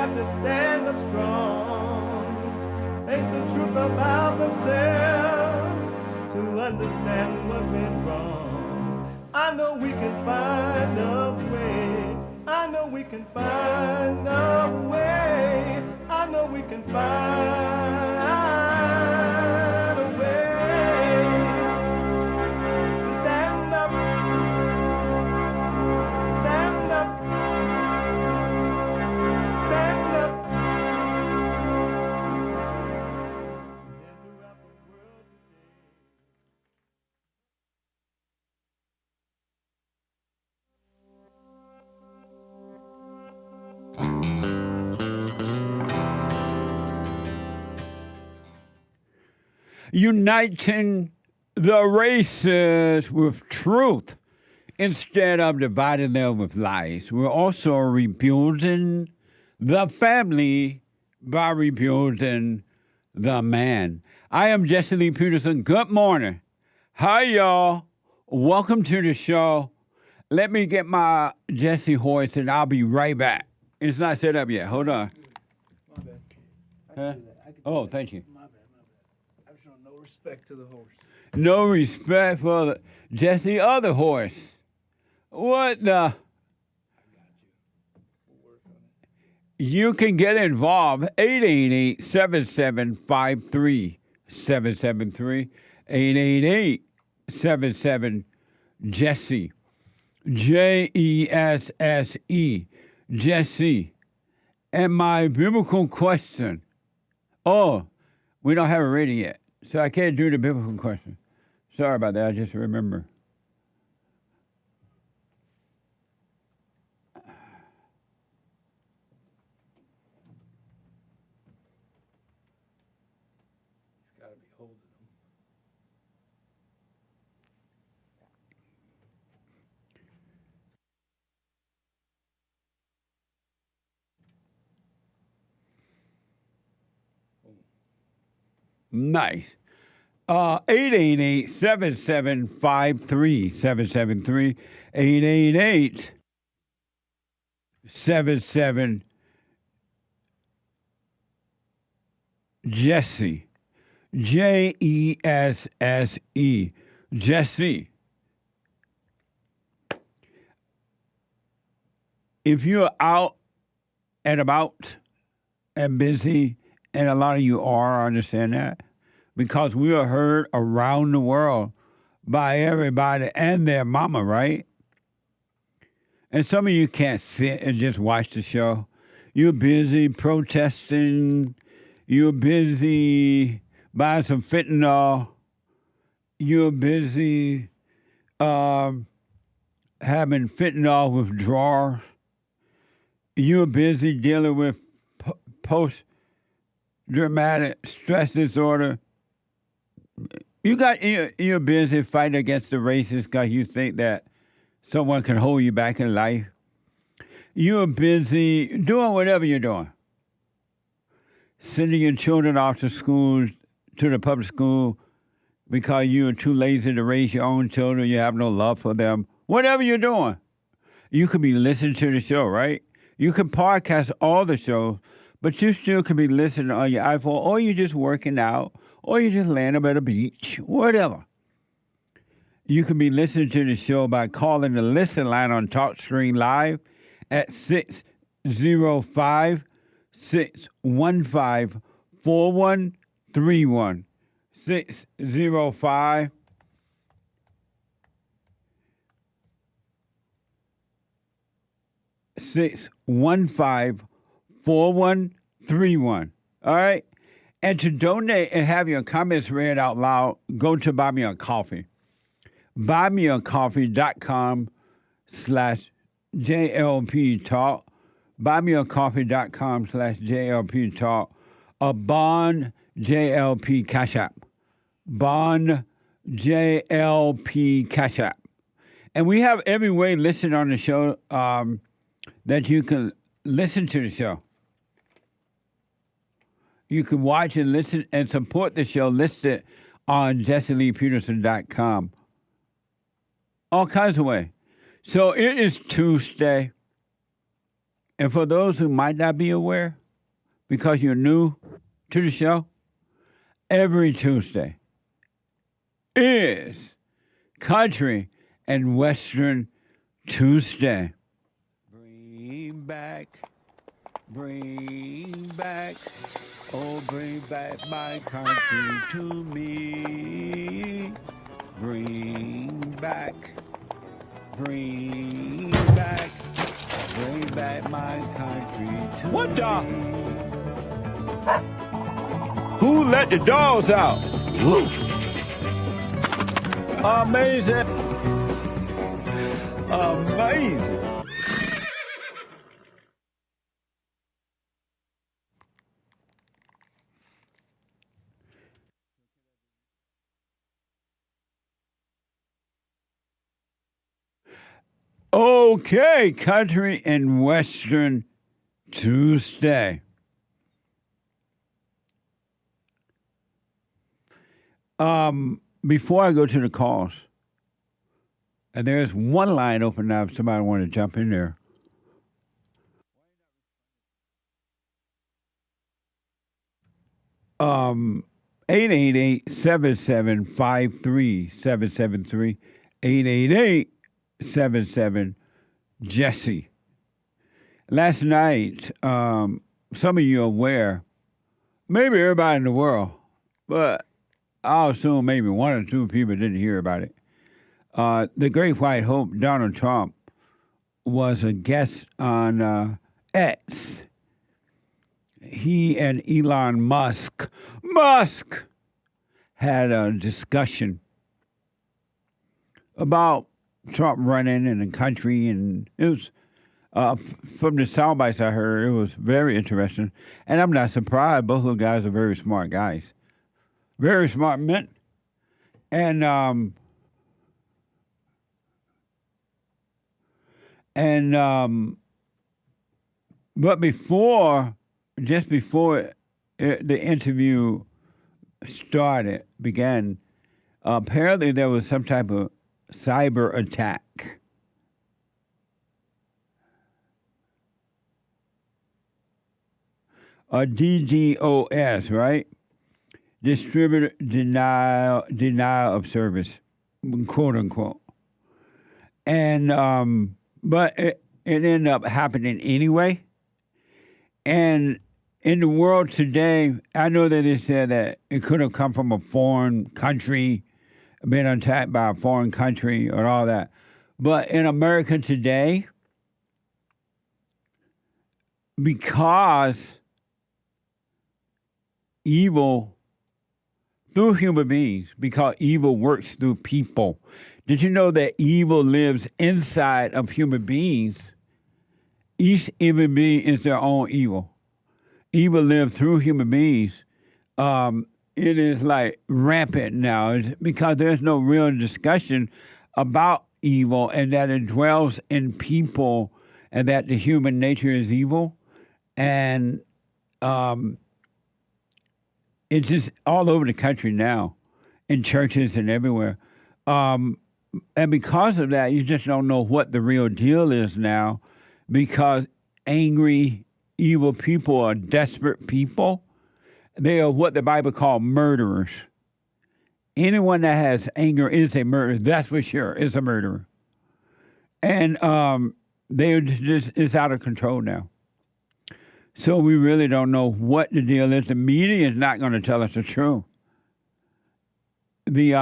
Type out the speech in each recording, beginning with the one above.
have to stand up strong, face the truth about themselves, to understand what went wrong. I know we can find a way. I know we can find a way. I know we can find a way to stand up, stand up, stand up, and throughout the world today. Uniting the races with truth instead of dividing them with lies. We're also rebuilding the family by rebuilding the man. I am Jesse Lee Peterson. Good morning. Hi, y'all. Welcome to the show. Let me get my Jesse horse and I'll be right back. It's not set up yet. Hold on. My bad. Huh? Oh, thank you. My bad. I was showing no respect to the horse. No respect for the Jesse other horse. What the? I got you. We'll work on it. You can get involved. 888-773-773. 888-77-JESSE. JESSE. Jesse. And my biblical question. Oh, we don't have it ready yet, so I can't do the biblical question. Sorry about that. I just remember. He's got to be holding them. Nice. 888-7753-773. 888-77-JESSE. JESSE. Jesse. If you're out and about and busy, and a lot of you are, I understand that, because we are heard around the world by everybody and their mama, right? And some of you can't sit and just watch the show. You're busy protesting. You're busy buying some fentanyl. You're busy having fentanyl withdrawals. You're busy dealing with post-traumatic stress disorder. You're busy fighting against the racists because you think that someone can hold you back in life. You're busy doing whatever you're doing. Sending your children off to school, to the public school, because you're too lazy to raise your own children. You have no love for them. Whatever you're doing, you could be listening to the show, right? You can podcast all the shows, but you still could be listening on your iPhone, or you're just working out, or you're just laying up at a beach, whatever. You can be listening to the show by calling the listen line on TalkStream Live at 605-615-4131. 605 615-4131. All right? And to donate and have your comments read out loud, go to Buy Me a Coffee. buymeacoffee.com/JLP Talk. buymeacoffee.com/JLP Talk. A Bond JLP Cash App. Bond JLP Cash App. And we have every way listed on the show that you can listen to the show. You can watch and listen and support the show listed on jesseleepeterson.com. All kinds of ways. So it is Tuesday. And for those who might not be aware, because you're new to the show, every Tuesday is Country and Western Tuesday. Bring back, oh, bring back my country to me. Bring back my country to What the? me. Who let the dogs out? Amazing. Amazing. Okay, Country and Western Tuesday. Before I go to the calls, and there's one line open now if somebody want to jump in there. Um, 888-7753-773, 888-77-JESSE. Last night, some of you are aware, maybe everybody in the world, but I'll assume maybe one or two people didn't hear about it. The Great White Hope, Donald Trump, was a guest on X. He and Elon Musk had a discussion about Trump running in the country, and it was from the sound bites I heard, it was very interesting. And I'm not surprised. Both of the guys are very smart guys, very smart men, and but just before the interview began, apparently there was some type of cyber attack. A DDoS, right? Distributor denial of service, quote unquote. And but it ended up happening anyway. And in the world today, I know that it said that it could have come from a foreign country, been attacked by a foreign country or all that. But in America today, because evil through human beings, because evil works through people. Did you know that evil lives inside of human beings? Each human being is their own evil. Evil lives through human beings. It is like rampant now. It's because there's no real discussion about evil and that it dwells in people and that the human nature is evil. And it's just all over the country now, in churches and everywhere. And because of that, you just don't know what the real deal is now, because angry, evil people are desperate people. They are what the Bible calls murderers. Anyone that has anger is a murderer. That's for sure, is a murderer. And it's out of control now. So we really don't know what the deal is. The media is not going to tell us the truth. The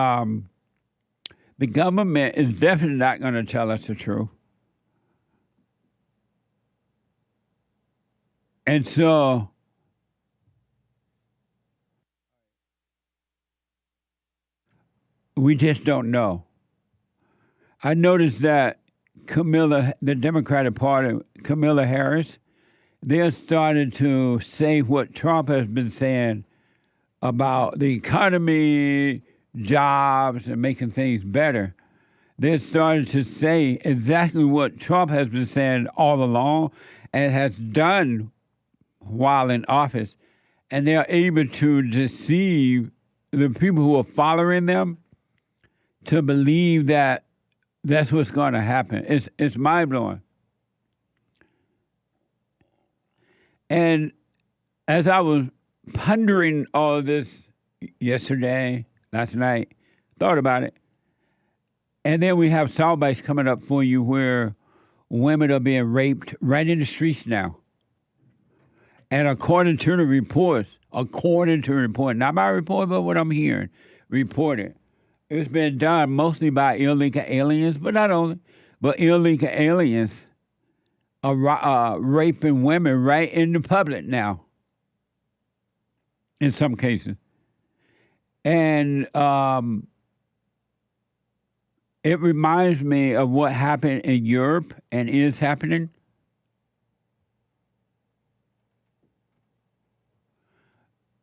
government is definitely not going to tell us the truth. And so we just don't know. I noticed that Kamala, the Democratic Party, Kamala Harris, they have started to say what Trump has been saying about the economy, jobs, and making things better. They're starting to say exactly what Trump has been saying all along and has done while in office. And they're able to deceive the people who are following them to believe that that's what's going to happen. It's mind-blowing. And as I was pondering all of this yesterday, last night, thought about it. And then we have soundbites coming up for you where women are being raped right in the streets now. And according to the reports, not my report, but what I'm hearing, reported, it's been done mostly by illegal aliens, but not only, but illegal aliens are raping women right in the public now, in some cases. And it reminds me of what happened in Europe and is happening.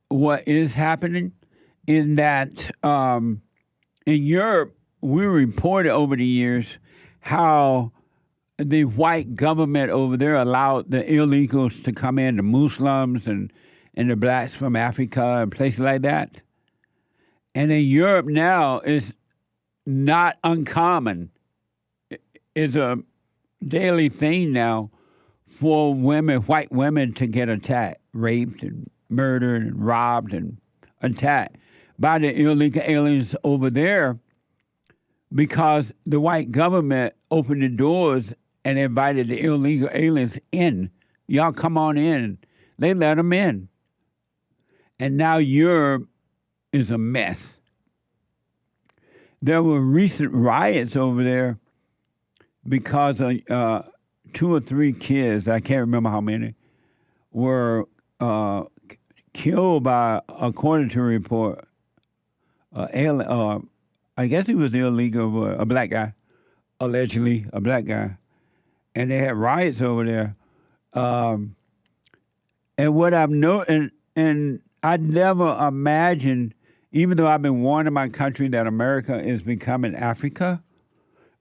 What is happening in that in Europe, we reported over the years how the white government over there allowed the illegals to come in, the Muslims and the blacks from Africa and places like that. And in Europe now, it's not uncommon. It's a daily thing now for women, white women, to get attacked, raped, and murdered, and robbed, and attacked by the illegal aliens over there because the white government opened the doors and invited the illegal aliens in. Y'all come on in. They let them in. And now Europe is a mess. There were recent riots over there because 2 or 3 kids, I can't remember how many, were killed by, according to a report, I guess he was illegal, a black guy, allegedly a black guy. And they had riots over there. And what I've noticed, and I never imagined, even though I've been warning my country that America is becoming Africa,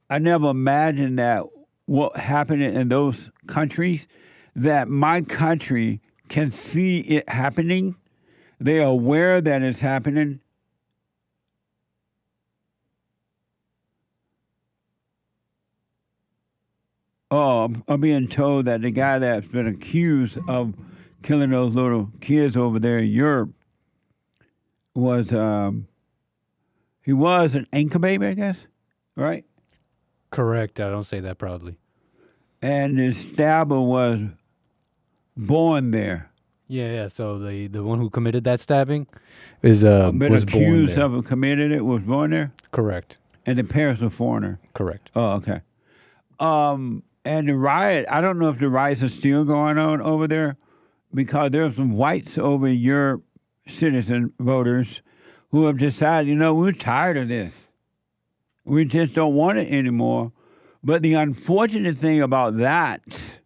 I never imagined that what happened in those countries, that my country can see it happening. They are aware that it's happening. I'm being told that the guy that's been accused of killing those little kids over there in Europe was, he was an anchor baby, I guess, right? Correct. I don't say that proudly. And the stabber was born there. Yeah. So the one who committed that stabbing is Been was accused born there. of committing it, was born there, Correct. and the parents were foreigner. Correct. Oh, okay. And the riot, I don't know if the riots are still going on over there, because there are some whites over in Europe, citizen voters, who have decided, we're tired of this. We just don't want it anymore. But the unfortunate thing about that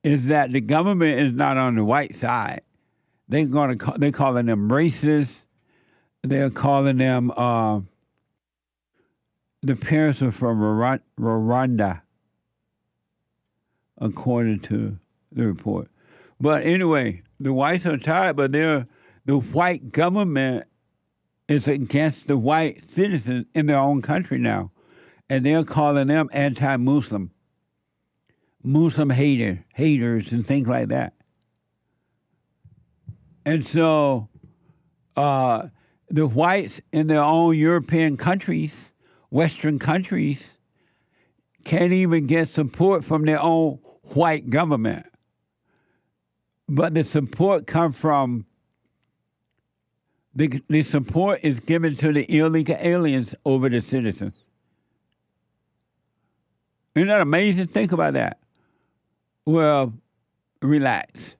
is that the government is not on the white side. They're calling them racist. They're calling them, the parents are from Rwanda, according to the report. But anyway, the whites are tired, but the white government is against the white citizens in their own country now. And they're calling them anti-Muslim, Muslim haters and things like that. And so the whites in their own European countries, Western countries, can't even get support from their own white government. But the support comes from, the support is given to the illegal aliens over the citizens. Isn't that amazing? Think about that. Well, relax.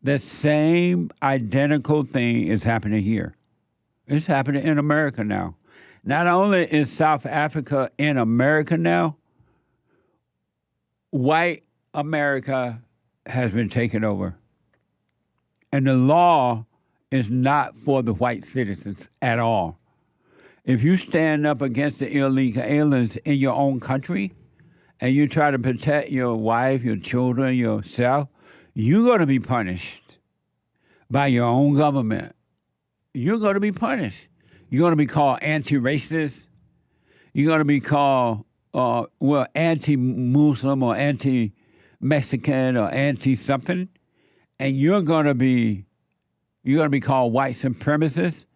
The same identical thing is happening here. It's happening in America now. Not only is South Africa in America now, white America has been taken over. And the law is not for the white citizens at all. If you stand up against the illegal aliens in your own country and you try to protect your wife, your children, yourself, you're going to be punished by your own government. You're going to be punished. You're going to be called anti-racist. You're going to be called, anti-Muslim or anti-Mexican or anti-something. and you're going to be called white supremacist,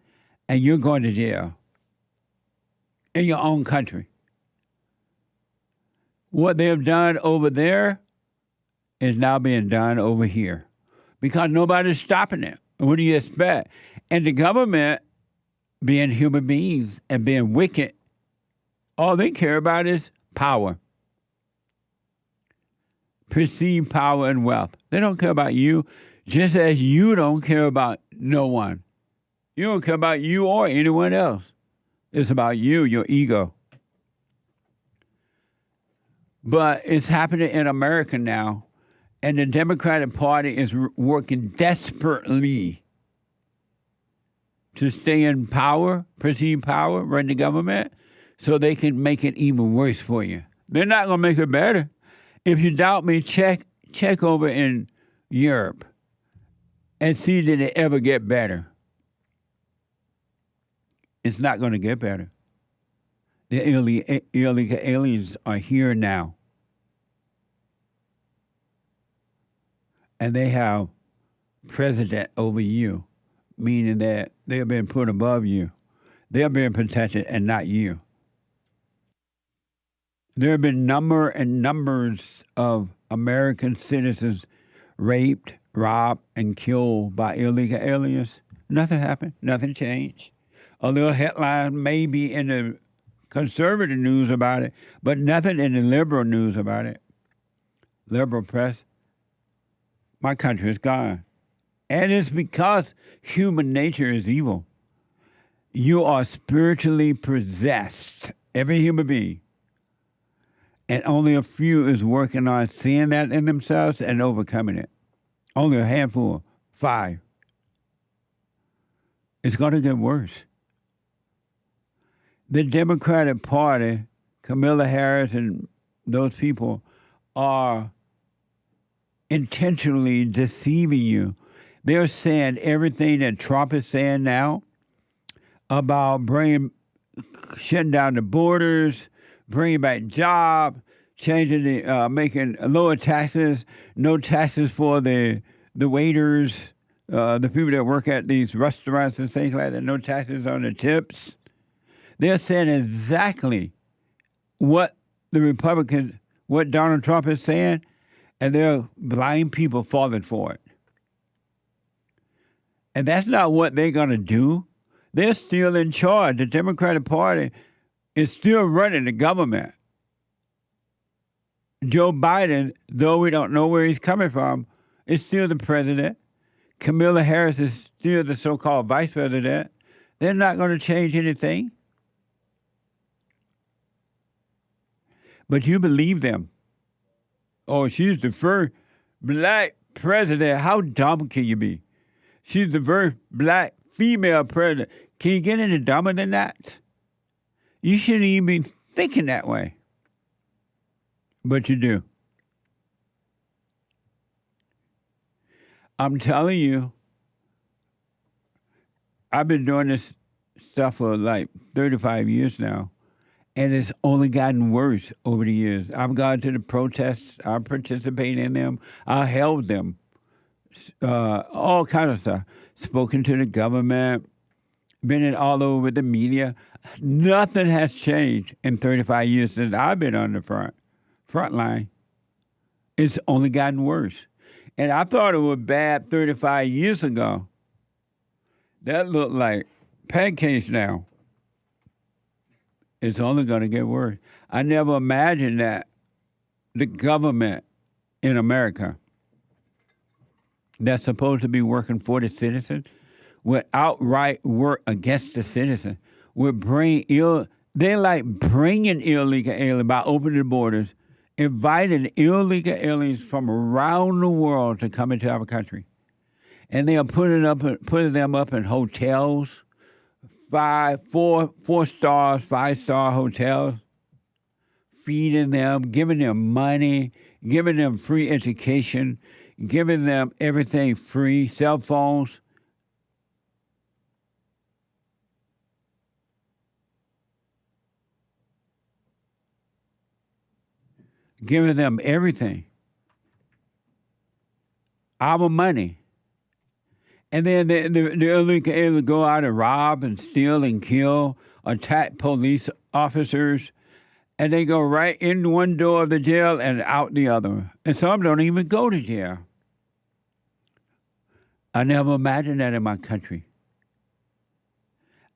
and you're going to jail in your own country. What they have done over there is now being done over here because nobody's stopping it. What do you expect? And the government, being human beings and being wicked, all they care about is power. Perceived power and wealth. They don't care about you, just as you don't care about no one. You don't care about you or anyone else. It's about you, your ego. But it's happening in America now, and the Democratic Party is working desperately to stay in power, perceived power, run the government, so they can make it even worse for you. They're not going to make it better. If you doubt me, check over in Europe and see did it ever get better. It's not going to get better. The illegal aliens are here now. And they have president over you, meaning that they have been put above you. They're being protected and not you. There have been numbers of American citizens raped, robbed, and killed by illegal aliens. Nothing happened. Nothing changed. A little headline maybe in the conservative news about it, but nothing in the liberal news about it. Liberal press. My country is gone. And it's because human nature is evil. You are spiritually possessed, every human being. And only a few is working on seeing that in themselves and overcoming it. Only a handful, 5. It's going to get worse. The Democratic Party, Kamala Harris and those people are intentionally deceiving you. They're saying everything that Trump is saying now about shutting down the borders, bringing back jobs, making lower taxes, no taxes for the waiters, the people that work at these restaurants and things like that, no taxes on the tips. They're saying exactly what what Donald Trump is saying, and they're blind people falling for it. And that's not what they're going to do. They're still in charge. The Democratic Party is still running the government. Joe Biden, though we don't know where he's coming from, is still the president. Kamala Harris is still the so-called vice president. They're not going to change anything. But you believe them. Oh, she's the first black president. How dumb can you be? She's the first black female president. Can you get any dumber than that? You shouldn't even be thinking that way. But you do. I'm telling you, I've been doing this stuff for like 35 years now, and it's only gotten worse over the years. I've gone to the protests. I participate in them. I held them. All kinds of stuff. Spoken to the government. Been in all over the media. Nothing has changed in 35 years since I've been on the front line. It's only gotten worse. And I thought it was bad 35 years ago. That looked like pancakes now. It's only going to get worse. I never imagined that the government in America that's supposed to be working for the citizen would outright work against the citizen, would they're like bringing illegal aliens by opening the borders, inviting illegal aliens from around the world to come into our country. And they are putting them up in hotels, 4-star, 5-star hotels, feeding them, giving them money, giving them free education, giving them everything free, cell phones. Giving them everything. our money. And then the illegal go out and rob and steal and kill, attack police officers, and they go right in one door of the jail and out the other. And some don't even go to jail. I never imagined that in my country.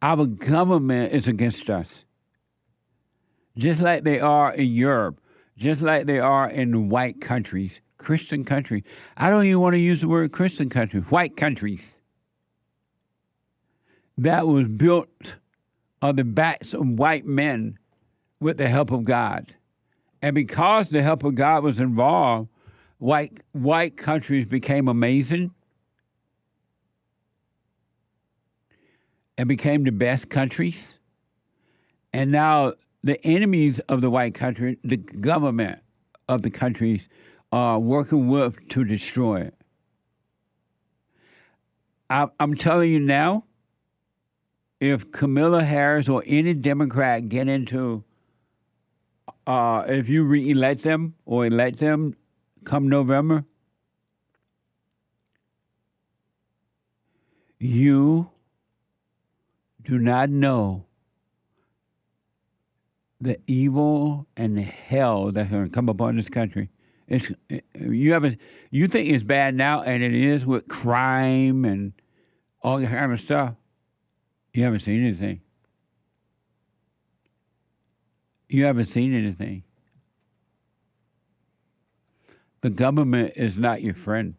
Our government is against us, just like they are in Europe, just like they are in white countries. Christian country. I don't even want to use the word Christian country. White countries. That was built on the backs of white men with the help of God. And because the help of God was involved, white countries became amazing and became the best countries. And now the enemies of the white country, the government of the countries, are working with to destroy it. I'm telling you now, if Kamala Harris or any Democrat get into, if you re-elect them or elect them come November, you do not know the evil and the hell that's going to come upon this country. You think it's bad now, and it is with crime and all that kind of stuff. You haven't seen anything. You haven't seen anything. The government is not your friend.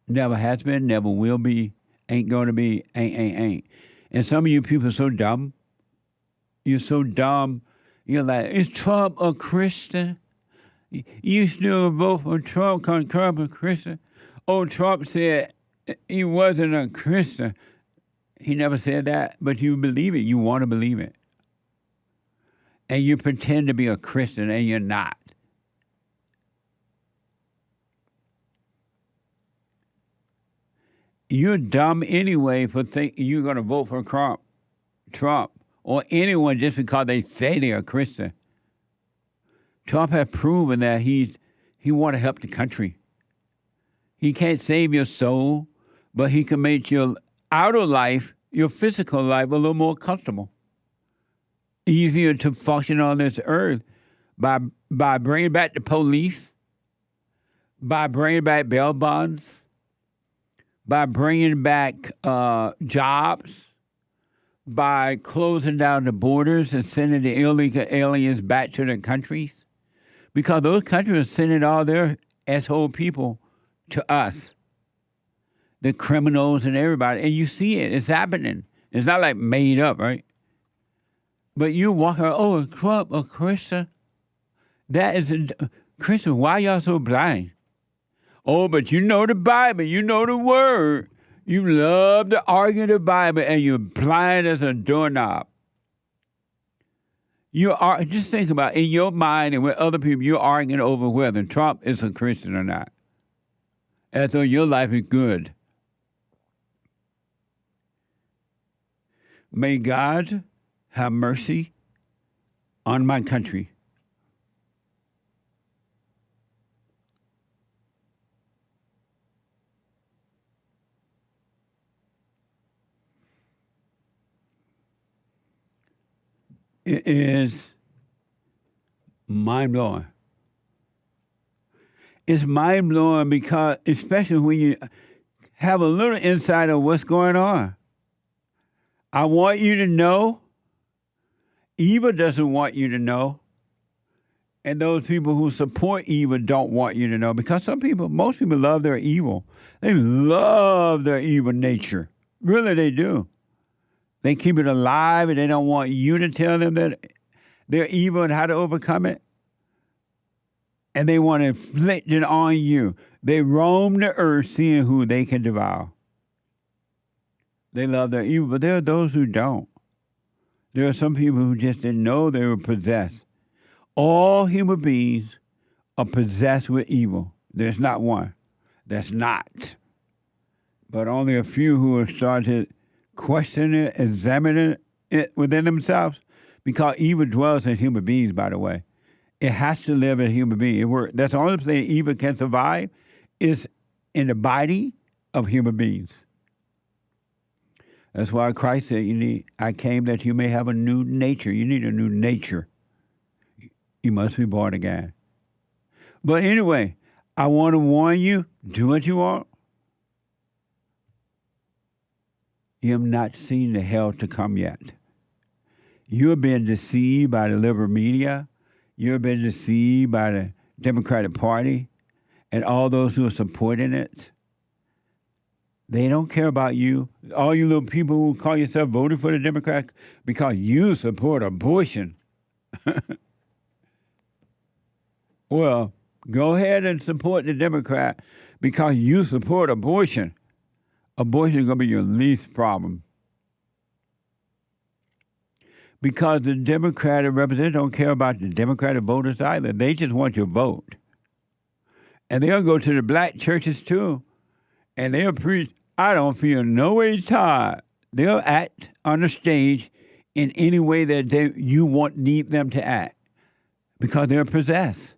Never has been, never will be, ain't going to be, ain't. And some of you people are so dumb. You're so dumb. You're like, is Trump a Christian? You still vote for Trump because Trump a Christian? Oh, Trump said he wasn't a Christian. He never said that, but you believe it. You want to believe it. And you pretend to be a Christian, and you're not. You're dumb anyway for thinking you're going to vote for Trump, or anyone just because they say they're a Christian. Trump has proven that he want to help the country. He can't save your soul, but he can make your outer life, your physical life, a little more comfortable, easier to function on this earth by bringing back the police, by bringing back bail bonds, by bringing back jobs, by closing down the borders and sending the illegal aliens back to their countries. Because those countries are sending all their asshole people to us, the criminals and everybody. And you see it. It's happening. It's not like made up, right? But you walk around, oh, is Trump a Christian? That is a Christian. Why y'all so blind? Oh, but you know the Bible. You know the Word. You love to argue the Bible, and you're blind as a doorknob. You are, just think about it, in your mind and with other people, you're arguing over whether Trump is a Christian or not, as though your life is good. May God have mercy on my country. It is mind-blowing. It's mind-blowing because, especially when you have a little insight of what's going on. I want you to know. Evil doesn't want you to know. And those people who support evil don't want you to know, because most people love their evil. They love their evil nature. Really, they do. They keep it alive, and they don't want you to tell them that they're evil and how to overcome it. And they want to inflict it on you. They roam the earth seeing who they can devour. They love their evil, but there are those who don't. There are some people who just didn't know they were possessed. All human beings are possessed with evil. There's not one that's not. But only a few who have started questioning it, examining it within themselves, because evil dwells in human beings, by the way. It has to live in human beings. That's the only place evil can survive is in the body of human beings. That's why Christ said, I came that you may have a new nature. You need a new nature. You must be born again. But anyway, I want to warn you, do what you want. You have not seen the hell to come yet. You have been deceived by the liberal media. You have been deceived by the Democratic Party and all those who are supporting it. They don't care about you. All you little people who call yourself voting for the Democrats because you support abortion. Well, go ahead and support the Democrat because you support abortion. Abortion is going to be your least problem. Because the Democratic representatives don't care about the Democratic voters either. They just want your vote. And they'll go to the black churches too. And they'll preach, I don't feel no way tired. They'll act on the stage in any way that you need them to act. Because they're possessed.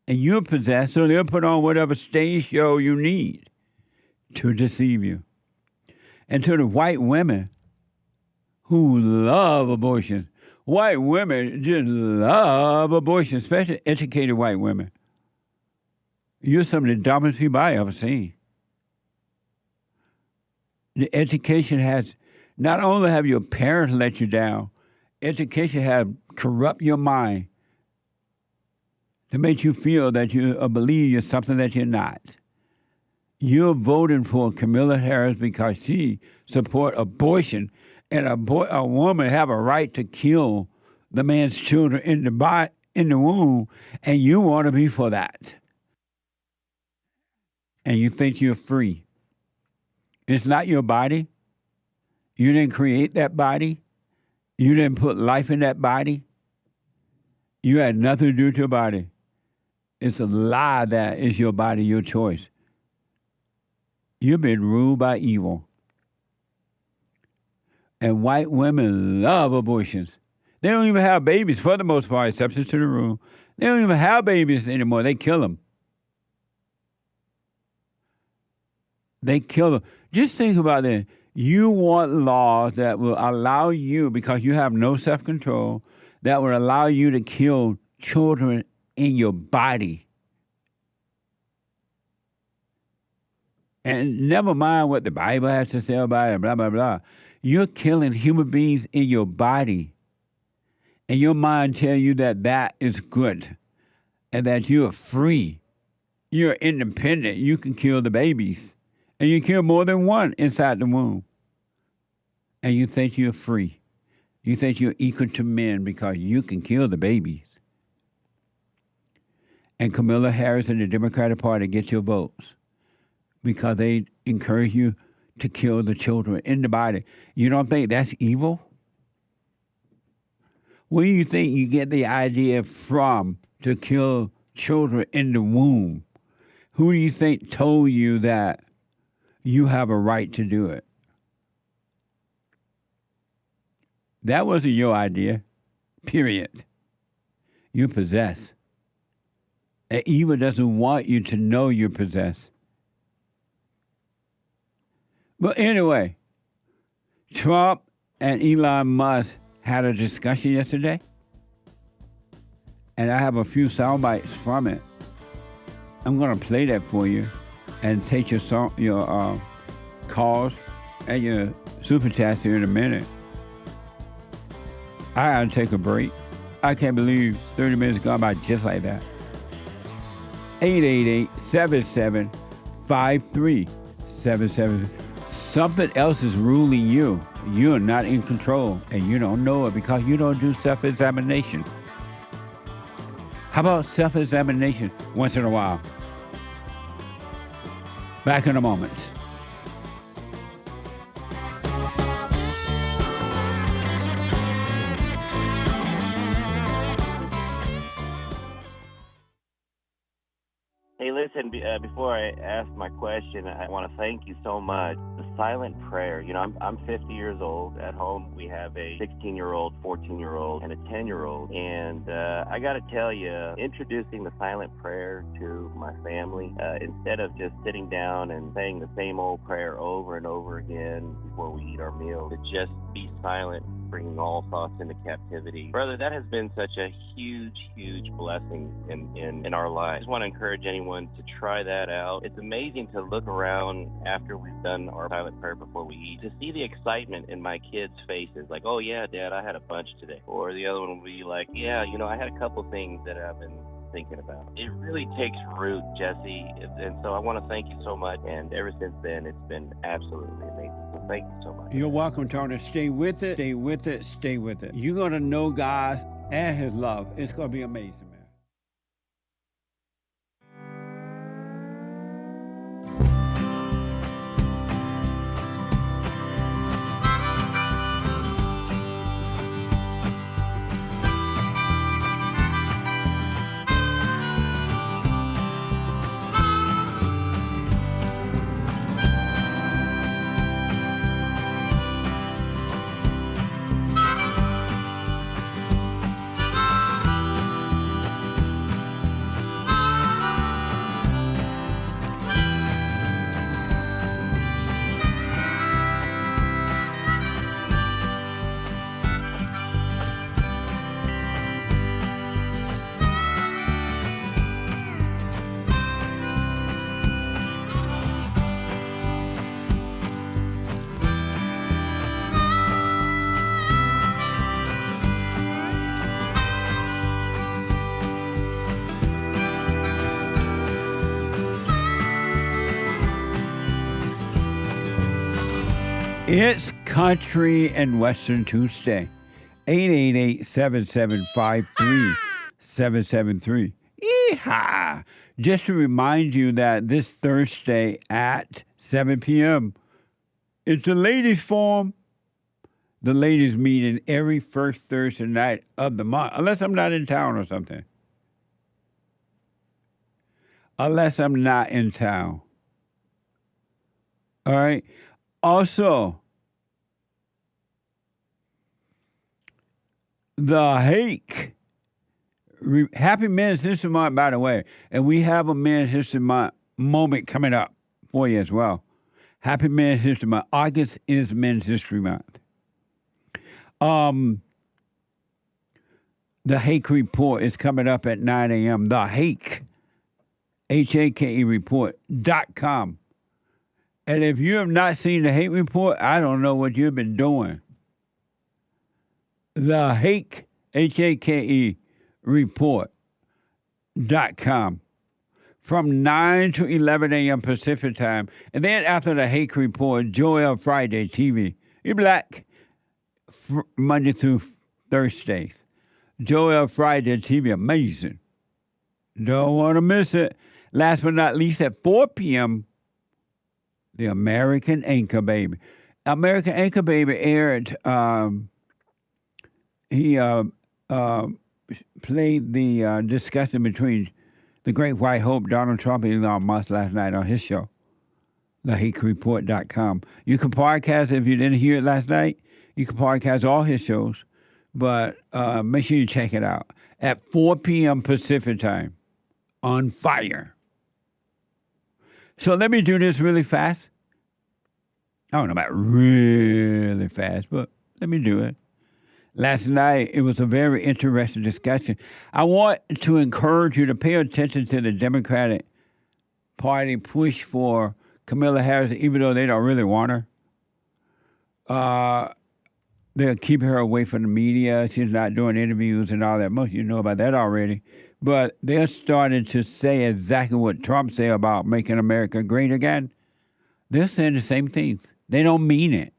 And you're possessed, so they'll put on whatever stage show you need to deceive you. And to the white women who love abortion, white women just love abortion, especially educated white women. You're some of the dumbest people I ever seen. The education has, not only have your parents let you down, education has corrupt your mind to make you feel that you believe you're something that you're not. You're voting for Kamala Harris because she supports abortion, and a woman have a right to kill the man's children in the womb, and you want to be for that. And you think you're free. It's not your body. You didn't create that body. You didn't put life in that body. You had nothing to do with your body. It's a lie that it's your body, your choice. You've been ruled by evil. And white women love abortions. They don't even have babies for the most part, exception to the rule. They don't even have babies anymore. They kill them. They kill them. Just think about that. You want laws that will allow you, because you have no self-control, that will allow you to kill children in your body. And never mind what the Bible has to say about it, blah, blah, blah. You're killing human beings in your body. And your mind tells you that that is good and that you're free. You're independent. You can kill the babies. And you kill more than one inside the womb. And you think you're free. You think you're equal to men because you can kill the babies. And Kamala Harris and the Democratic Party get your votes because they encourage you to kill the children in the body. You don't think that's evil? Where do you think you get the idea from to kill children in the womb? Who do you think told you that you have a right to do it? That wasn't your idea, period. You're possessed. And evil doesn't want you to know you're possessed. But anyway, Trump and Elon Musk had a discussion yesterday, and I have a few sound bites from it. I'm going to play that for you and take your calls and your super chats here in a minute. I gotta take a break. I can't believe 30 minutes gone by just like that. 888-77-5377. Something else is ruling you. You're not in control, and you don't know it because you don't do self-examination. How about self-examination once in a while? Back in a moment. Hey, listen, before I ask my question, I want to thank you so much. The silent prayer, you know, I'm 50 years old. At home, we have a 16-year-old, 14-year-old, and a 10-year-old. And I got to tell you, introducing the silent prayer to my family, instead of just sitting down and saying the same old prayer over and over again before we eat our meal, to just be silent, bringing all thoughts into captivity. Brother, that has been such a huge, huge blessing in our lives. I just want to encourage anyone to try that out. It's amazing to look around after we've done our silent prayer before we eat, to see the excitement in my kids' faces, like, oh yeah, Dad, I had a bunch today. Or the other one will be like, yeah, you know, I had a couple things that I've been thinking about. It really takes root, Jesse, and so I want to thank you so much, and ever since then, it's been absolutely amazing. So thank you so much. You're welcome, Tony. Stay with it, stay with it, stay with it. You're going to know God and his love. It's going to be amazing, man. It's Country and Western Tuesday. 888-775-3773. Yeehaw! Just to remind you that this Thursday at 7 p.m., it's the ladies' forum. The ladies meeting every first Thursday night of the month, unless I'm not in town or something. Unless I'm not in town. All right? Also, the Hake, Happy Men's History Month, by the way, and we have a Men's History Month moment coming up for you as well. Happy Men's History Month. August is Men's History Month. The Hake Report is coming up at 9 a.m. The Hake, Hake report.com. And if you have not seen the Hake Report, I don't know what you've been doing. The Hake, Hake report.com. From 9 to 11 a.m. Pacific time. And then after the Hake Report, JLP Friday TV. You're black. Monday through Thursdays. JLP Friday TV, amazing. Don't want to miss it. Last but not least, at 4 p.m., The American Anchor Baby. American Anchor Baby aired, he played the discussion between the Great White Hope, Donald Trump, and Elon Musk last night on his show, thehakereport.com. You can podcast if you didn't hear it last night. You can podcast all his shows, but make sure you check it out. At 4 p.m. Pacific time, on fire. So let me do this really fast. I don't know about really fast, but let me do it. Last night, it was a very interesting discussion. I want to encourage you to pay attention to the Democratic Party push for Kamala Harris, even though they don't really want her. They're keeping her away from the media. She's not doing interviews and all that. Most of you know about that already. But they're starting to say exactly what Trump said about making America great again. They're saying the same things. They don't mean it.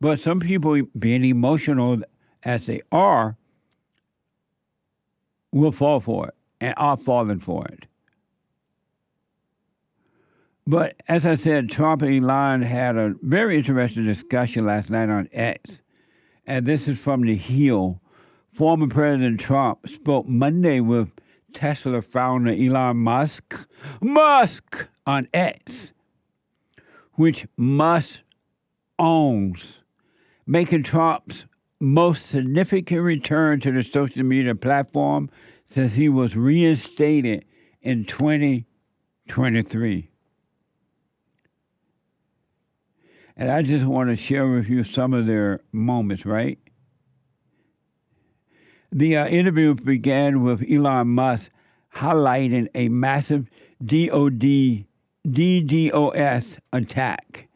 But some people, being emotional as they are, will fall for it and are falling for it. But as I said, Trump and Elon had a very interesting discussion last night on X. And this is from The Hill. Former President Trump spoke Monday with Tesla founder Elon Musk on X, which Musk owns, making Trump's most significant return to the social media platform since he was reinstated in 2023. And I just want to share with you some of their moments, right? The interview began with Elon Musk highlighting a massive DDoS attack.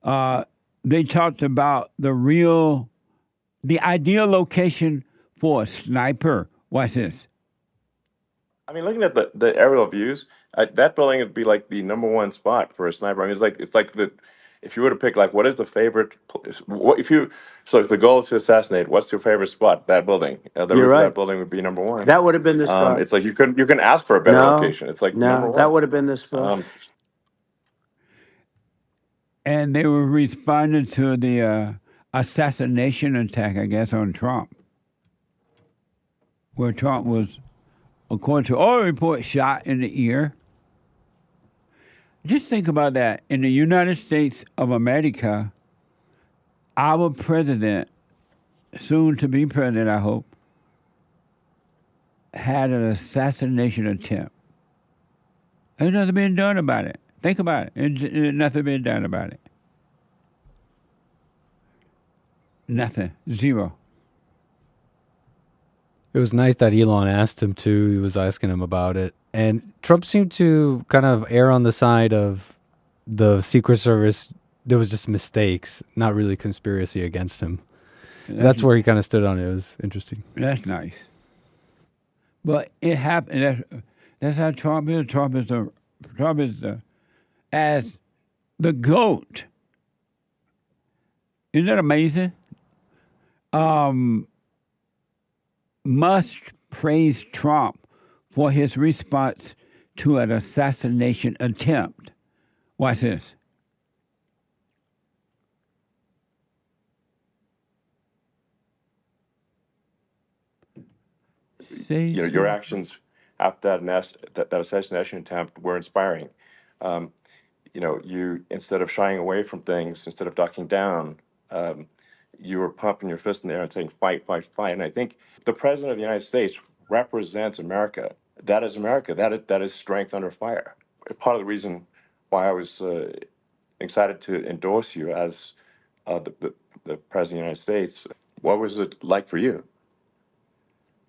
They talked about the ideal location for a sniper. Watch this. I mean, looking at the aerial views, that building would be like the number one spot for a sniper. I mean, it's like if you were to pick like what is the favorite place, so if the goal is to assassinate, what's your favorite spot? That building, the You're roof of right. that building would be number one. That would have been the spot. It's like you can ask for a better No, location. It's like number no, that one. would have been the spot. And they were responding to the assassination attack, I guess, on Trump, where Trump was, according to all reports, shot in the ear. Just think about that. In the United States of America, our president, soon to be president, I hope, had an assassination attempt. There's nothing being done about it. Think about it. There's nothing being done about it. Nothing. Zero. It was nice that Elon asked him to. He was asking him about it. And Trump seemed to kind of err on the side of the Secret Service. There was just mistakes, not really conspiracy against him. That's where he kind of stood on it. It was interesting. That's nice. But it happened. That's how Trump is. Trump is as the GOAT. Isn't that amazing? Musk praised Trump for his response to an assassination attempt. Watch this. Your actions after that assassination attempt were inspiring. You instead of shying away from things, instead of ducking down, you were pumping your fist in the air and saying, fight, fight, fight. And I think the president of the United States represents America. That is America. That is strength under fire. Part of the reason why I was excited to endorse you as the president of the United States, what was it like for you?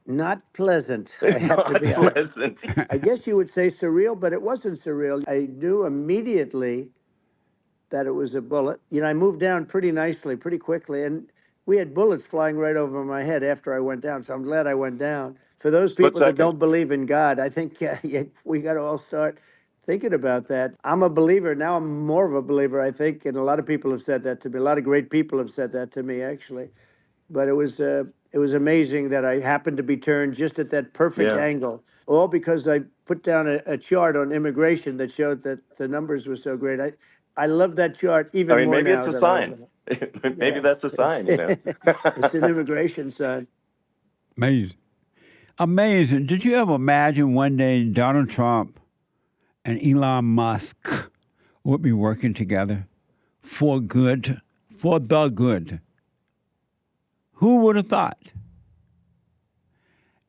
Not pleasant, I have to be honest. Pleasant. I guess you would say surreal, but it wasn't surreal. I knew immediately that it was a bullet. I moved down pretty nicely, pretty quickly, and we had bullets flying right over my head after I went down, so I'm glad I went down. For those people that don't believe in God, I think we got to all start thinking about that. I'm a believer. Now I'm more of a believer, I think, and a lot of people have said that to me. A lot of great people have said that to me, actually. But it was amazing that I happened to be turned just at that perfect angle, all because I put down a chart on immigration that showed that the numbers were so great. I love that chart even more now. Maybe it's a sign. Maybe that's a sign, It's an immigration sign. Amazing. Amazing. Did you ever imagine one day Donald Trump and Elon Musk would be working together for good, for the good? Who would have thought?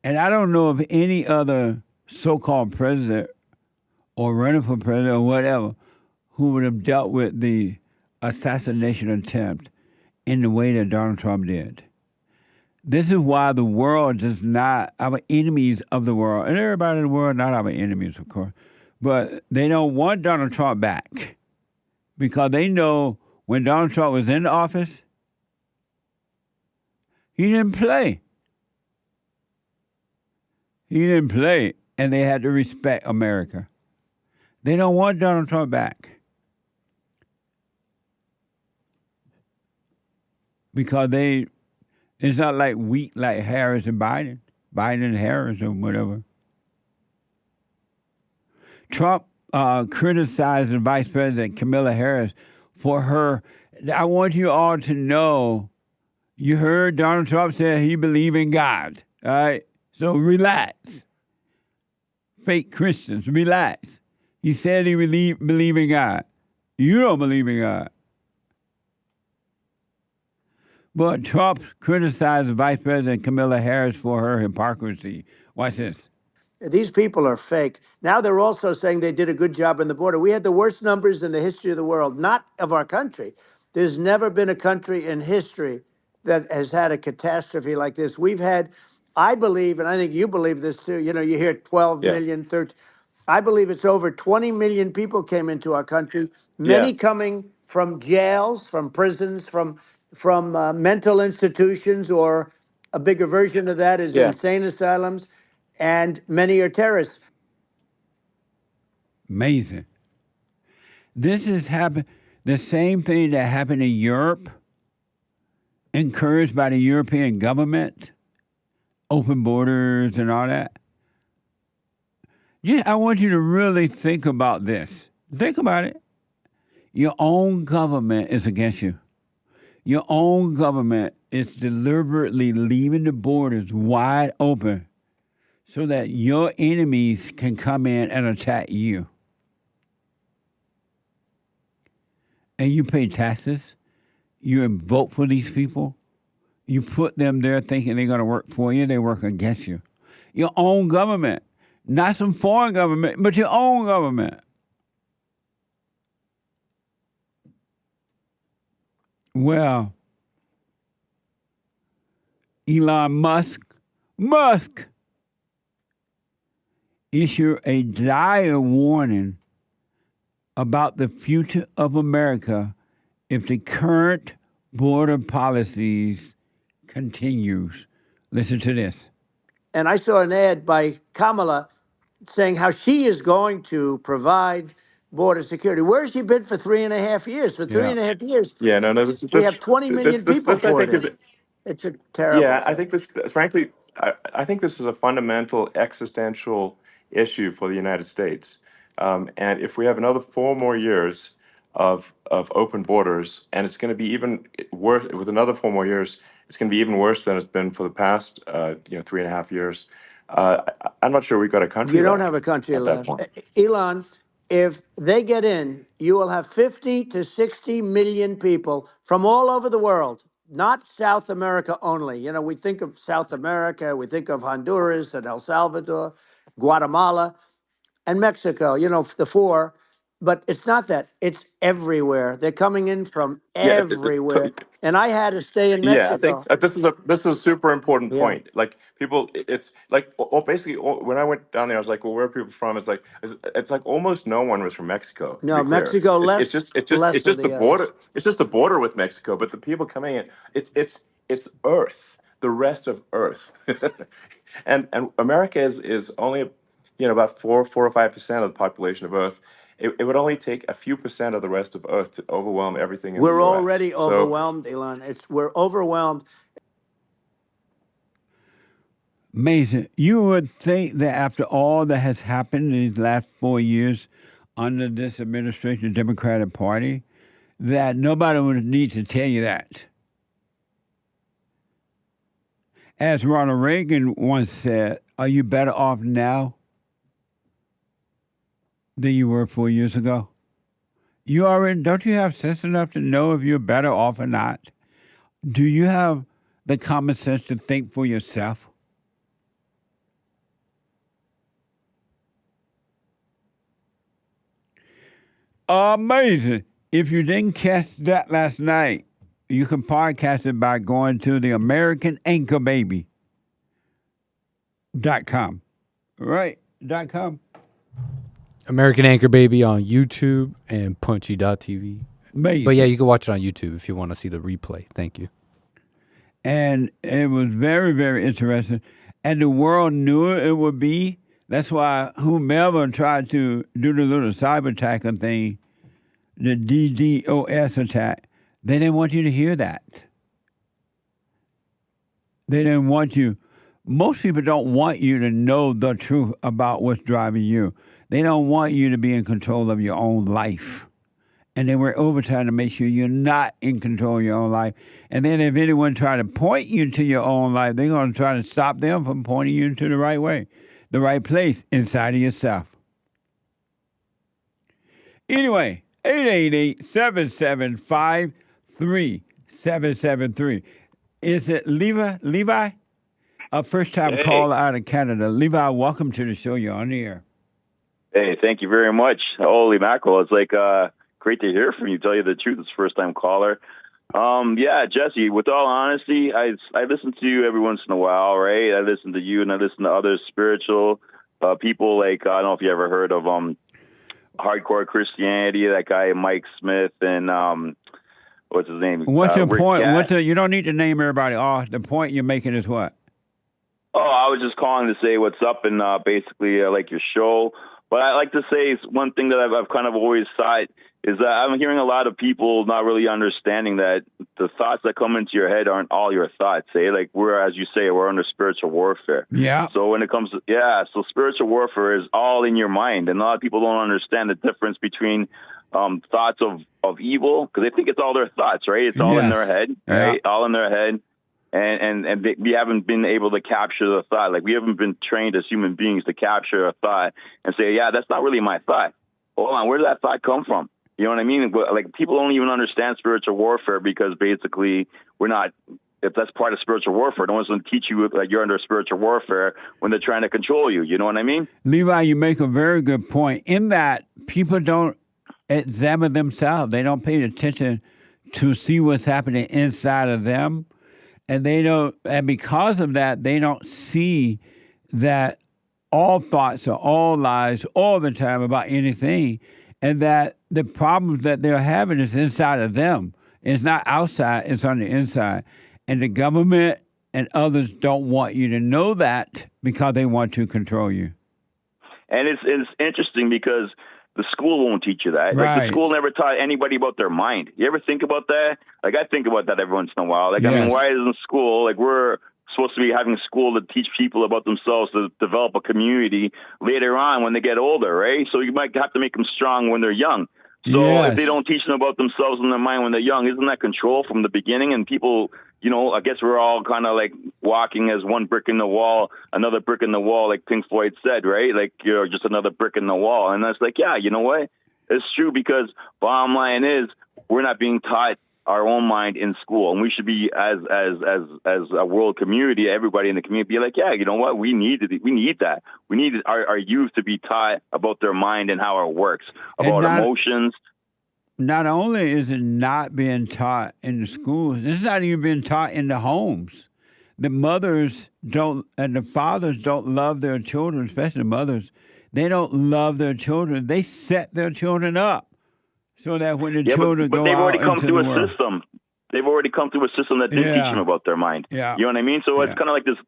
And I don't know of any other so-called president or running for president or whatever who would have dealt with the assassination attempt in the way that Donald Trump did. This is why the world does not, our enemies of the world, and everybody in the world, not our enemies, of course, but they don't want Donald Trump back because they know when Donald Trump was in office, he didn't play. He didn't play, and they had to respect America. They don't want Donald Trump back because it's not like weak like Harris and Biden and Harris or whatever. Trump criticized the Vice President Kamala Harris for her. I want you all to know, you heard Donald Trump say he believed in God, all right? So relax. fake Christians. Relax. He said he believe in God. You don't believe in God. But Trump criticized Vice President Kamala Harris for her hypocrisy. Watch this. These people are fake. Now they're also saying they did a good job on the border. We had the worst numbers in the history of the world, not of our country. There's never been a country in history that has had a catastrophe like this. We've had, I believe, and I think you believe this too, you hear 12 Yeah. million, 13. I believe it's over 20 million people came into our country, many Yeah. coming from jails, from prisons, from mental institutions, or a bigger version of that is Yeah. insane asylums, and many are terrorists. Amazing. This has happened. The same thing that happened in Europe, encouraged by the European government, open borders and all that. Yeah, I want you to really think about this. Think about it. Your own government is against you. Your own government is deliberately leaving the borders wide open so that your enemies can come in and attack you. And you pay taxes. You vote for these people. You put them there thinking they're going to work for you. They work against you. Your own government. Not some foreign government, but your own government. Well, Elon Musk issued a dire warning about the future of America if the current border policies continues. Listen to this. And I saw an ad by Kamala saying how she is going to provide border security. Where has she been for 3.5 years? For three Yeah. and a half years, Yeah. No. we have 20 million people This I poured think in. is. It's a terrible Yeah, I thing. think this, frankly, I think this is a fundamental existential issue for the United States. And if we have another 4 more years of open borders, and it's going to be even worse with another 4 more years, it's going to be even worse than it's been for the past, 3.5 years. I'm not sure we've got a country You don't left have a country at that left. point. Elon, if they get in, you will have 50 to 60 million people from all over the world, not South America only. We think of South America, we think of Honduras and El Salvador, Guatemala, and Mexico, the 4. But it's not that. It's everywhere. They're coming in from Yeah, everywhere. And I had to stay in yeah, I think Mexico. this is a super important Yeah. point. Like people, it's like basically when I went down there, I was like, well, where are people from? It's like almost no one was from Mexico. To No, be clear, Mexico it's less, it's just it's just less it's than just the the others. border. It's just the border with Mexico. But the people coming in, it's Earth, the rest of Earth, and America is only about 4 or 5% of the population of Earth. It would only take a few percent of the rest of Earth to overwhelm everything in the We're U.S. already So. overwhelmed, Elon. We're overwhelmed. Amazing. You would think that after all that has happened in these last 4 years under this administration, Democratic Party, that nobody would need to tell you that. As Ronald Reagan once said, are you better off now than you were 4 years ago? Don't you have sense enough to know if you're better off or not? Do you have the common sense to think for yourself? Amazing. If you didn't catch that last night, you can podcast it by going to the AmericanAnchorBaby.com. Right, .com. American Anchor Baby on YouTube and Punchy.tv. Amazing. But yeah, you can watch it on YouTube if you want to see the replay. Thank you. And it was very, very interesting. And the world knew it would be. That's why whomever tried to do the little cyber attacker thing, the DDoS attack, they didn't want you to hear that. They didn't want you. Most people don't want you to know the truth about what's driving you. They don't want you to be in control of your own life. And they were overtime to make sure you're not in control of your own life. And then if anyone try to point you to your own life, they're going to try to stop them from pointing you to the right way. the right place inside of yourself. Anyway, 888-775-3773. Is it Levii? A first-time Hey. caller out of Canada. Levii, welcome to the show. You're on the air. Hey, thank you very much. Holy mackerel. It's like great to hear from you. Tell you the truth, it's first-time caller. Yeah, Jesse, with all honesty, I listen to you every once in a while, right? I listen to you and I listen to other spiritual people. Like, I don't know if you ever heard of Hardcore Christianity, that guy Mike Smith, and what's his name? What's your Rick point? Gatt. You don't need to name everybody off. The point you're making is what? Oh, I was just calling to say what's up and basically like your show. But I like to say one thing that I've kind of always thought is that I'm hearing a lot of people not really understanding that the thoughts that come into your head aren't all your thoughts. Like as you say, we're under spiritual warfare. Yeah. So when it comes to, so spiritual warfare is all in your mind. And a lot of people don't understand the difference between thoughts of evil, because they think it's all their thoughts, right? It's all in their head, right? All in their head. And we haven't been able to capture the thought. Like, we haven't been trained as human beings to capture a thought and say, yeah, that's not really my thought. Hold on, where did that thought come from? You know what I mean? Like, people don't even understand spiritual warfare because basically if that's part of spiritual warfare, no one's going to teach you that you're under spiritual warfare when they're trying to control you. You know what I mean? Levii, you make a very good point in that people don't examine themselves. They don't pay attention to see what's happening inside of them. And and because of that, they don't see that all thoughts are all lies all the time about anything, and that the problems that they're having is inside of them. It's not outside, it's on the inside. And the government and others don't want you to know that because they want to control you. And it's interesting because the school won't teach you that. Right. Like, the school never taught anybody about their mind. You ever think about that? Like, I think about that every once in a while. Like, Yes. I mean, why isn't school, like, we're supposed to be having school to teach people about themselves, to develop a community later on when they get older, right? So you might have to make them strong when they're young. So Yes. if they don't teach them about themselves and their mind when they're young, isn't that control from the beginning? And people, I guess we're all kind of like walking as one brick in the wall, another brick in the wall, like Pink Floyd said, right? Like, you're just another brick in the wall. And that's like, yeah, you know what? It's true, because bottom line is we're not being taught our own mind in school, and we should be as a world community, everybody in the community, be like, yeah, you know what? We need that. We need our youth to be taught about their mind and how it works, about emotions. Not only is it not being taught in the schools, it's not even being taught in the homes. The mothers don't, and the fathers don't love their children, especially the mothers. They don't love their children. They set their children up so that when the children go out into the world. But they've already come through a system. They've already come through a system that didn't teach them about their mind. Yeah. You know what I mean? So it's kind of like this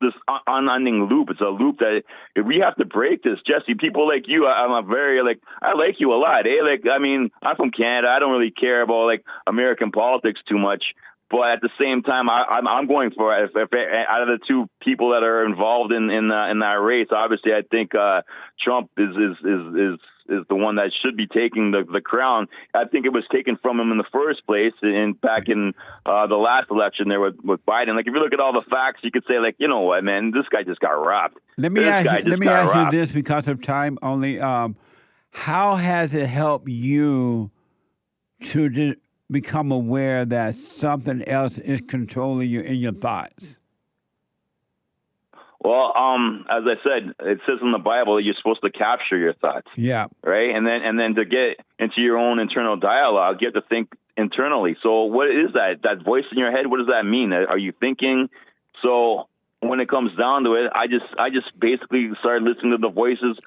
unending loop. It's a loop that we have to break this. Jesse, people like you, I like you a lot. Like, I mean, I'm from Canada. I don't really care about like American politics too much. But at the same time, I'm going for it. If out of the two people that are involved in that race, obviously I think Trump is the one that should be taking the crown. I think it was taken from him in the first place, back in the last election there with Biden. Like, if you look at all the facts, you could say, like, you know what, man, this guy just got robbed. Let me ask you this, because of time only. How has it helped you to become aware that something else is controlling you in your thoughts? Well, as I said, it says in the Bible that you're supposed to capture your thoughts. Yeah. Right? And then to get into your own internal dialogue, you have to think internally. So what is that voice in your head? What does that mean? Are you thinking? So when it comes down to it, I just basically started listening to the voices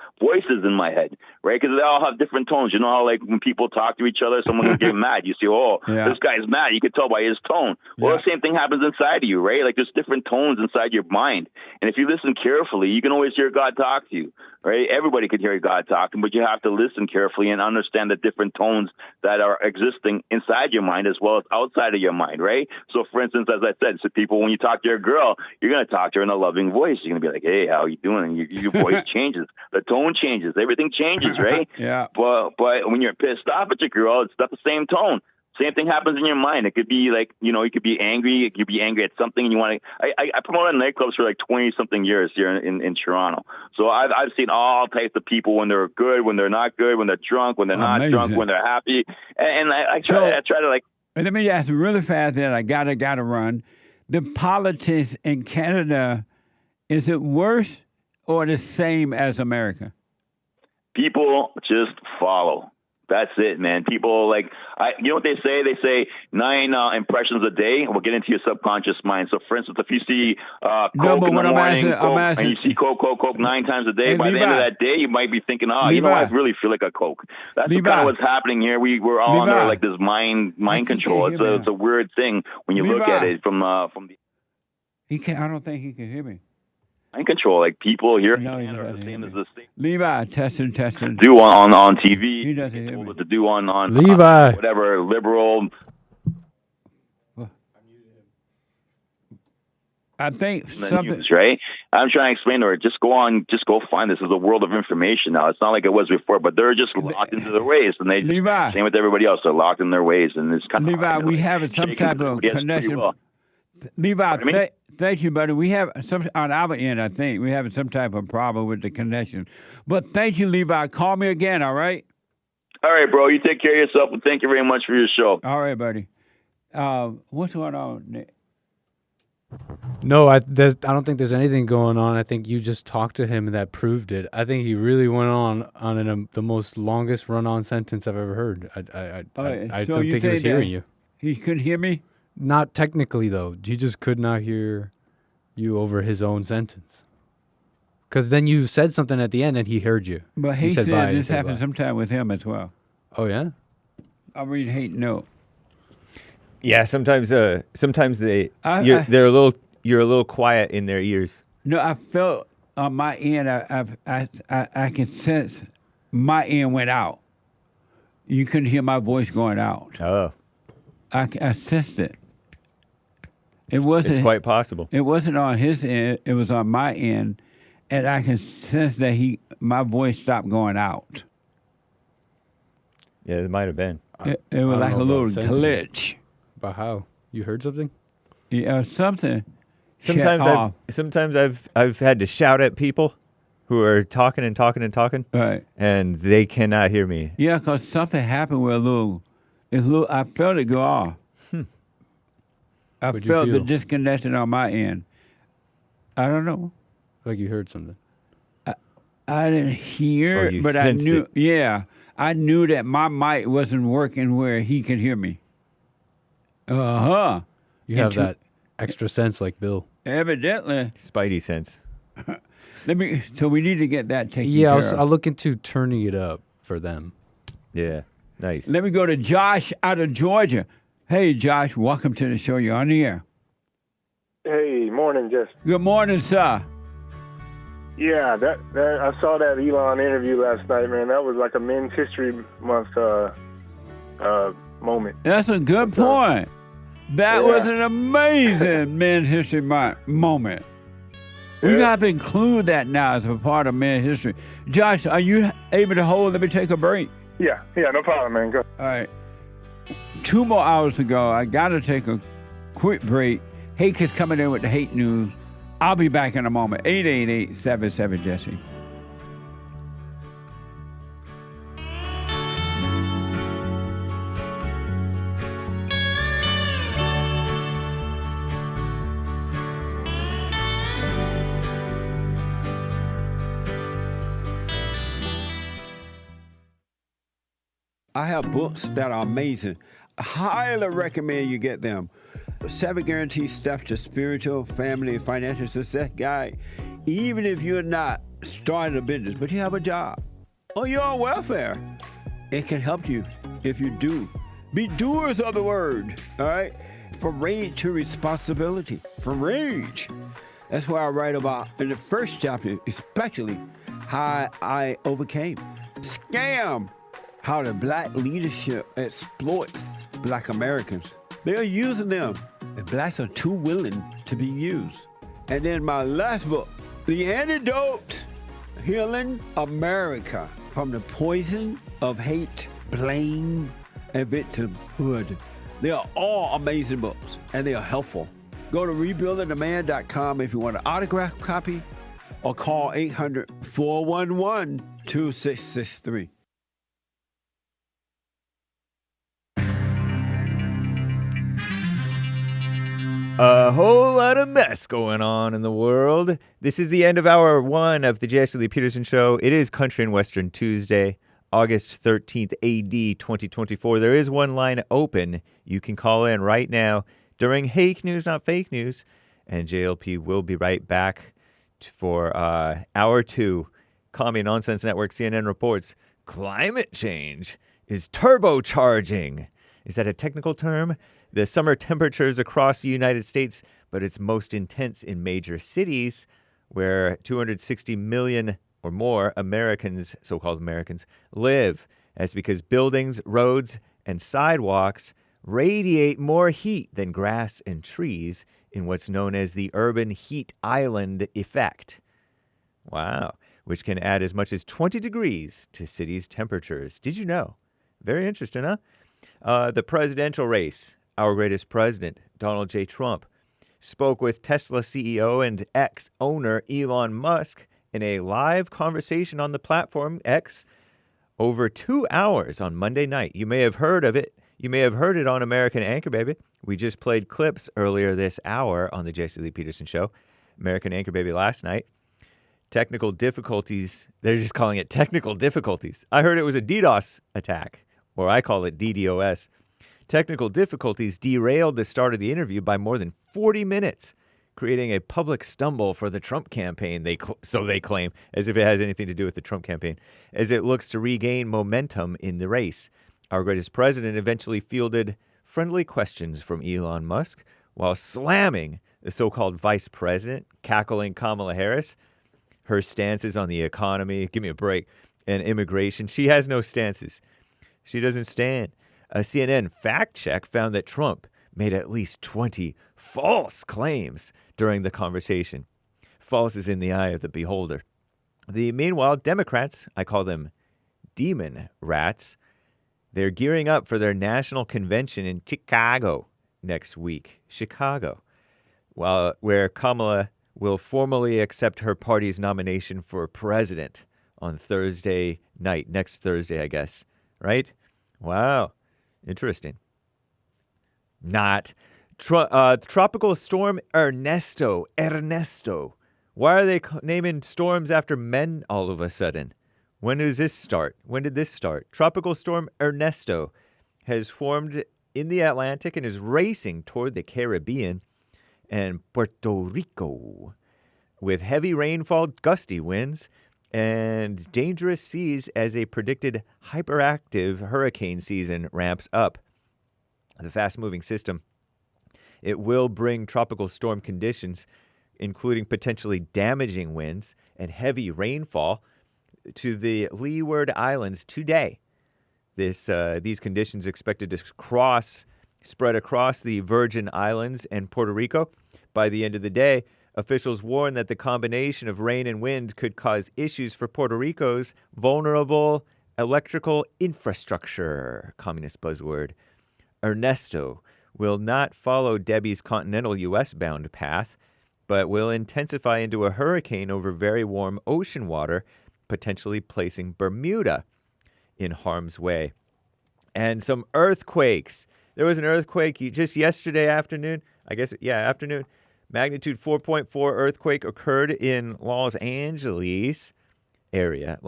in my head, right? Because they all have different tones. You know how, like, when people talk to each other, someone will get mad. You see, this guy's mad. You can tell by his tone. Well, the same thing happens inside of you, right? Like, there's different tones inside your mind. And if you listen carefully, you can always hear God talk to you, right? Everybody can hear God talking, but you have to listen carefully and understand the different tones that are existing inside your mind as well as outside of your mind, right? So, for instance, as I said, people, when you talk to your girl, you're going to talk to her in a loving voice. You're going to be like, hey, how are you doing? And your voice changes. The tone changes. Everything changes, right? Yeah. But when you're pissed off at your girl, it's not the same tone. Same thing happens in your mind. It could be like, you could be angry. You could be angry at something, and you want to. I promoted nightclubs for like 20-something years here in Toronto. So I've seen all types of people when they're good, when they're not good, when they're drunk, when they're not drunk, when they're happy. And I try to like. Let me ask you really fast. Then I gotta run. The politics in Canada, is it worse or the same as America? People just follow. That's it, man. People you know what they say? They say 9 impressions a day will get into your subconscious mind. So, for instance, if you see Coke in the morning, and you see Coke 9 times a day, by the end of that day, you might be thinking, I really feel like a Coke. That's kind of what's happening here. We're all under like this mind control. It's a weird thing when you look at it from the. He can't. I don't think he can hear me. Mind control, like people here No, are the same as the same. Levi, testing. Do on TV. He doesn't hear me. To do on Levi. Whatever liberal. I think something. News, right? I'm trying to explain to her. Just go find this. Is a world of information now. It's not like it was before, but they're just locked into their ways, and they just, same with everybody else. They're locked in their ways, and it's kind of Levi. We have some type of connection. Well. Levi, thank you, buddy. We have some on our end. I think we have some type of problem with the connection. But thank you, Levi. Call me again. All right. All right, bro. You take care of yourself, and thank you very much for your show. All right, buddy. What's going on, Nick? No, I don't think there's anything going on. I think you just talked to him and that proved it. I think he really went on the most longest run-on sentence I've ever heard. I don't think he was hearing you. He couldn't hear me? Not technically, though. He just could not hear you over his own sentence. Because then you said something at the end and he heard you. But he said this happened sometime with him as well. Oh, yeah? I'll read Hate note. Yeah, sometimes they're a little quiet in their ears. No, I felt on my end. I can sense my end went out. You couldn't hear my voice going out. Oh, I sensed it. It's quite possible. It wasn't on his end. It was on my end, and I can sense that my voice stopped going out. Yeah, it might have been. It was like a little glitch. About how? You heard something? Yeah, something. Sometimes I've had to shout at people who are talking, right, and they cannot hear me. Yeah, because something happened with I felt it go off. I felt the disconnection on my end. I don't know. Like you heard something. I didn't hear, but I sensed knew. it. Yeah, I knew that my mic wasn't working where he could hear me. You have that extra sense like Bill. Evidently. Spidey sense. So we need to get that taken care of. I'll look into turning it up for them. Yeah, nice. Let me go to Josh out of Georgia. Hey, Josh, welcome to the show. You're on the air. Hey, morning, Jess. Good morning, sir. Yeah, that I saw that Elon interview last night, man. That was like a Men's History Month moment. That's a good point. That was an amazing Men's History Month moment. We got to include that now as a part of Men's History. Josh, are you able to hold? Let me take a break. Yeah, no problem, man. Go. All right. 2 more hours to go. I got to take a quick break. Hake is coming in with the hate news. I'll be back in a moment. 888-77-JESSE. I have books that are amazing. I highly recommend you get them. 7 Guaranteed Steps to Spiritual, Family, and Financial Success Guide. Even if you're not starting a business, but you have a job, or you're on welfare, it can help you if you do. Be doers of the word, all right? From rage to responsibility. From rage. That's what I write about in the first chapter, especially how I overcame scam. How the black leadership exploits black Americans. They are using them, and blacks are too willing to be used. And then my last book, The Antidote, Healing America from the Poison of Hate, Blame, and victimhood. They are all amazing books, and they are helpful. Go to rebuildingdemand.com if you want an autographed copy, or call 800-411-2663. A whole lot of mess going on in the world. This is the end of hour 1 of the JLP Peterson Show. It is Country and Western Tuesday, August 13th, AD 2024. There is one line open. You can call in right now during Hake News, Not Fake News. And JLP will be right back for hour 2. Commie Nonsense Network, CNN reports climate change is turbocharging. Is that a technical term? The summer temperatures across the United States, but it's most intense in major cities where 260 million or more Americans, so-called Americans, live. That's because buildings, roads, and sidewalks radiate more heat than grass and trees in what's known as the urban heat island effect. Wow, which can add as much as 20 degrees to cities' temperatures. Did you know? Very interesting, huh? The presidential race. Our greatest president, Donald J. Trump, spoke with Tesla CEO and ex-owner Elon Musk in a live conversation on the platform X over 2 hours on Monday night. You may have heard of it. You may have heard it on American Anchor Baby. We just played clips earlier this hour on the JLP Peterson Show. American Anchor Baby last night. Technical difficulties. They're just calling it technical difficulties. I heard it was a DDoS attack, or I call it DDoS. Technical difficulties derailed the start of the interview by more than 40 minutes, creating a public stumble for the Trump campaign, so they claim, as if it has anything to do with the Trump campaign, as it looks to regain momentum in the race. Our greatest president eventually fielded friendly questions from Elon Musk while slamming the so-called vice president, cackling Kamala Harris. Her stances on the economy, give me a break, and immigration. She has no stances. She doesn't stand. A CNN fact check found that Trump made at least 20 false claims during the conversation. False is in the eye of the beholder. Meanwhile, Democrats, I call them demon rats, they're gearing up for their national convention in Chicago next week. Where Kamala will formally accept her party's nomination for president on Thursday night, next Thursday, I guess. Right? Wow. Interesting. Not. Tropical storm Ernesto. Why are they naming storms after men all of a sudden? When does this start? When did this start? Tropical storm Ernesto has formed in the Atlantic and is racing toward the Caribbean and Puerto Rico with heavy rainfall, gusty winds, and dangerous seas as a predicted hyperactive hurricane season ramps up. The fast-moving system, it will bring tropical storm conditions, including potentially damaging winds and heavy rainfall, to the Leeward Islands today. These conditions expected to spread across the Virgin Islands and Puerto Rico. By the end of the day, officials warn that the combination of rain and wind could cause issues for Puerto Rico's vulnerable electrical infrastructure, communist buzzword. Ernesto will not follow Debbie's continental U.S.-bound path, but will intensify into a hurricane over very warm ocean water, potentially placing Bermuda in harm's way. And some earthquakes. There was an earthquake just yesterday afternoon. Afternoon. Magnitude 4.4 earthquake occurred in Los Angeles area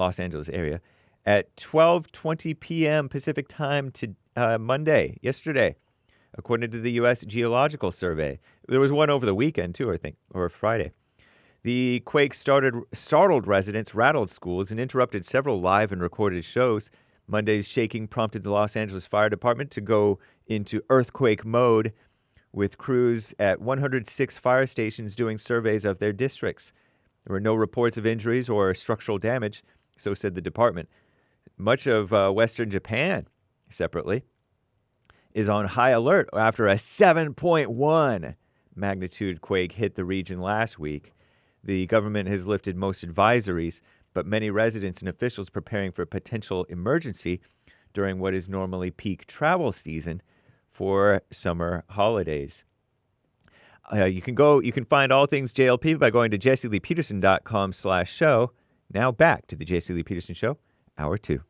at 12:20 p.m. Pacific time to Monday, yesterday, according to the U.S. Geological Survey. There was one over the weekend, too, I think, or Friday. The quake startled residents, rattled schools, and interrupted several live and recorded shows. Monday's shaking prompted the Los Angeles Fire Department to go into earthquake mode, with crews at 106 fire stations doing surveys of their districts. There were no reports of injuries or structural damage, so said the department. Much of Western Japan, separately, is on high alert after a 7.1 magnitude quake hit the region last week. The government has lifted most advisories, but many residents and officials preparing for a potential emergency during what is normally peak travel season for summer holidays. You can find all things JLP by going to jesseleepeterson.com/show. Now back to the Jesse Lee Peterson Show, Hour 2.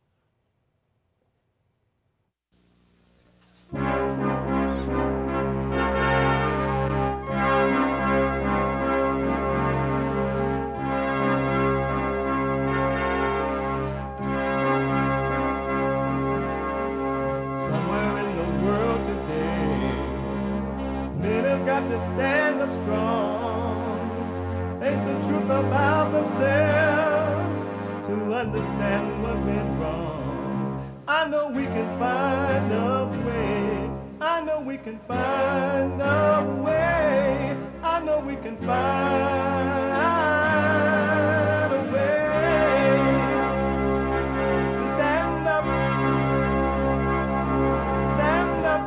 Got to stand up strong, face the truth about themselves, to understand what went wrong. I know we can find a way. I know we can find a way. I know we can find a way to stand up, stand up.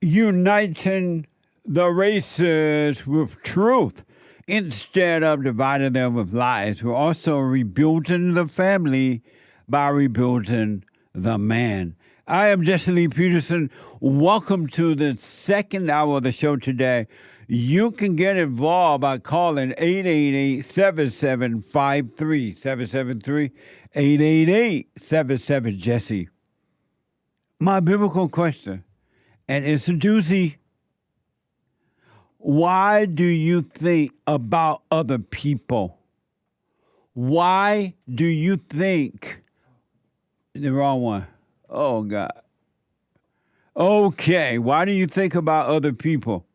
Uniting the races with truth instead of dividing them with lies. We're also rebuilding the family by rebuilding the man. I am Jesse Lee Peterson. Welcome to the second hour of the show today. You can get involved by calling 888-7753, 773-888-77-JESSE. My biblical question, and it's a doozy. Why do you think about other people? Why do you think... The wrong one. Oh, God. Okay, why do you think about other people?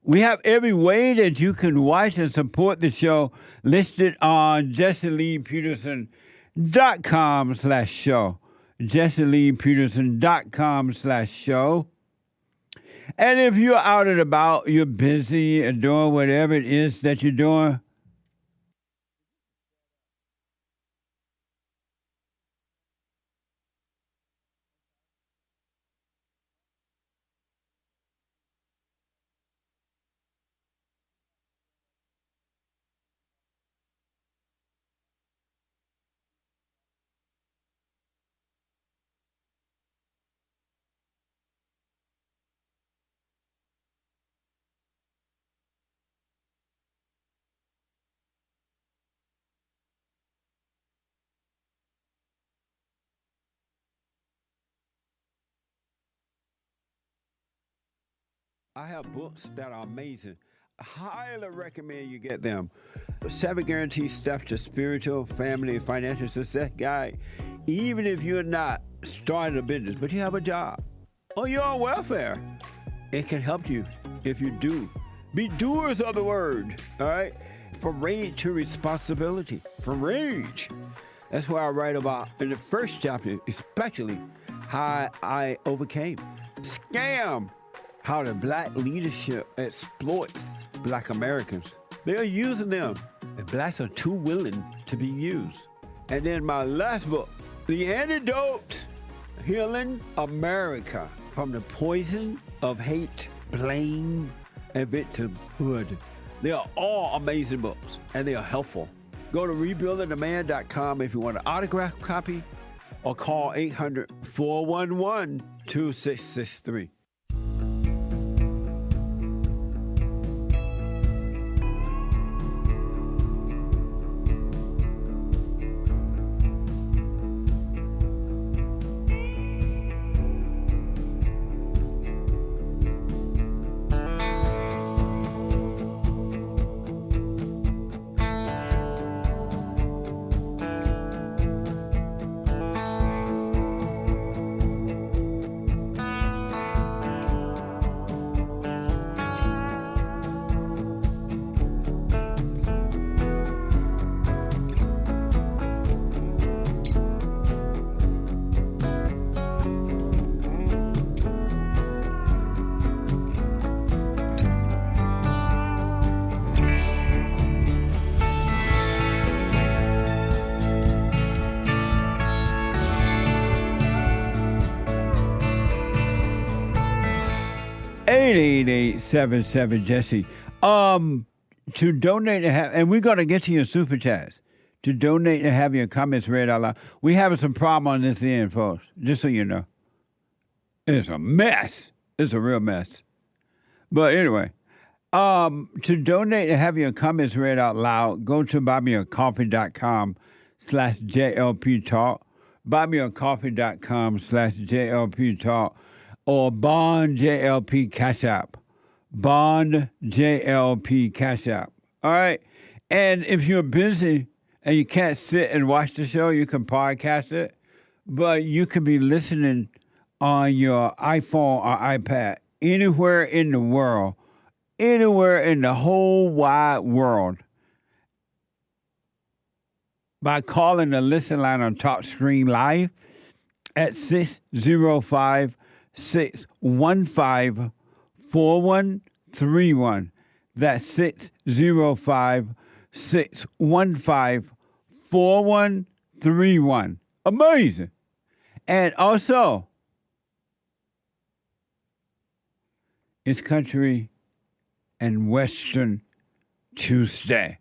We have every way that you can watch and support the show listed on jesseleepeterson.com/show. jesseleepeterson.com/show. And if you're out and about, you're busy and doing whatever it is that you're doing, I have books that are amazing. I highly recommend you get them. 7 Guaranteed Steps to Spiritual, Family, and Financial Success Guide. Even if you're not starting a business, but you have a job, or you're on welfare, it can help you if you do. Be doers of the word, all right? From rage to responsibility. From rage. That's what I write about in the first chapter, especially how I overcame scam. How the black leadership exploits black Americans. They are using them, and blacks are too willing to be used. And then my last book, The Antidote, Healing America from the Poison of Hate, Blame, and Victimhood. They are all amazing books, and they are helpful. Go to rebuildingtheman.com if you want an autographed copy, or call 800-411-2663. 888-77-JESSE. To donate to have, and we're going to get to your super chats. To donate and have your comments read out loud. We having some problem on this end, folks. Just so you know, it's a mess. It's a real mess. But anyway, to donate and have your comments read out loud, go to buymeacoffee.com/JLP Talk, buymeacoffee.com/JLP Talk, or Bond JLP Cash App. Bond JLP Cash App. All right. And if you're busy and you can't sit and watch the show, you can podcast it. But you can be listening on your iPhone or iPad anywhere in the world, anywhere in the whole wide world, by calling the listen line on Talk Screen Live at 605-615-4131. That's 605-615-4131. Amazing. And also, it's Country and Western Tuesday.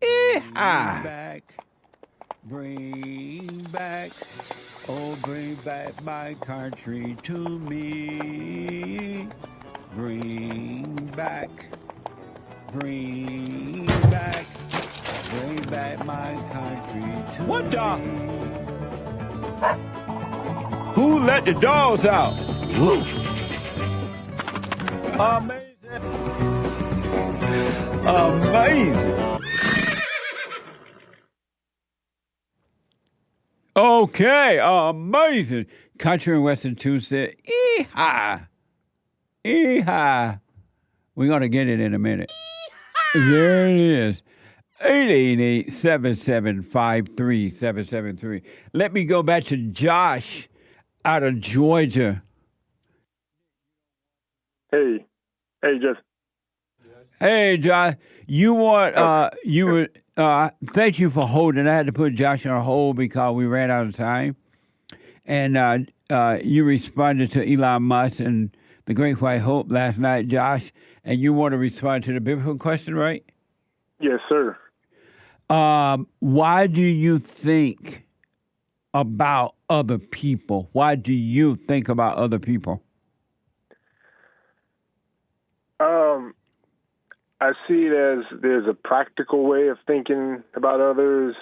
Bring back, oh, bring back my country to me. Bring back my country to What the? me. Who let the dogs out? Amazing. Amazing. Okay, amazing. Country and Western Tuesday. Yeehaw. Yeehaw. We're going to get it in a minute. There it is. 888-775-3773. Let me go back to Josh out of Georgia. Hey, Jeff. Hey, Josh. You want, thank you for holding. I had to put Josh on hold because we ran out of time. And you responded to Elon Musk and the Great White Hope last night, Josh. And you want to respond to the biblical question, right? Yes, sir. Why do you think about other people? Why do you think about other people? I see it as there's a practical way of thinking about others,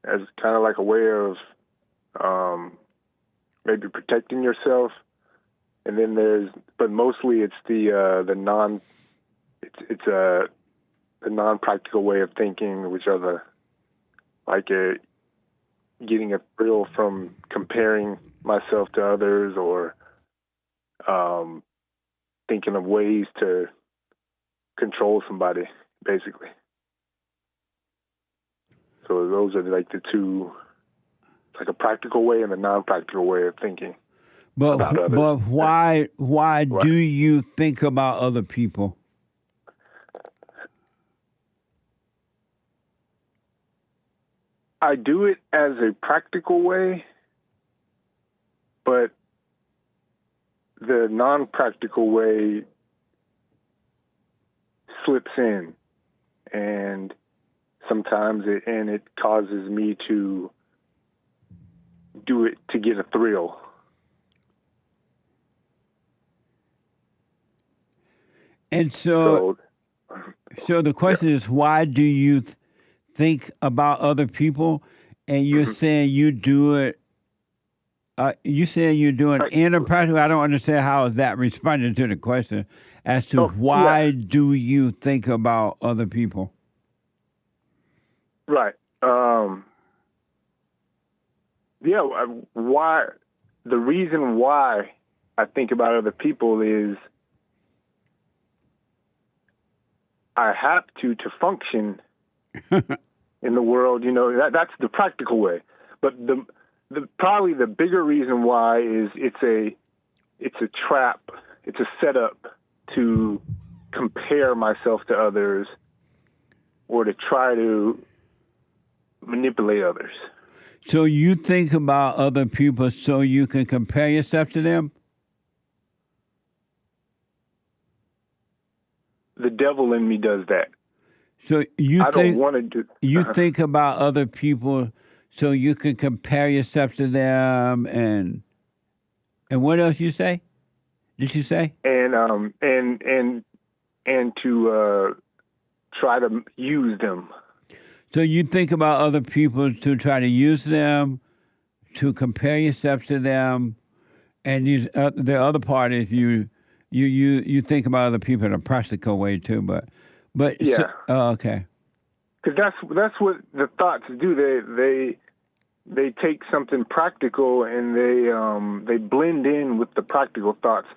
as kind of like a way of maybe protecting yourself, and then but mostly it's the non-practical way of thinking, which are getting a thrill from comparing myself to others, or thinking of ways to control somebody, basically. So those are like the two, like a practical way and a non-practical way of thinking. But why do you think about other people? I do it as a practical way, but the non-practical way slips in, and sometimes it causes me to do it to get a thrill. And so the question is, why do you think about other people? And you're saying you do it. You saying you're doing interpractical. I don't understand how that responding to the question as to why do you think about other people? Right. Why? The reason why I think about other people is I have to function in the world. You know, that's the practical way. But probably the bigger reason why is it's a trap. It's a setup to compare myself to others, or to try to manipulate others. So you think about other people so you can compare yourself to them? the devil in me does that. So you I think don't want to do. you think about other people so you can compare yourself to them, and what else you say? Did you say? And to try to use them. So you think about other people to try to use them, to compare yourself to them, and the other part is you think about other people in a practical way too. But yeah, okay. Because that's what the thoughts do. They take something practical and they blend in with the practical thoughts.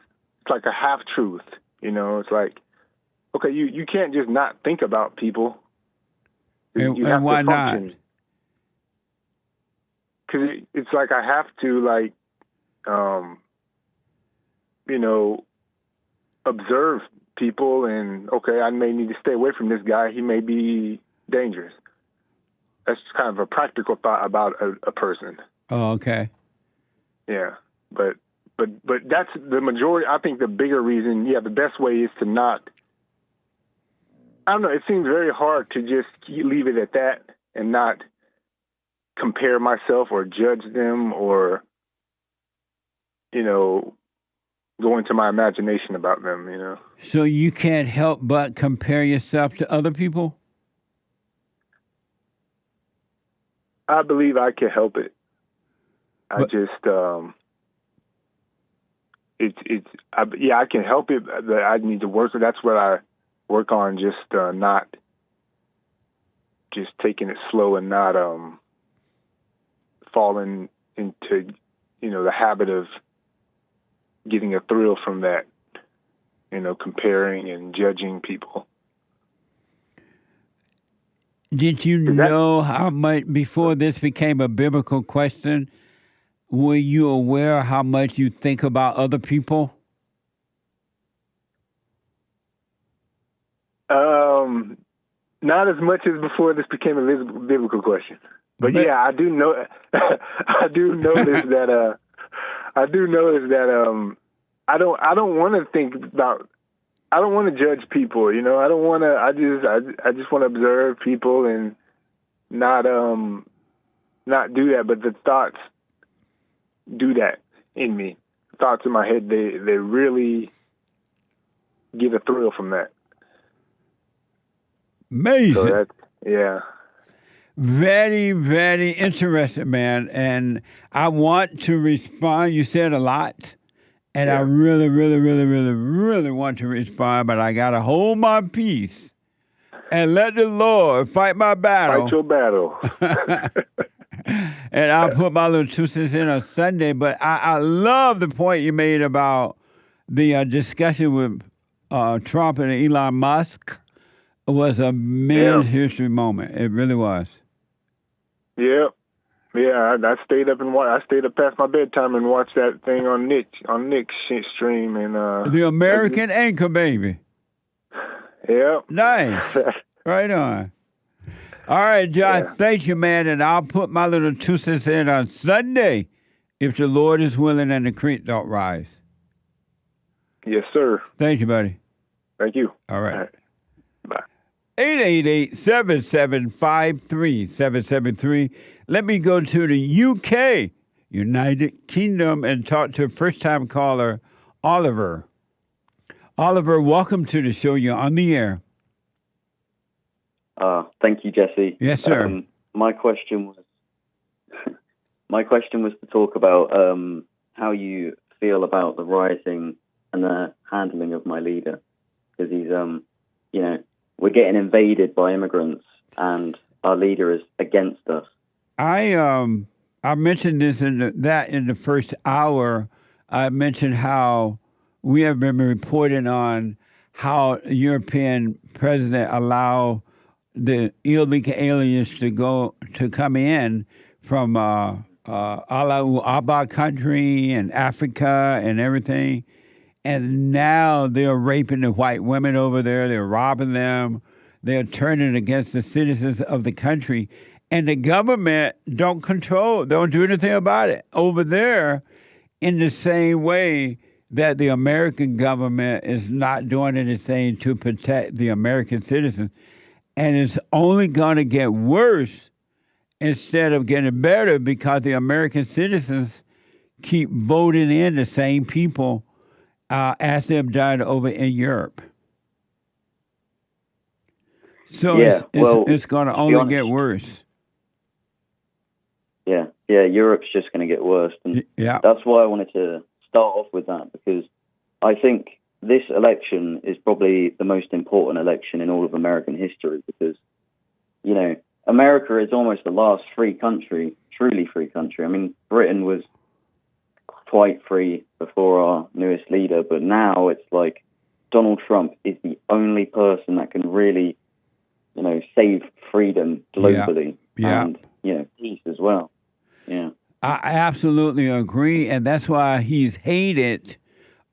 It's like a half truth, you know. It's like, okay, you can't just not think about people. And why not? Because it's like I have to, like, observe people, and okay, I may need to stay away from this guy. He may be dangerous. That's kind of a practical thought about a person. Oh, okay. Yeah, but that's the majority. I think the bigger reason, the best way is to not. I don't know. It seems very hard to just leave it at that and not compare myself or judge them or, go into my imagination about them, So you can't help but compare yourself to other people? I believe I can help it. I can help it, but I need to work. That's what I work on, just not just taking it slow and not falling into, the habit of getting a thrill from that, comparing and judging people. Did you know how much, before this became a biblical question, were you aware how much you think about other people? Not as much as before this became a biblical question. But yeah, I do know. I do notice that. I do notice that. I don't want to think about. I don't want to judge people. I don't want to. I just want to observe people and not do that. But the thoughts do that in me. Thoughts in my head. They really get a thrill from that. Amazing. So yeah. Very, very interesting, man. And I want to respond. You said a lot. And I really, really, really, really, really want to respond, but I got to hold my peace and let the Lord fight my battle. Fight your battle. And I'll put my little 2 cents in on Sunday. But I love the point you made about the discussion with Trump and Elon Musk. It was a men's history moment. It really was. Yeah. Yeah, I stayed up and I stayed up past my bedtime and watched that thing on Nick's stream and the American Anchor Baby. Yeah. Nice. Right on. All right, John. Thank you, man. And I'll put my little 2 cents in on Sunday, if the Lord is willing and the creek don't rise. Yes, sir. Thank you, buddy. Thank you. All right. Bye. 888-775-3773. Let me go to the UK, United Kingdom, and talk to first-time caller Oliver. Oliver, welcome to the show. You're on the air. Thank you, Jesse. Yes, sir. My question was to talk about how you feel about the rioting and the handling of my leader, because he's, we're getting invaded by immigrants, and our leader is against us. I mentioned this in the first hour. I mentioned how we have been reporting on how European president allow the illegal aliens to come in from Allahu Abba country and Africa and everything. And now they're raping the white women over there. They're robbing them. They're turning against the citizens of the country. And the government don't do anything about it. Over there, in the same way, that the American government is not doing anything to protect the American citizens, and it's only going to get worse instead of getting better because the American citizens keep voting in the same people as they've done over in Europe. So Yeah, well, it's going to to be only honest, get worse. yeah, Europe's just going to get worse. And Yeah. that's why I wanted to start off with that, because I think this election is probably the most important election in all of American history, because, you know, America is almost the last free country, truly free country. I mean, Britain was quite free before our newest leader, but now it's like Donald Trump is the only person that can really, you know, save freedom globally and, you know, peace as well. Yeah. I absolutely agree, and that's why he's hated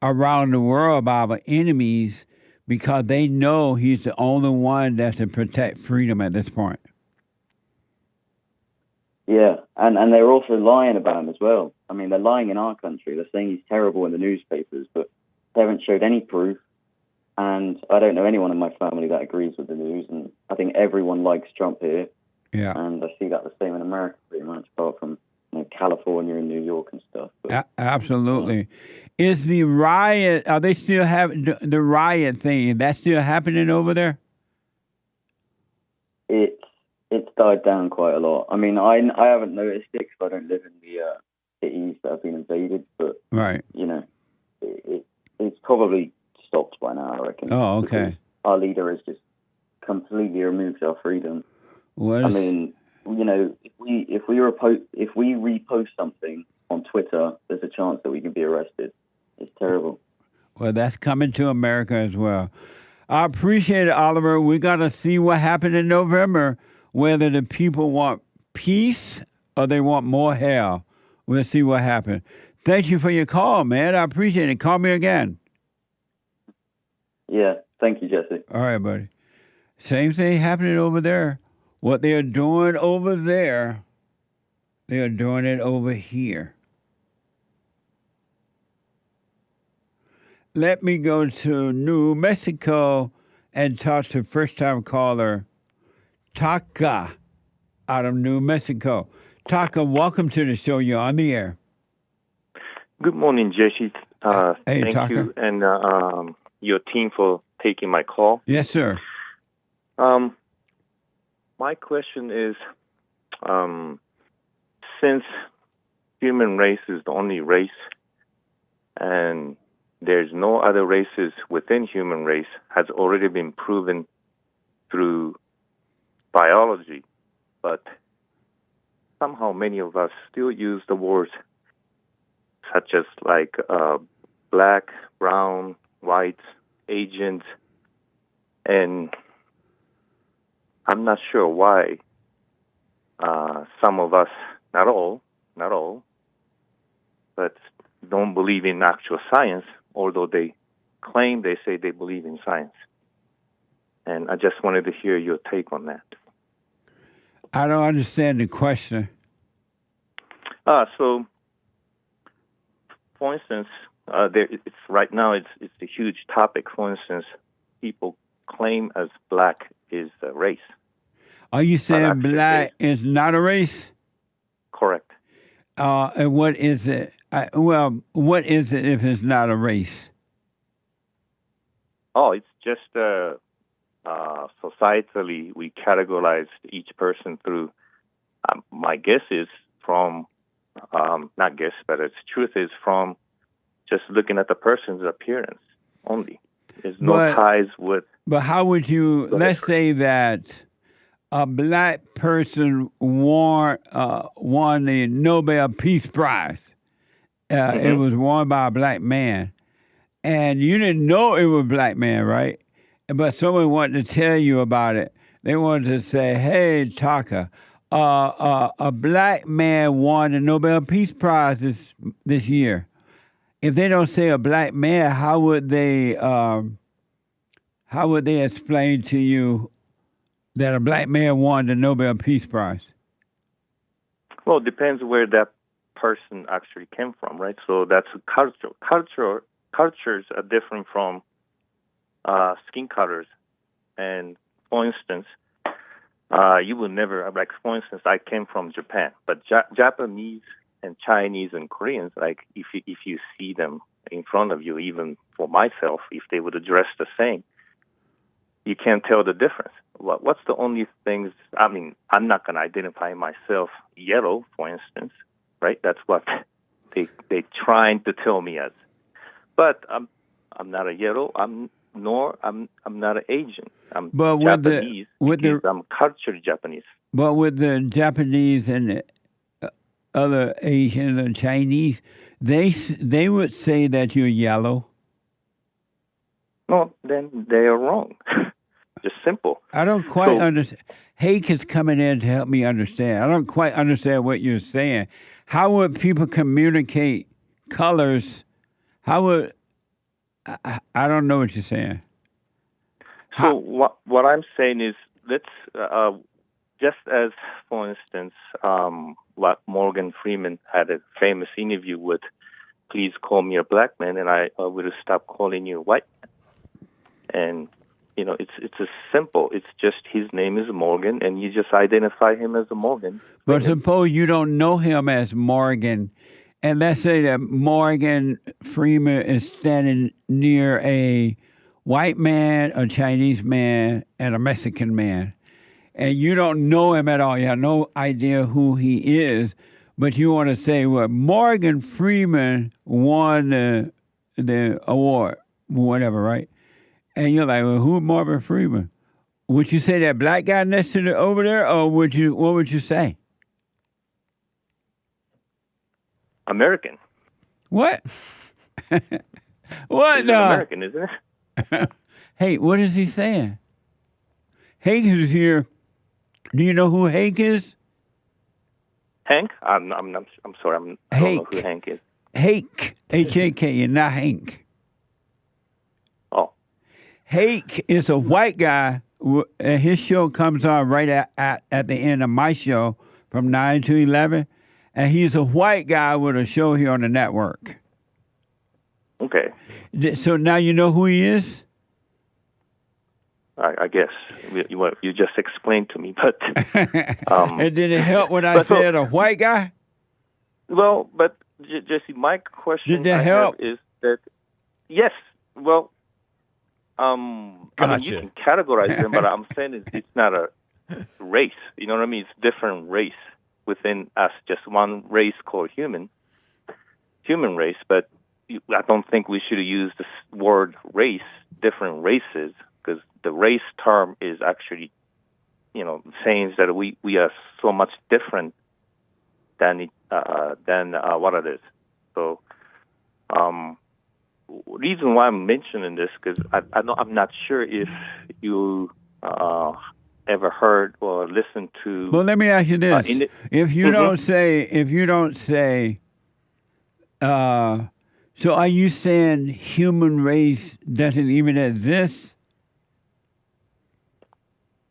around the world by our enemies, because they know he's the only one that can protect freedom at this point. Yeah, and they're also lying about him as well. I mean, they're lying in our country. They're saying he's terrible in the newspapers, but they haven't showed any proof. And I don't know anyone in my family that agrees with the news. And I think everyone likes Trump here. Yeah. And I see that the same in America pretty much, apart from, you know, California and New York and stuff. But, absolutely. Is the riot, are they still having the riot thing? That's still happening over there? It's died down quite a lot. I mean, I haven't noticed it because I don't live in the cities that have been invaded, but, right, you know, it's probably stopped by now, I reckon. Oh, okay. Our leader has just completely removed our freedom. Well, I mean, you know, if we repost something on Twitter, there's a chance that we can be arrested. It's terrible. Well, that's coming to America as well. I appreciate it, Oliver. We got to see what happened in November, whether the people want peace or they want more hell. We'll see what happens. Thank you for your call, man. I appreciate it. Call me again. Yeah. Thank you, Jesse. All right, buddy. Same thing happening over there. What they're doing over there, they're doing it over here. Let me go to New Mexico and talk to first-time caller Taka out of New Mexico. Taka, welcome to the show. You're on the air. Good morning, Jesse. Hey, thank Taka. you and your team for taking my call. Yes, sir. My question is, since human race is the only race and there's no other races within human race, has already been proven through biology, but somehow many of us still use the words such as like black, brown, white, Asians, and I'm not sure why some of us, not all, but don't believe in actual science, although they say they believe in science. And I just wanted to hear your take on that. I don't understand the question. So, for instance, right now it's a huge topic. For instance, people claim as black is a race. Are you saying black is not a race? Correct. And what is it? What is it if it's not a race? Oh, it's just societally we categorize each person through. My guess is from not guess, but its truth is from just looking at the person's appearance only. There's no ties with. But how would you? Let's say that a black person won the Nobel Peace Prize. It was won by a black man, and you didn't know it was a black man, right? But someone wanted to tell you about it. They wanted to say, "Hey, Taka, a black man won the Nobel Peace Prize this year." If they don't say a black man, how would they explain to you that a black man won the Nobel Peace Prize? Well, it depends where that person actually came from, right? So that's cultural cultures are different from skin colors. And for instance, you will never, like, for instance, I came from Japan, but Japanese and Chinese and Koreans, like, if you see them in front of you, even for myself, if they would dress the same, you can't tell the difference. What's the only things, I mean, I'm not going to identify myself yellow, for instance, right? That's what they trying to tell me as. But I'm not a yellow, I'm not an Asian. I'm But Japanese because I'm cultured Japanese. But with the Japanese and the other Asian and Chinese, they would say that you're yellow. No, then they are wrong. Just simple. I don't quite understand. Hake is coming in to help me understand. I don't quite understand what you're saying. How would people communicate colors? How would... I don't know what you're saying. So what I'm saying is, let's just as, for instance, what Morgan Freeman had a famous interview with, please call me a black man, and I will stop calling you a white man. And it's as simple. It's just his name is Morgan, and you just identify him as a Morgan. But suppose you don't know him as Morgan. And let's say that Morgan Freeman is standing near a white man, a Chinese man, and a Mexican man. And you don't know him at all. You have no idea who he is. But you want to say, well, Morgan Freeman won the award, whatever, right? And you're like, well, who is Morgan Freeman? Would you say that black guy next to over there, or what would you say? American. What? What? He's American, isn't it? Hey, what is he saying? Hake is here. Do you know who Hake is? Hank? I'm sorry. I don't know who Hank is. Hake, H-A-K, and not Hank. Oh. Hake is a white guy. His show comes on right at the end of my show from 9 to 11. And he's a white guy with a show here on the network. Okay. So now you know who he is? I guess. You just explained to me, but... and did it help when I said a white guy? Well, but Jesse, my question did that help? Is that... Yes. Well, I mean, you can categorize them, but I'm saying it's not a race. You know what I mean? It's different race within us, just one race called human race, but I don't think we should use this word race, different races, because the race term is actually, saying that we are so much different than what it is. So, reason why I'm mentioning this, because I'm not sure if you ever heard or listened to. Well, let me ask you this: if you don't say, so are you saying human race doesn't even exist?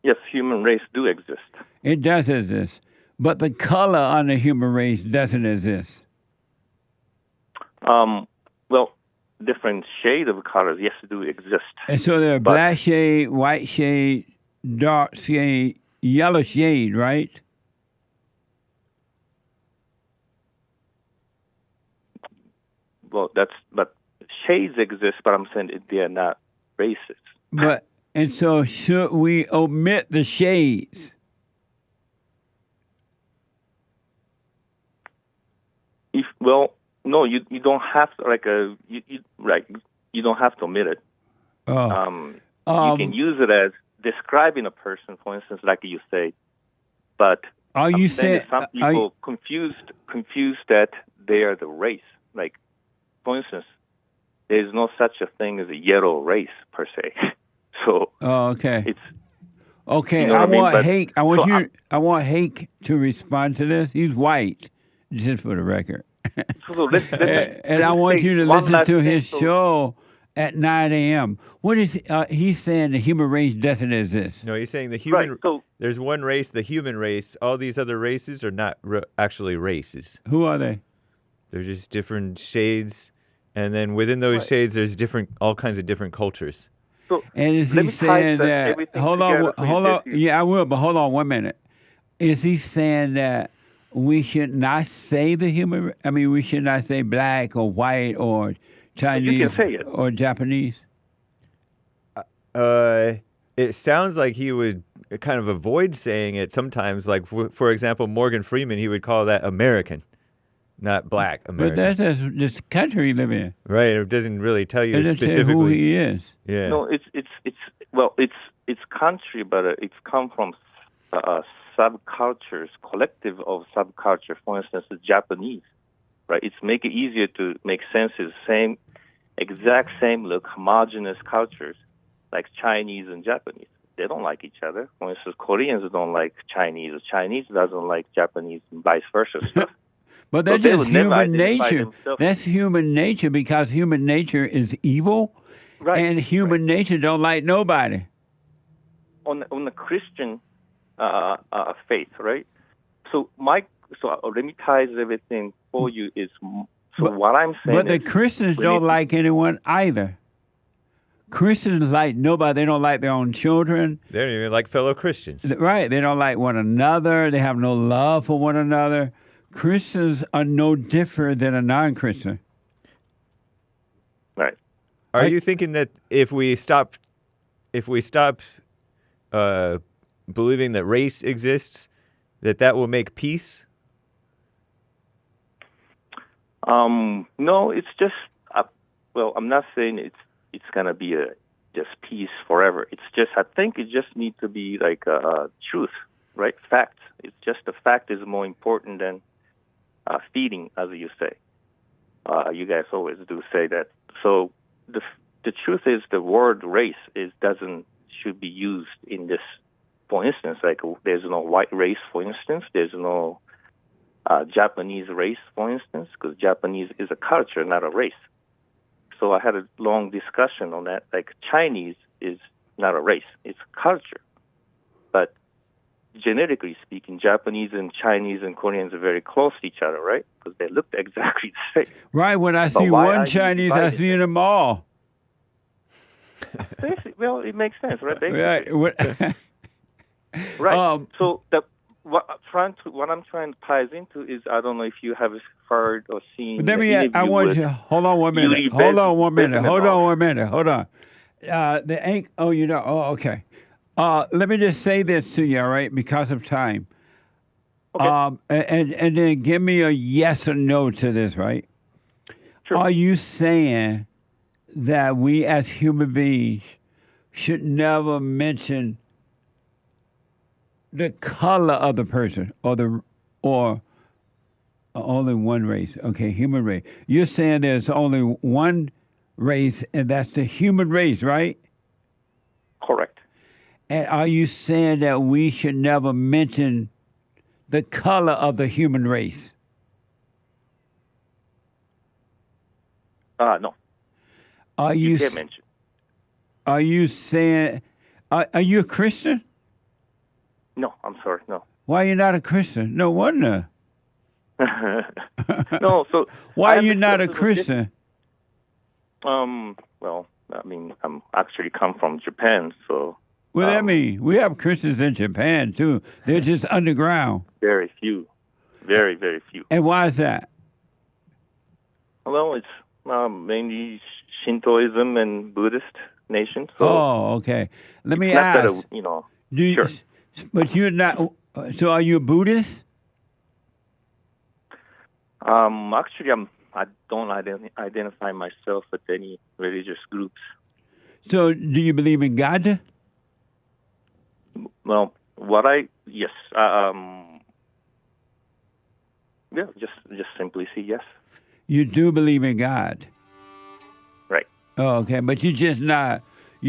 Yes, human race do exist. It does exist, but the color on the human race doesn't exist. Well, different shade of colors, yes, do exist. And so there are black shade, white shade, dark shade, yellow shade, right? Well, but shades exist, but I'm saying they are not races. And so should we omit the shades? No, you don't have to you don't have to omit it. You can use it as describing a person, for instance, like you say. But are you saying some people confused that they are the race? Like, for instance, there is no such a thing as a yellow race per se. So okay. It's okay. You know I want Hake. I want Hake to respond to this. He's white, just for the record. So and I want you to listen to his show at 9 a.m. What is he's saying? The human race doesn't exist. No, he's saying the human. Right, there's one race, the human race. All these other races are not actually races. Who are they? They're just different shades And then within those shades, there's all kinds of different cultures. So And is let he me tie saying that? everything Hold on, together for you, hold on. Jesse. Yeah, I will, but hold on 1 minute. Is he saying that we should not say the human? I mean, we should not say black or white or Chinese say it. or Japanese. It sounds like he would kind of avoid saying it sometimes. Like, for example, Morgan Freeman, he would call that American, not black American. But that's just country he live in. Right. It doesn't really tell you It doesn't say specifically who he is. Yeah. No, it's country, but it's come from subcultures, collective of subculture. For instance, the Japanese, right? It's make it easier to make sense. It's exact same look, homogeneous cultures like Chinese and Japanese. They don't like each other. For instance, Koreans don't like Chinese, or Chinese doesn't like Japanese, and vice versa stuff. But that's they just would never human identify nature. themselves. That's human nature because human nature is evil, Right, and human nature don't like nobody. On the Christian faith, right? So let me tie everything for you. What I'm saying But the is, Christians don't like anyone either. Christians like nobody. They don't like their own children. They don't even like fellow Christians. Right. They don't like one another. They have no love for one another. Christians are no different than a non-Christian. Right. Are you thinking that if we stop believing that race exists, that will make peace? No, it's just I'm not saying it's gonna be just peace forever. It's just I think it just needs to be like truth, right? Fact. It's just the fact is more important than feeding, as you say. You guys always do say that. So the truth is the word race should be used in this. For instance, like there's no white race. For instance, there's no Japanese race. For instance, because Japanese is a culture, not a race. So I had a long discussion on that. Like Chinese is not a race; it's a culture. But genetically speaking, Japanese and Chinese and Koreans are very close to each other, right? Because they look exactly the same. Right. When I see one Chinese, I see them all. Well, it makes sense, right? Basically. Right. Right. So what I'm trying to tie into is I don't know if you have heard or seen. Let me. I want you. Hold on 1 minute. Hold on 1 minute. Hold on 1 minute. Hold on. The ink. Oh, you know. Oh, okay. Let me just say this to you, all right, because of time. Okay. And then give me a yes or no to this, right? Sure. Are you saying that we as human beings should never mention the color of the person or only one race? Okay, human race. You're saying there's only one race, and that's the human race, right? Correct. And are you saying that we should never mention the color of the human race? No. You can't mention. Are you saying? Are you a Christian? No, I'm sorry. No. Why are you not a Christian? No wonder. No. So why are you not a Christian? Well, I mean, I'm actually come from Japan, so. What that mean? We have Christians in Japan too. They're just underground. Very few. Very, very few. And why is that? Well, it's mainly Shintoism and Buddhist nation. So okay. Let me ask. Sure. But you're not. So, are you a Buddhist? Actually, I don't identify myself with any religious groups. So, do you believe in God? Well, yes. Yeah, just simply say yes. You do believe in God? Right. Oh, okay. But you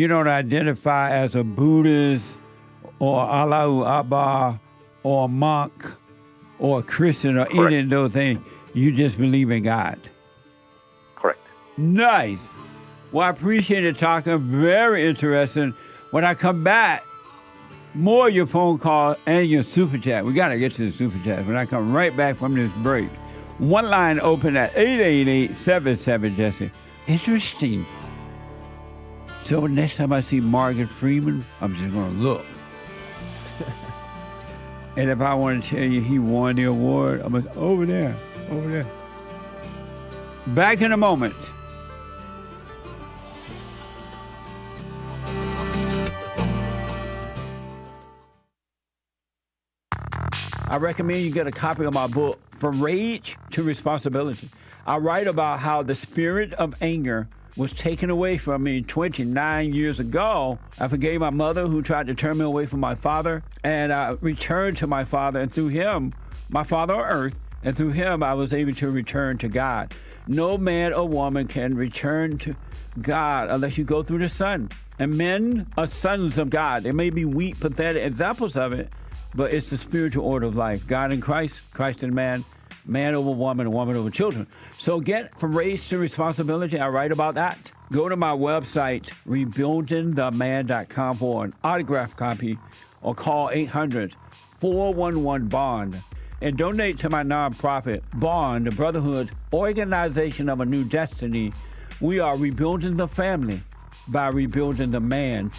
don't identify as a Buddhist or Allahu Akbar or a monk or a Christian or Correct. any of those things. You just believe in God. Correct. Nice. Well, I appreciate it, Taka. Very interesting. When I come back, more of your phone call and your super chat. We got to get to the super chat when I come right back from this break. One line open at 888-77-JESSE. Interesting. So next time I see Morgan Freeman, I'm just going to look. And if I want to tell you he won the award, I'm like, over there. Back in a moment. I recommend you get a copy of my book, From Rage to Responsibility. I write about how the spirit of anger was taken away from me 29 years ago. I forgave my mother who tried to turn me away from my father, and I returned to my father, and through him, my father on earth, and through him, I was able to return to God. No man or woman can return to God unless you go through the Son. And men are sons of God. There may be weak, pathetic examples of it, but it's the spiritual order of life. God in Christ, Christ in man, man over woman, and woman over children. So get From Rage to Responsibility. I write about that. Go to my website, rebuildingtheman.com for an autographed copy, or call 800-411-BOND. And donate to my nonprofit, Bond, the Brotherhood Organization of a New Destiny. We are rebuilding the family by rebuilding the man.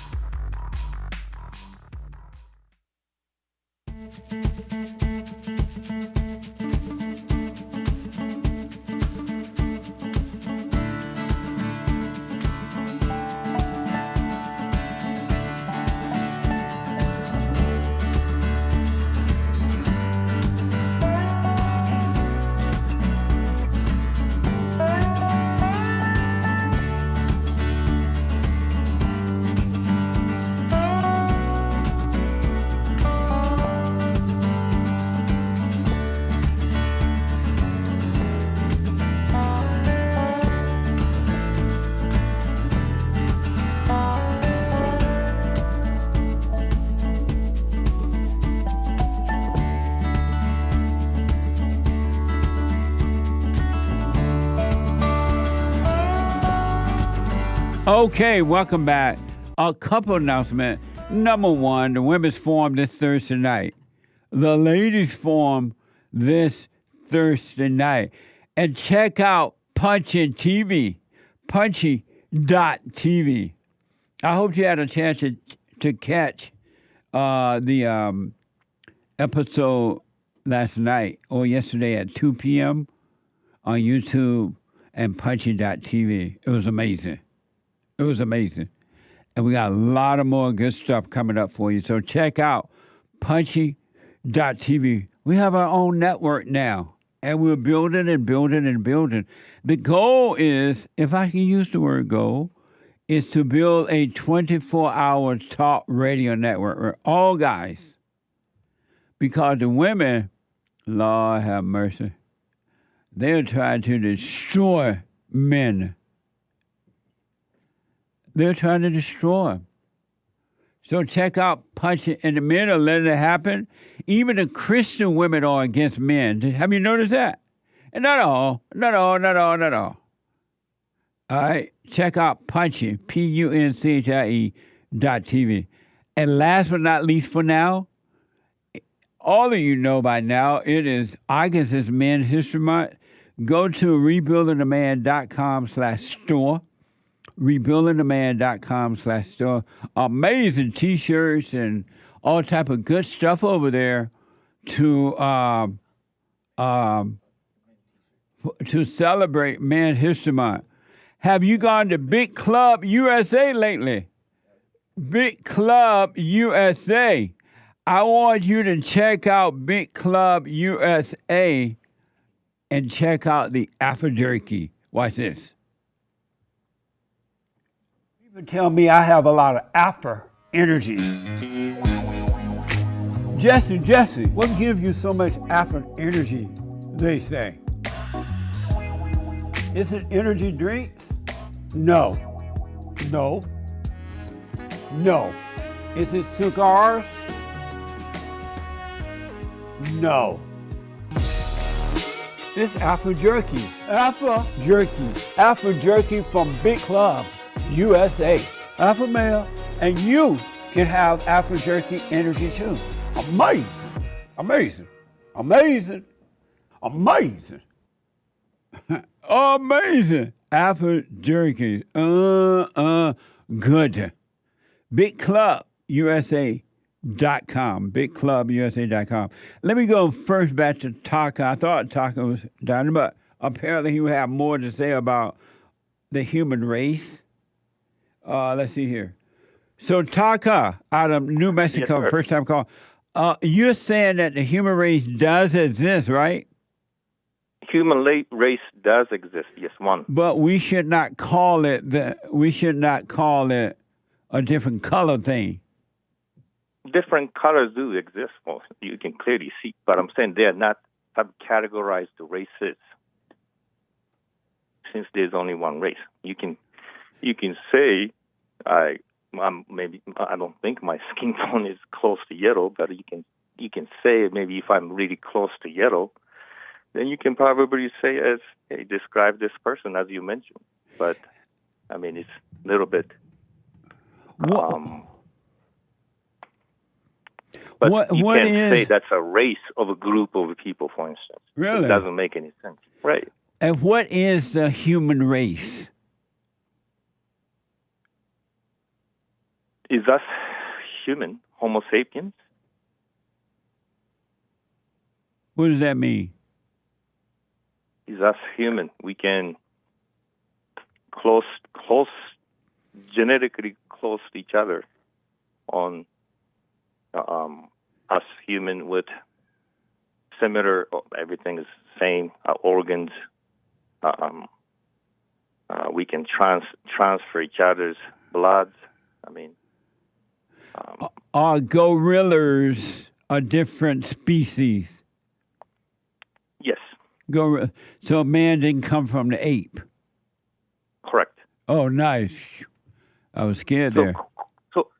Okay, welcome back. A couple announcement. Number one, the women's forum this Thursday night. The ladies forum this Thursday night. And check out Punchy TV, punchy.tv. I hope you had a chance to catch the episode last night or yesterday at 2 p.m. on YouTube and punchy.tv. It was amazing. It was amazing. And we got a lot of more good stuff coming up for you. So check out punchy.tv. We have our own network now. And we're building and building and building. The goal is, if I can use the word goal, is to build a 24-hour talk radio network for all guys. Because the women, Lord have mercy, they're trying to destroy men. They're trying to destroy them. So check out Punchy, and the men are letting it happen. Even the Christian women are against men. Have you noticed that? And not all. All right, check out Punchy, PUNCHIE.TV. And last but not least for now, all of you know by now, it is August is Men's History Month. Go to rebuildingtheman.com/store. rebuildingtheman.com/store. Amazing T-shirts and all type of good stuff over there to celebrate Men's History Month. Have you gone to Big Club USA lately? Big Club USA. I want you to check out Big Club USA and check out the Afro Jerky. Watch this. Tell me I have a lot of Afro energy. Jesse, what gives you so much Afro energy, they say? Is it energy drinks? No. Is it cigars? No. It's Afro Jerky. Afro Jerky from Big Club USA. Alpha male, and you can have Afro Jerky energy too. Amazing. Amazing. Apple jerky. Good. BigClubUSA.com. BigClubUSA.com. Let me go first back to Taka. I thought Taka was done, but apparently he would have more to say about the human race. Let's see here. So Taka out of New Mexico, Yes, first time call. You're saying that the human race does exist, right? Human race does exist. Yes, one. But we should not call it a different color thing. Different colors do exist. Well, you can clearly see, but I'm saying they are not subcategorized to races. Since there's only one race, you can say I don't think my skin tone is close to yellow, but you can say maybe if I'm really close to yellow, then you can probably say as hey, describe this person as you mentioned. But I mean it's a little bit. But you can't say that's a race of a group of people, for instance. Really? It doesn't make any sense. Right. And what is the human race? Is us human, Homo sapiens? What does that mean? Is us human? We can close, genetically close to each other on us human with similar, everything is the same, organs. We can transfer each other's bloods. I mean, are gorillas a different species? Yes. So man didn't come from the ape? Correct. Oh, nice. I was scared there. So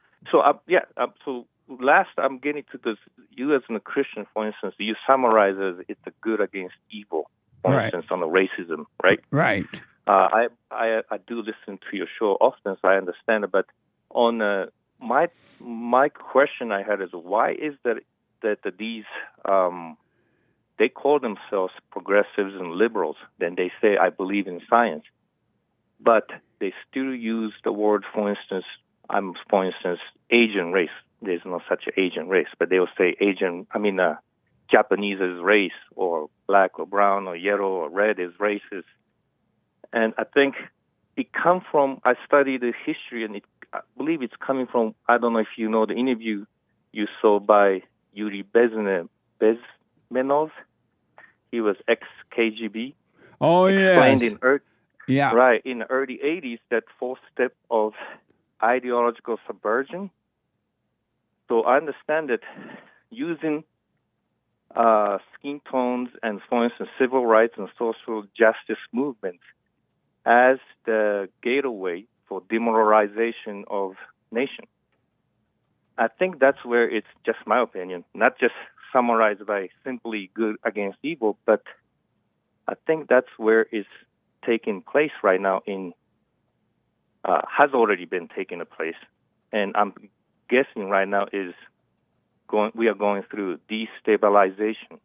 last I'm getting to this, you as a Christian, for instance, you summarize as it's a good against evil, for instance, on the racism, right? Right. I do listen to your show often, so I understand it, but on my question I had is why is that these they call themselves progressives and liberals, then they say I believe in science, but they still use the word, for instance, Asian race. There's no such Asian race, but they will say Japanese is race, or black or brown or yellow or red is racist. And I think it comes from, I studied the history, and I believe it's coming from, I don't know if you know the interview you saw by Yuri Bezmenov. He was ex-KGB. Oh, explained yes. In the early 80s, that fourth step of ideological subversion. So I understand that using skin tones and, for instance, civil rights and social justice movements as the gateway for demoralization of nation. I think that's where it's just my opinion, not just summarized by simply good against evil, but I think that's where it's taking place right now has already been taking place. And I'm guessing right now we are going through destabilization.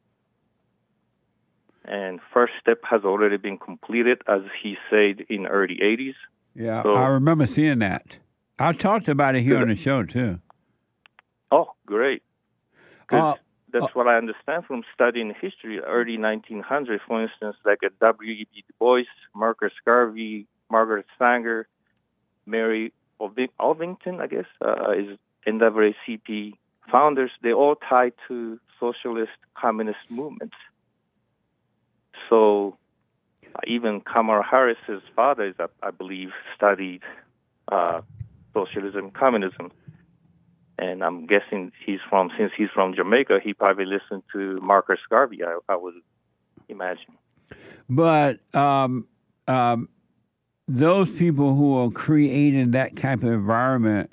And first step has already been completed, as he said, in early 80s. Yeah, so, I remember seeing that. I talked about it here on the show, too. Oh, great. That's what I understand from studying history. Early 1900s, for instance, like a W.E.B. Du Bois, Marcus Garvey, Margaret Sanger, Mary Ovington, I guess, is NAACP founders. They all tied to socialist communist movements. So even Kamala Harris's father is, I believe, studied socialism, communism. And I'm guessing since he's from Jamaica, he probably listened to Marcus Garvey, I would imagine. But those people who are creating that type of environment,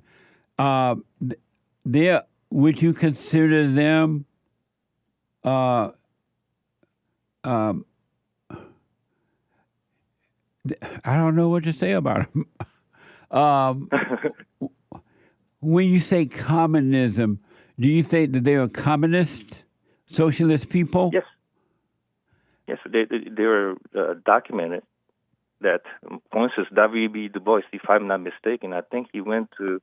would you consider them I don't know what to say about them. When you say communism, do you think that they are communist, socialist people? Yes. Yes, they were documented that, for instance, W.B. Du Bois, if I'm not mistaken, I think he went to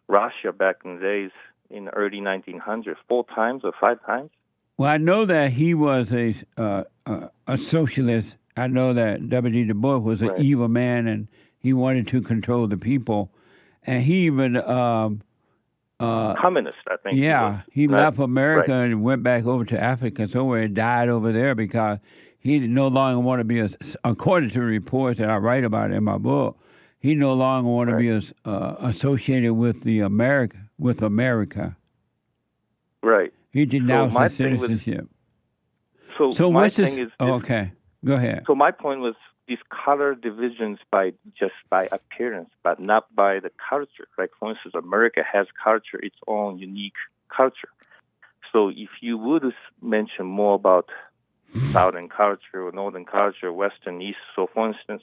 Russia back in the days in the early 1900s 4 times or 5 times. Well, I know that he was a socialist. I know that W.D. Du Bois was an Right. evil man, and he wanted to control the people. And he even Communist, I think. he Right. left America Right. and went back over to Africa somewhere and died over there because he no longer want to be, according to the reports that I write about in my book, he no longer want to be associated with America. Right. He denounced my his thing was- citizenship. So my what's thing this? is, Okay, go ahead. So my point was these color divisions by appearance, but not by the culture. Like, for instance, America has culture, its own unique culture. So if you would mention more about Southern culture or Northern culture, Western, East. So, for instance,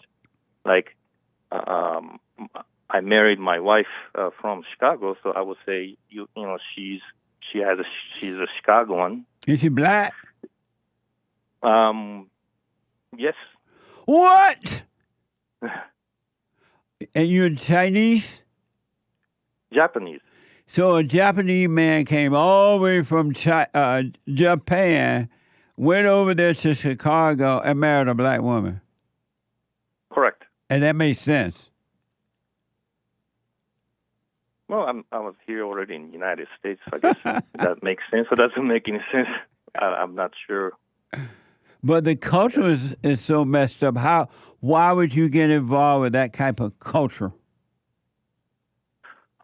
like I married my wife from Chicago, so I would say she's a Chicagoan. Is she black? Yes. What? And you're Chinese? Japanese. So a Japanese man came all the way from Japan, went over there to Chicago and married a black woman. Correct. And that makes sense. Well, I was here already in the United States, so I guess that makes sense. Or doesn't make any sense. I'm not sure. But the culture is so messed up. Why would you get involved with that type of culture?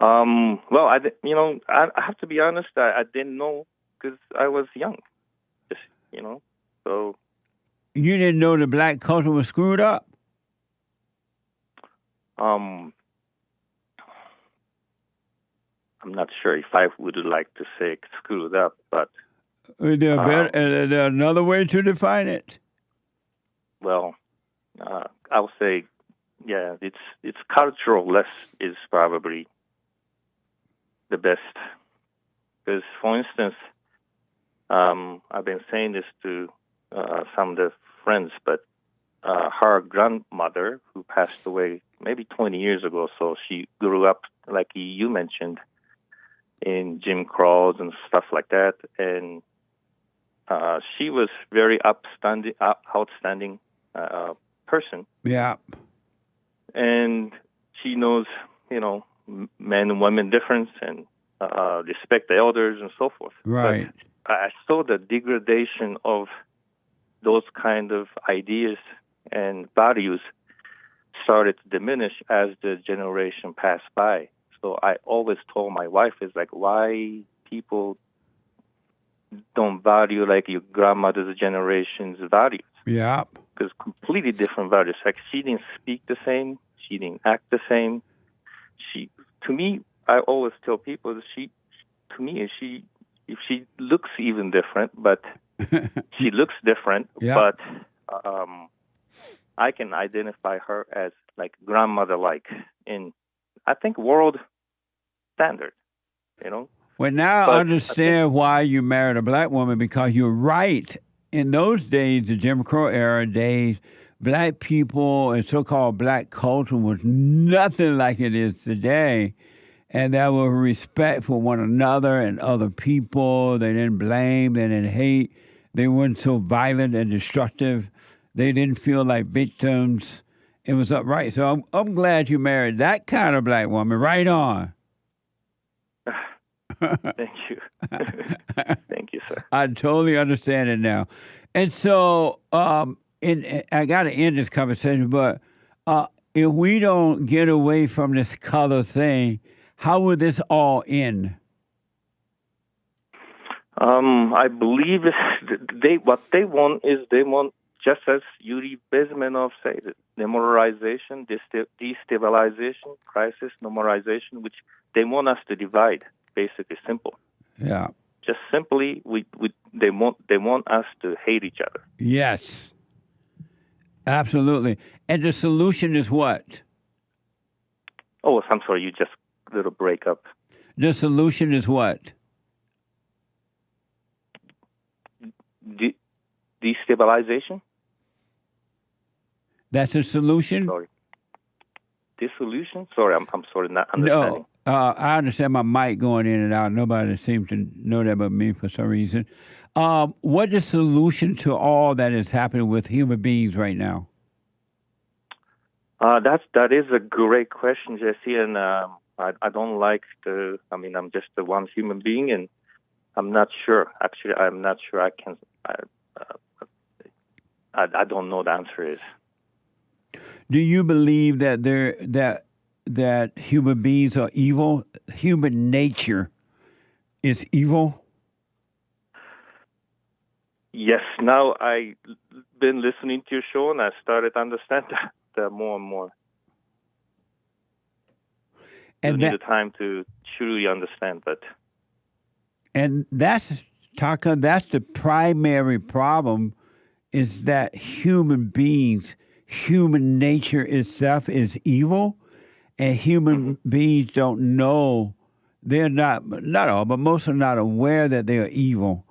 Well, I have to be honest. I didn't know because I was young. Just, so. You didn't know the black culture was screwed up? I'm not sure if I would like to say screwed up, but. Is there another way to define it? Well, I would say, yeah, it's cultural less is probably the best. Because, for instance, I've been saying this to some of the friends, but her grandmother, who passed away maybe 20 years ago, so she grew up, like you mentioned, in Jim Crows and stuff like that, and she was very outstanding person. Yeah. And she knows, men and women difference and respect the elders and so forth. Right. But I saw the degradation of those kind of ideas and values started to diminish as the generation passed by. So I always told my wife, is like, why people don't value like your grandmother's generation's values. Yeah. Because completely different values. Like, she didn't speak the same. She didn't act the same. To me, I always tell people that if she looks even different, but she looks different, but I can identify her as like grandmother-like in, I think, world standard, Well, now I understand why you married a black woman, because you're right. In those days, the Jim Crow era days, black people and so-called black culture was nothing like it is today. And there was respect for one another and other people. They didn't blame, they didn't hate. They weren't so violent and destructive. They didn't feel like victims. It was upright. So I'm glad you married that kind of black woman. Right on. Thank you. Thank you, sir. I totally understand it now. And so I got to end this conversation, but if we don't get away from this color thing, how will this all end? I believe what they want is just as Yuri Bezmenov said, demoralization, destabilization, crisis, normalization, which they want us to divide. Basically, simple. Yeah. Just simply, they want us to hate each other. Yes. Absolutely. And the solution is what? Oh, I'm sorry. You just a little break up. The solution is what? Destabilization. That's a solution? Sorry. Dissolution? Sorry, I'm sorry, not understanding. No, I understand my mic going in and out. Nobody seems to know that but me for some reason. What is the solution to all that is happening with human beings right now? That is a great question, Jesse, and I don't like I'm just the one human being, and I'm not sure. Actually, I'm not sure I can. I don't know the answer is. Do you believe that that human beings are evil? Human nature is evil? Yes. Now I've been listening to your show, and I started to understand that more and more. And you need the time to truly understand that. And that's, Taka, that's the primary problem, is that human beings, human nature itself is evil, and human beings don't know, they're not all, but most are not aware that they are evil.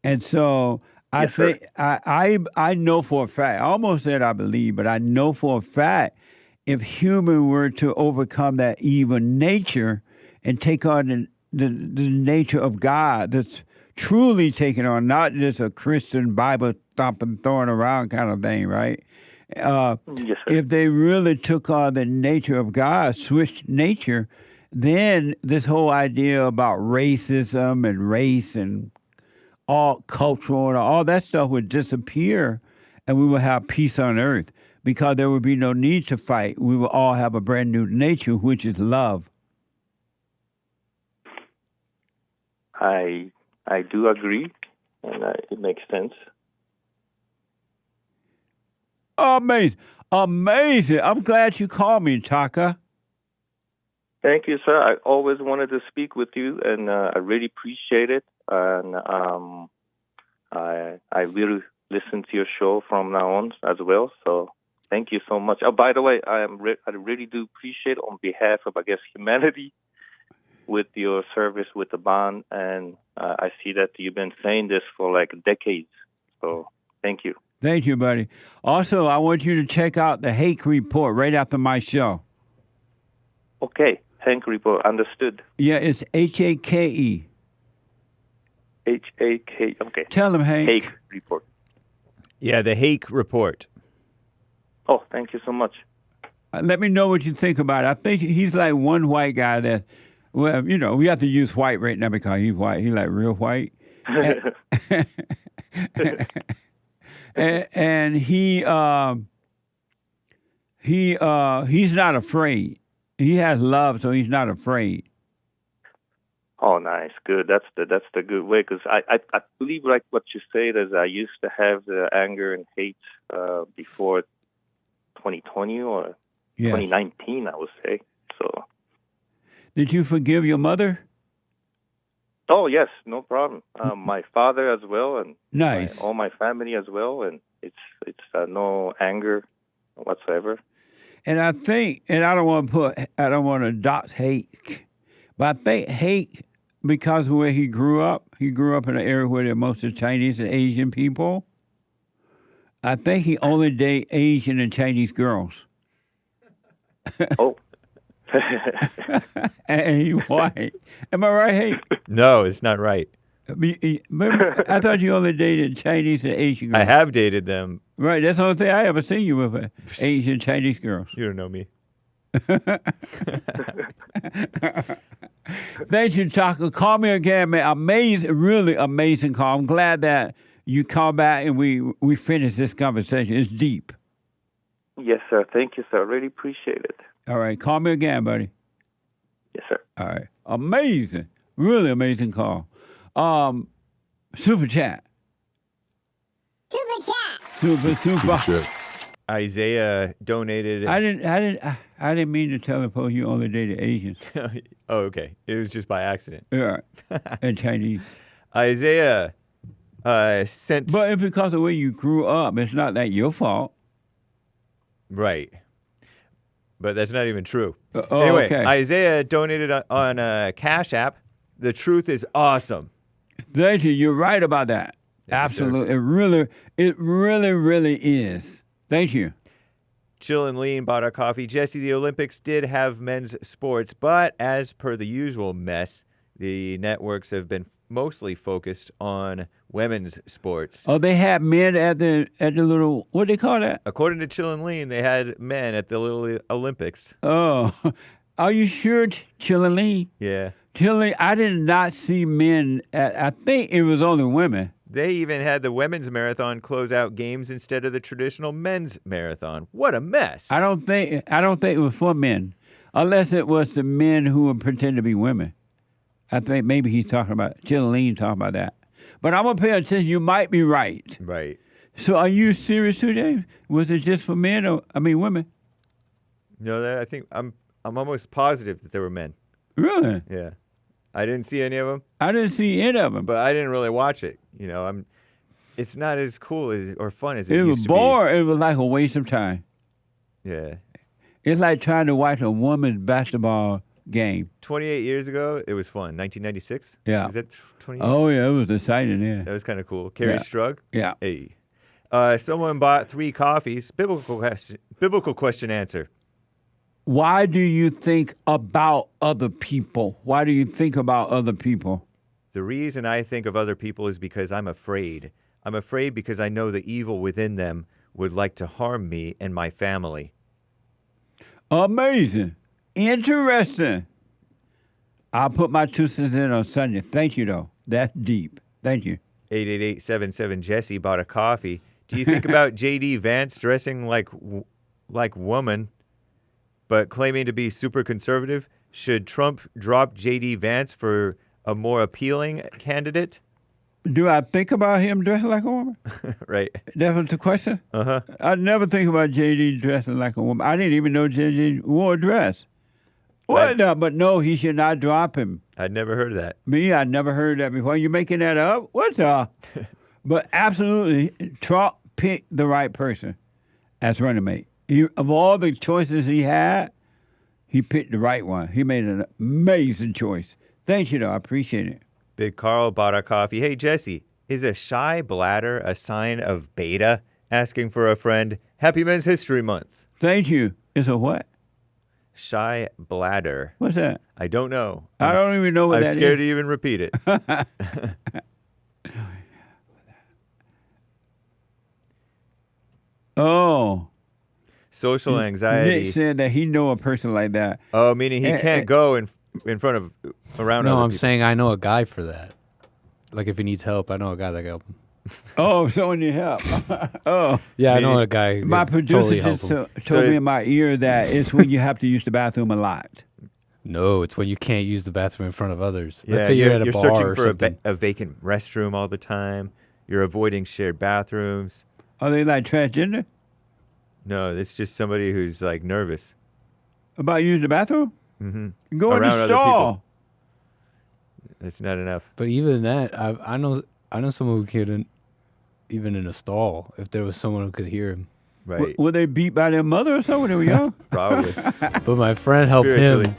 And so I think, I know for a fact, I almost said I believe, but I know for a fact, if human were to overcome that evil nature and take on the nature of God that's truly taken on, not just a Christian Bible thumping, throwing around kind of thing, right? If they really took on the nature of God, switched nature, then this whole idea about racism and race and all cultural and all that stuff would disappear, and we would have peace on earth because there would be no need to fight. We will all have a brand new nature, which is love. I do agree, and it makes sense. Amazing. Amazing. I'm glad you called me, Taka. Thank you, sir. I always wanted to speak with you, and I really appreciate it. And I will listen to your show from now on as well. So thank you so much. Oh, by the way, I really do appreciate on behalf of, I guess, humanity with your service with the bond. And I see that you've been saying this for like decades. So thank you. Thank you, buddy. Also, I want you to check out the Hake report right after my show. Okay. Hake report. Understood. Yeah, it's Hake. Hake. Okay. Tell him, Hake. Hake report. Yeah, the Hake report. Oh, thank you so much. Let me know what you think about it. I think he's like one white guy that, well, you know, we have to use white right now because he's white. He's like real white. And he's not afraid. He has love, so he's not afraid. Oh, nice, good. That's the good way, because I believe like what you say is I used to have the anger and hate before 2020 or 2019, I would say. So, did you forgive your mother? Oh yes, no problem. My father as well, and nice. All my family as well, and it's no anger whatsoever. And I think, and I don't want to dox Hake, but I think Hake, because of where he grew up in an area where there are most of Chinese and Asian people. I think he only dates Asian and Chinese girls. Oh. And he's white. Am I right, Hake? No, it's not right. Remember, I thought you only dated Chinese and Asian girls. I have dated them. Right, that's the only thing I ever seen you with, Asian Chinese girls. You don't know me. Thank you, Taka. Call me again, man. Amazing, really amazing call. I'm glad that you called back and we finished this conversation. It's deep. Yes, sir. Thank you, sir. Really appreciate it. All right, call me again, buddy. Yes, sir. All right, amazing, really amazing call. Super chat. Super chats. Isaiah donated. I didn't mean to tell the folks you only dated Asians. Oh, okay. It was just by accident. Yeah, and Chinese. Isaiah sent. But it's because of the way you grew up. It's not that your fault. Right. But that's not even true. Anyway, okay. Isaiah donated on Cash App. The truth is awesome. Thank you. You're right about that. Absolutely. It really is. Thank you. Chill and Lean bought our coffee. Jesse, the Olympics did have men's sports, but as per the usual mess, the networks have been mostly focused on women's sports. Oh, they had men at the little, what do they call that? According to Chill and Lean, they had men at the little Olympics. Oh, are you sure, Chill and Lean? Yeah. Chill and Lean, I did not see men I think it was only women. They even had the women's marathon close out games instead of the traditional men's marathon. What a mess. I don't think it was for men, unless it was the men who would pretend to be women. I think maybe he's talking about, Chilleen talking about that. But I'm going to pay attention. You might be right. Right. So are you serious too, James? Was it just for men women? No, I think I'm almost positive that there were men. Really? Yeah. I didn't see any of them. I didn't see any of them. But I didn't really watch it. You know, it's not as cool or fun as it was used to boring. It was like a waste of time. Yeah. It's like trying to watch a woman's basketball game. 28 years ago, it was fun. 1996? Yeah. Was that 28? Oh, yeah, it was exciting, yeah. That was kind of cool. Carrie Strug? Yeah. Hey. Someone bought 3 coffees. Biblical question answer. Why do you think about other people? Why do you think about other people? The reason I think of other people is because I'm afraid. I'm afraid because I know the evil within them would like to harm me and my family. Amazing. Interesting. I'll put my 2 cents in on Sunday. Thank you, though. That's deep. Thank you. 888-77 Jesse bought a coffee. Do you think about J.D. Vance dressing like woman, but claiming to be super conservative? Should Trump drop J.D. Vance for a more appealing candidate? Do I think about him dressing like a woman? Right. That was the question? Uh-huh. I never think about J.D. dressing like a woman. I didn't even know J.D. wore a dress. But no, he should not drop him. I'd never heard of that. Me, I'd never heard that before. You making that up? What the? But absolutely, Trump picked the right person as running mate. Of all the choices he had, he picked the right one. He made an amazing choice. Thank you, though. I appreciate it. Big Carl bought our coffee. Hey, Jesse, is a shy bladder a sign of beta? Asking for a friend. Happy Men's History Month. Thank you. It's a what? Shy bladder. What's that? I don't know. I don't even know what that is. I'm scared to even repeat it. Oh. Social anxiety. Nick said that he know a person like that. Oh, meaning he can't go in front of, around No, other I'm people. saying I know a guy for that. Like if he needs help, I know a guy that can help him. Oh, someone need help. Oh. Yeah, I know a guy. My producer just told me in my ear that it's when you have to use the bathroom a lot. No, it's when you can't use the bathroom in front of others. Yeah, Let's say you're at a bar searching or for something. a vacant restroom all the time. You're avoiding shared bathrooms. Are they like transgender? No, it's just somebody who's like nervous. About using the bathroom? Mm-hmm. Go in Around the other stall. people. That's not enough. But even that, I know someone who couldn't, even in a stall, if there was someone who could hear him. Right. Were they beat by their mother or something when they were young? Probably. But my friend helped him.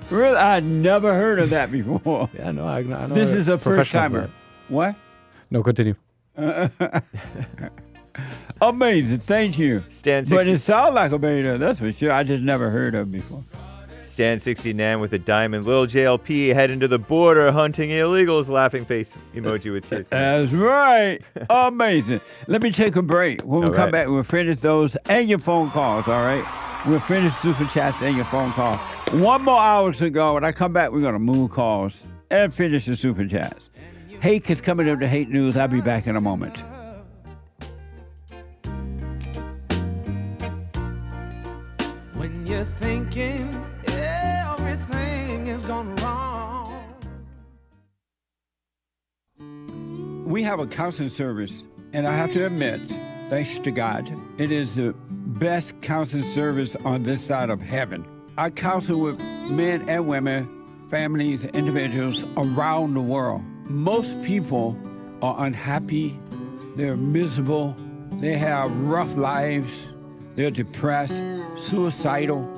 Really? I'd never heard of that before. Yeah, no, I know. This is a first timer. What? No, continue. Amazing. Thank you. Stan But it sounds like a beta, that's for sure. I just never heard of it before. Stan 69 with a diamond. Lil JLP heading to the border hunting illegals. Laughing face emoji with tears. That's right. Amazing. Let me take a break. When we All come right. back, we'll finish those and your phone calls, all right? We'll finish Super Chats and your phone call. 1 more hour to go. When I come back, we're going to move calls and finish the Super Chats. Hake is coming up to Hate News. I'll be back in a moment. When you're thinking everything is gone wrong. We have a counseling service, and I have to admit, thanks to God, it is the best counseling service on this side of heaven. I counsel with men and women, families, individuals around the world. Most people are unhappy, they're miserable, they have rough lives, they're depressed, suicidal,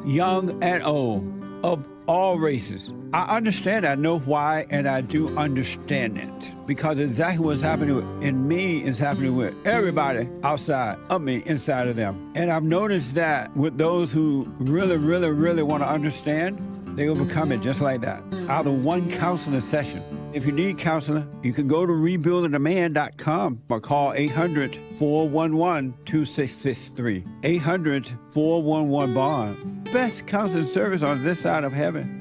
young and old, of all races. I understand. I know why, and I do understand it. Because exactly what's happening in me is happening with everybody outside of me, inside of them. And I've noticed that with those who really, really, really want to understand, they overcome it just like that, out of one counseling session. If you need counseling, you can go to rebuildingtheman.com or call 800-411-2663. 800-411-BOND. Best counseling service on this side of heaven.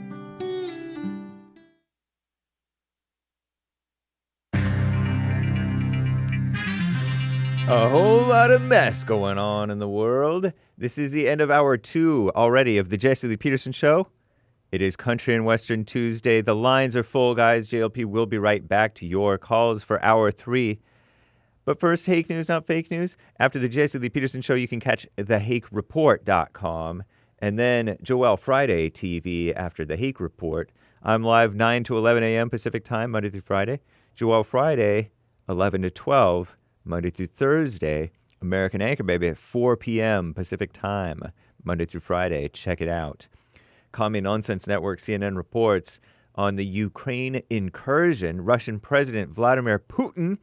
A whole lot of mess going on in the world. This is the end of hour 2 already of the Jesse Lee Peterson Show. It is Country and Western Tuesday. The lines are full, guys. JLP will be right back to your calls for hour 3. But first, Hake News, not fake news. After the Jesse Lee Peterson Show, you can catch thehakereport.com. And then Joel Friday TV after the Hake Report. I'm live 9 to 11 a.m. Pacific Time, Monday through Friday. Joel Friday, 11 to 12, Monday through Thursday. American Anchor Baby at 4 p.m. Pacific Time, Monday through Friday. Check it out. Commie Nonsense Network, CNN reports on the Ukraine incursion. Russian President Vladimir Putin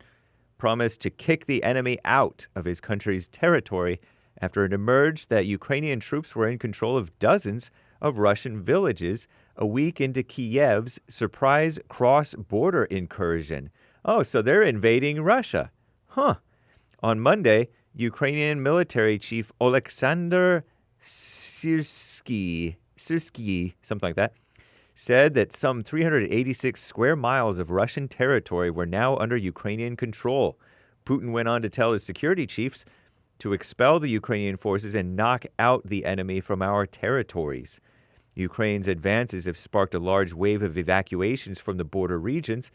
promised to kick the enemy out of his country's territory after it emerged that Ukrainian troops were in control of dozens of Russian villages a week into Kiev's surprise cross-border incursion. Oh, so they're invading Russia. Huh. On Monday, Ukrainian military chief Oleksandr Syrsky, something like that, said that some 386 square miles of Russian territory were now under Ukrainian control. Putin went on to tell his security chiefs to expel the Ukrainian forces and knock out the enemy from our territories. Ukraine's advances have sparked a large wave of evacuations from the border regions.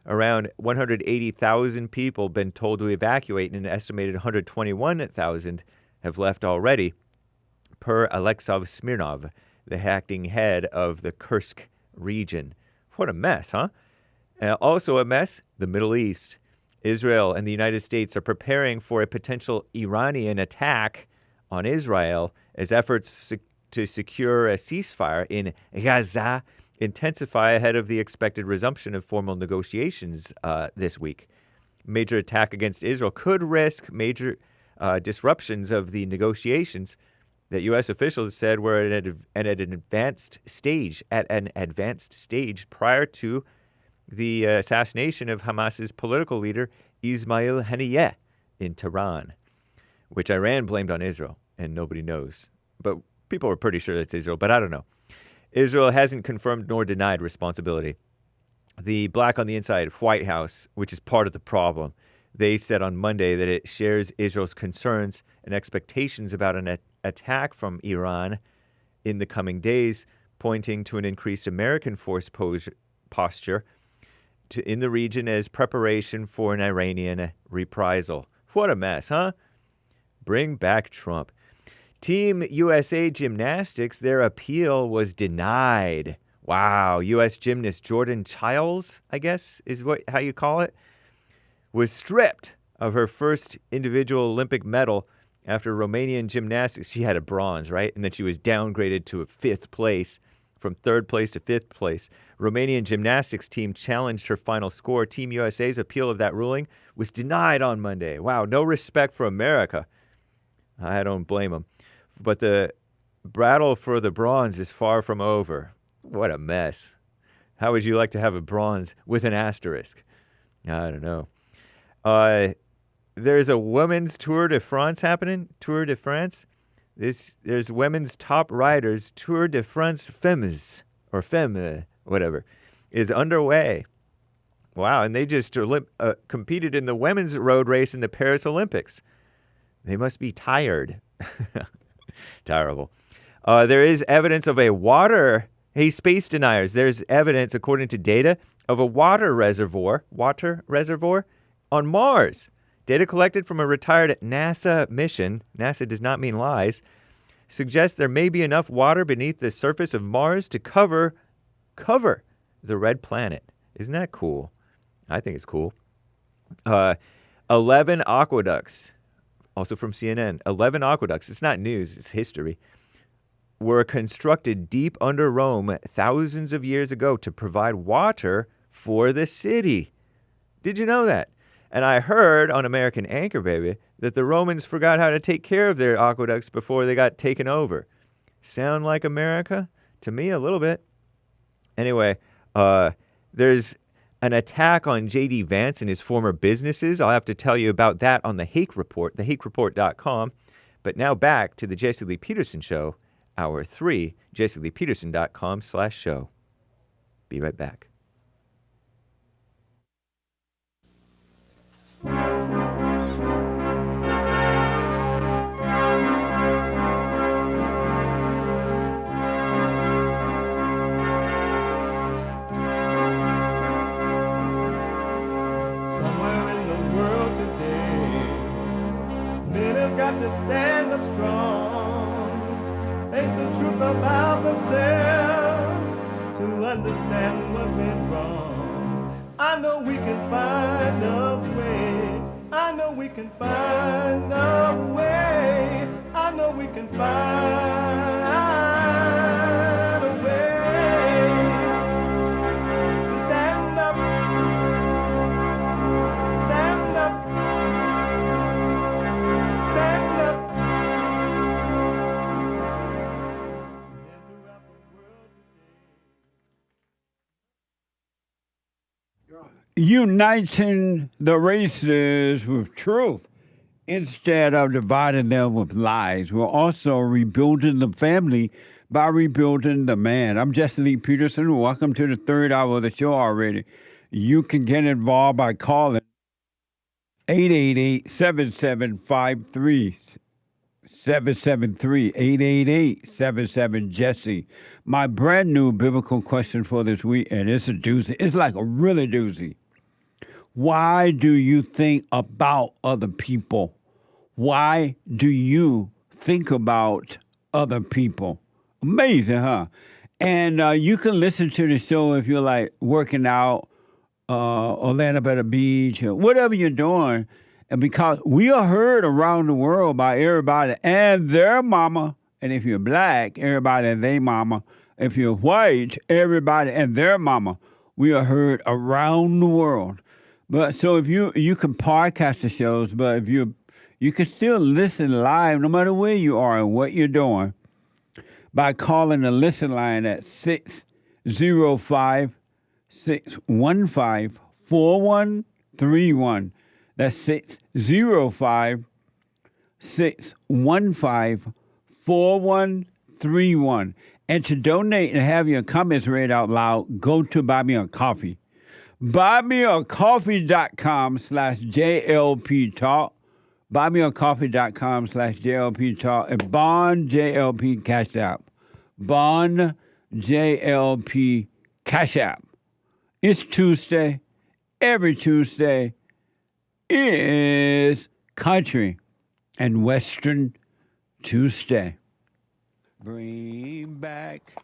Around 180,000 people have been told to evacuate, and an estimated 121,000 have left already, per Alexei Smirnov, the acting head of the Kursk region. What a mess, huh? Also a mess, the Middle East. Israel and the United States are preparing for a potential Iranian attack on Israel as efforts to secure a ceasefire in Gaza intensify ahead of the expected resumption of formal negotiations this week. Major attack against Israel could risk major disruptions of the negotiations that U.S. officials said were at an advanced stage prior to the assassination of Hamas's political leader Ismail Haniyeh in Tehran, which Iran blamed on Israel, and nobody knows. But people are pretty sure it's Israel, but I don't know. Israel hasn't confirmed nor denied responsibility. The Black on the Inside White House, which is part of the problem, they said on Monday that it shares Israel's concerns and expectations about an attack from Iran in the coming days, pointing to an increased American force posture in the region as preparation for an Iranian reprisal. What a mess, huh? Bring back Trump. Team USA Gymnastics, their appeal was denied. Wow, U.S. gymnast Jordan Chiles, I guess is how you call it, was stripped of her first individual Olympic medal after Romanian gymnastics. She had a bronze, right? And then she was downgraded to a 5th place, from 3rd place to 5th place. Romanian gymnastics team challenged her final score. Team USA's appeal of that ruling was denied on Monday. Wow, no respect for America. I don't blame them. But the battle for the bronze is far from over. What a mess. How would you like to have a bronze with an asterisk? I don't know. There's a women's Tour de France happening. Tour de France. There's women's top riders. Tour de France Femmes, or Femme, whatever, is underway. Wow, and they just competed in the women's road race in the Paris Olympics. They must be tired. Terrible. There is evidence of space deniers. There's evidence, according to data, of a water reservoir on Mars. Data collected from a retired NASA mission, NASA does not mean lies, suggests there may be enough water beneath the surface of Mars to cover the red planet. Isn't that cool? I think it's cool. 11 aqueducts, also from CNN, 11 aqueducts, it's not news, it's history, were constructed deep under Rome thousands of years ago to provide water for the city. Did you know that? And I heard on American Anchor, baby, that the Romans forgot how to take care of their aqueducts before they got taken over. Sound like America? To me, a little bit. Anyway, there's an attack on J.D. Vance and his former businesses. I'll have to tell you about that on the Hake Report, thehakereport.com. But now back to the Jesse Lee Peterson Show, Hour 3, jesseleepeterson.com/show. Be right back. Got to stand up strong, face the truth about themselves, to understand what went wrong. I know we can find a way. I know we can find a way. I know we can find a way to stand up, stand up. Uniting the races with truth instead of dividing them with lies. We're also rebuilding the family by rebuilding the man. I'm Jesse Lee Peterson. Welcome to the third hour of the show already. You can get involved by calling 888-7753. 773-888-77-JESSE. My brand new biblical question for this week, and it's a doozy. It's like a really doozy. Why do you think about other people? Why do you think about other people? Amazing, huh? And you can listen to the show if you're like working out or laying up at a beach or whatever you're doing. And because we are heard around the world by everybody and their mama. And if you're black, everybody and their mama. If you're white, everybody and their mama. We are heard around the world. But so if you can podcast the shows, but if you can still listen live no matter where you are and what you're doing by calling the listen line at 605-615-4131. That's 605-615-4131. And to donate and have your comments read out loud, go to Buy Me a Coffee. BuyMeACoffee.com/JLP Talk. BuyMeACoffee.com/JLP Talk. And Bond JLP Cash App. Bond JLP Cash App. It's Tuesday. Every Tuesday is Country and Western Tuesday. Bring back,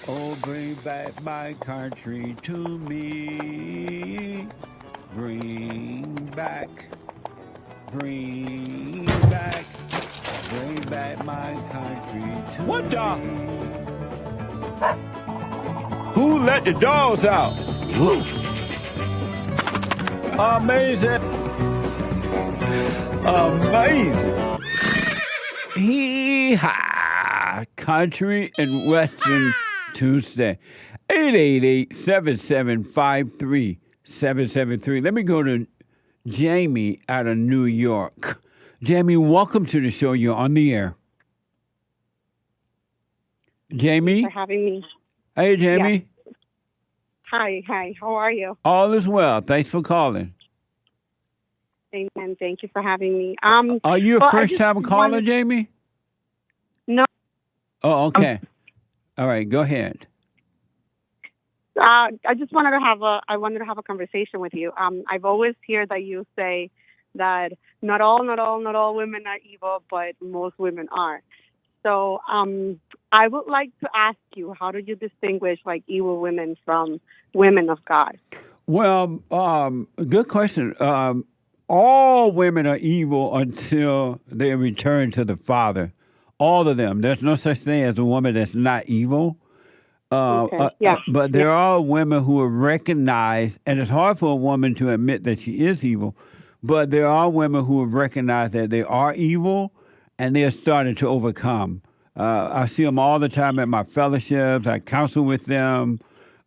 oh, bring back my country to me. Bring back my country to What me. the? Who let the dogs out? Woo. Amazing. Hee-haw. Country and Western Tuesday. 888-7753-773. Let me go to Jamie out of New York. Jamie, welcome to the show. You're on the air. Jamie? Thanks for having me. Hey, Jamie. Yes. Hi. How are you? All is well. Thanks for calling. Amen. Thank you for having me. Are you a first-time caller, Jamie? No. Oh, okay. All right. Go ahead. I just wanted to have a conversation with you. I've always heard that you say that not all women are evil, but most women are. So I would like to ask you, how do you distinguish like evil women from women of God? Well, good question. all women are evil until they return to the Father. All of them. There's no such thing as a woman that's not evil. But there are women who are recognized, and it's hard for a woman to admit that she is evil, but there are women who have recognized that they are evil, and they're starting to overcome. I see them all the time at my fellowships. I counsel with them.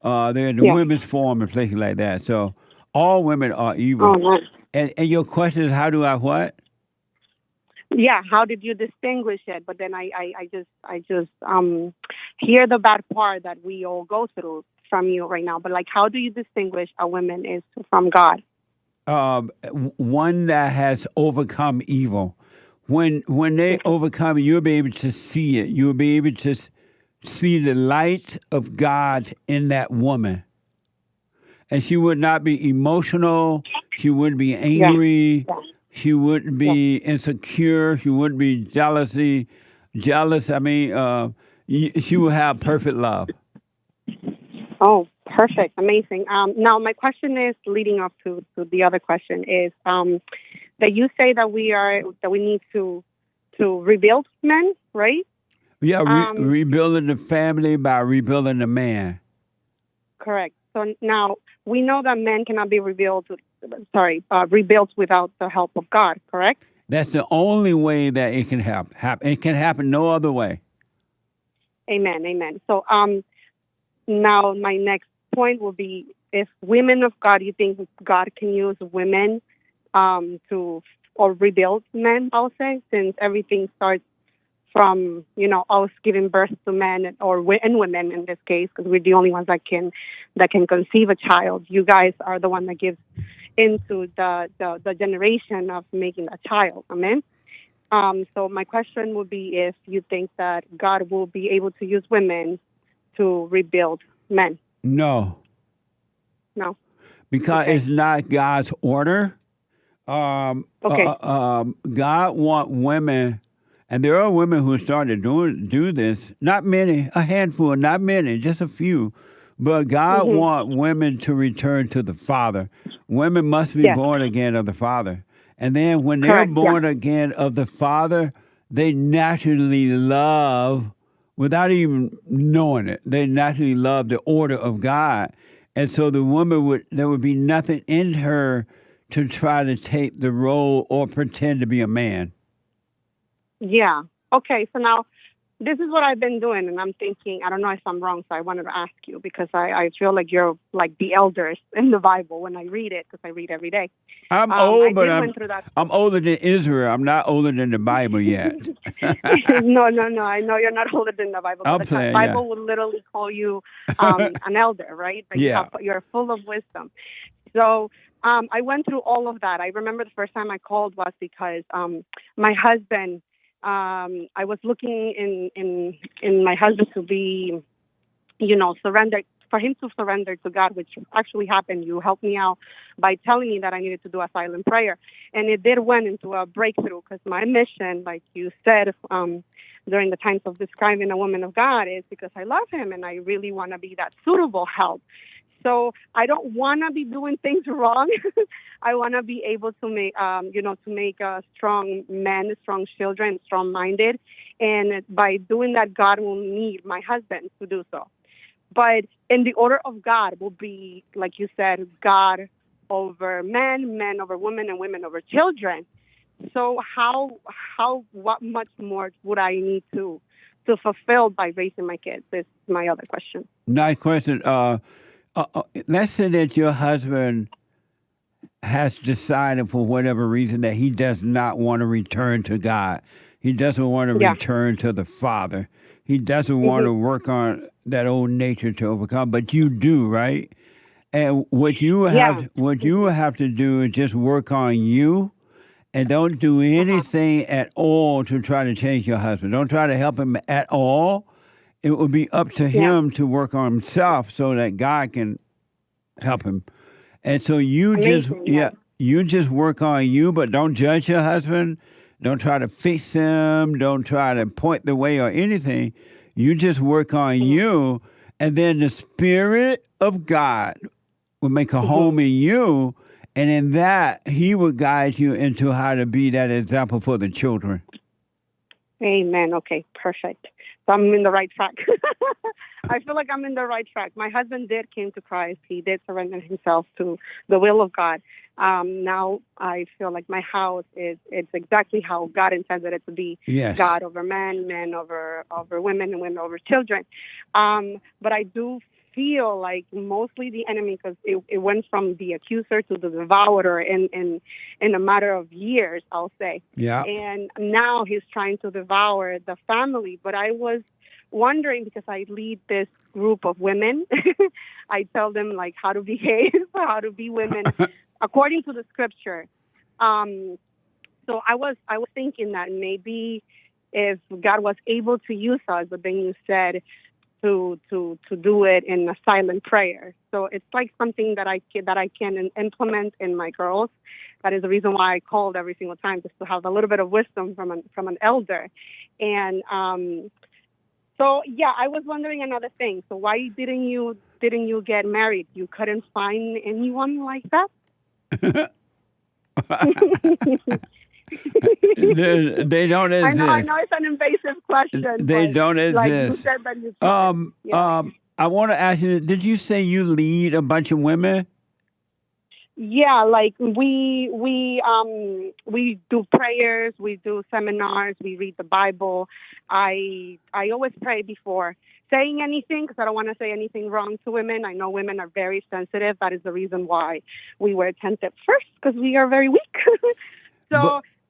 They're in the women's forum and places like that. So all women are evil. Oh, nice. And your question is, how do I what? Yeah, how did you distinguish it? But then I just hear the bad part that we all go through from you right now. But like, how do you distinguish a woman is from God? One that has overcome evil. When they overcome, you'll be able to see it. You'll be able to see the light of God in that woman. And she would not be emotional. She wouldn't be angry. Yeah. She wouldn't be insecure. She wouldn't be jealous. I mean, she would have perfect love. Oh, perfect. Amazing. Now, my question is, leading up to the other question, is that you say that we need to rebuild men, right? Yeah, rebuilding the family by rebuilding the man. Correct. So now we know that men cannot be rebuilt without the help of God, correct? That's the only way that it can happen. It can happen no other way. Amen, amen. So now my next point will be, if women of God, you think God can use women or rebuild men, I'll say, since everything starts from, us giving birth to men and women in this case, because we're the only ones that can conceive a child. You guys are the one that gives into the generation of making a child. Amen. So my question would be if you think that God will be able to use women to rebuild men. No. Because it's not God's order. God want women. And there are women who started do this. Not many, a handful, not many, just a few. But God wants women to return to the Father. Women must be born again of the Father. And then when they're born again of the Father, they naturally love, without even knowing it, they naturally love the order of God. And so the woman there would be nothing in her to try to take the role or pretend to be a man. Yeah. Okay. So now this is what I've been doing, and I'm thinking, I don't know if I'm wrong, so I wanted to ask you, because I feel like you're like the elders in the Bible when I read it, because I read every day. I'm old, but I'm older than Israel. I'm not older than the Bible yet. No. I know you're not older than the Bible. I'm playing, the Bible would literally call you an elder, right? Like you're full of wisdom. So I went through all of that. I remember the first time I called was because my husband, I was looking in my husband to be, surrendered, for him to surrender to God, which actually happened. You helped me out by telling me that I needed to do a silent prayer. And it did went into a breakthrough, because my mission, like you said, during the times of describing a woman of God, is because I love him and I really want to be that suitable help. So I don't want to be doing things wrong. I want to be able to make, make strong men, strong children, strong-minded. And by doing that, God will need my husband to do so. But in the order of God will be, like you said, God over men, men over women, and women over children. So what much more would I need to fulfill by raising my kids? Is my other question. Nice question. Let's say that your husband has decided for whatever reason that he does not want to return to God. He doesn't want to return to the Father. He doesn't want to work on that old nature to overcome, but you do, right? And what you have to do is just work on you, and don't do anything at all to try to change your husband. Don't try to help him at all. It will be up to him to work on himself so that God can help him. And so you just work on you, but don't judge your husband. Don't try to fix him. Don't try to point the way or anything. You just work on you, and then the Spirit of God will make a home in you, And in that, he would guide you into how to be that example for the children. Amen. Okay, perfect. So I'm in the right track. I feel like I'm in the right track. My husband did came to Christ. He did surrender himself to the will of God. Now I feel like my house it's exactly how God intended it to be. Yes. God over men, men over women, and women over children. But I do feel like mostly the enemy, because it went from the accuser to the devourer in a matter of years, I'll say. Yeah. And now he's trying to devour the family. But I was wondering, because I lead this group of women, I tell them like how to behave, how to be women according to the scripture. So I was thinking that maybe if God was able to use us, but then you said to do it in a silent prayer. So it's like something that I can implement in my girls. That is the reason why I called every single time, just to have a little bit of wisdom from an elder. And so yeah, I was wondering another thing. So why didn't you get married? You couldn't find anyone like that? They don't exist. I know it's an invasive question. They don't exist. Like you said that you tried. I want to ask you, did you say you lead a bunch of women? Yeah, like we do prayers, we do seminars, we read the Bible. I always pray before saying anything, because I don't want to say anything wrong to women. I know women are very sensitive. That is the reason why we were attentive first, because we are very weak.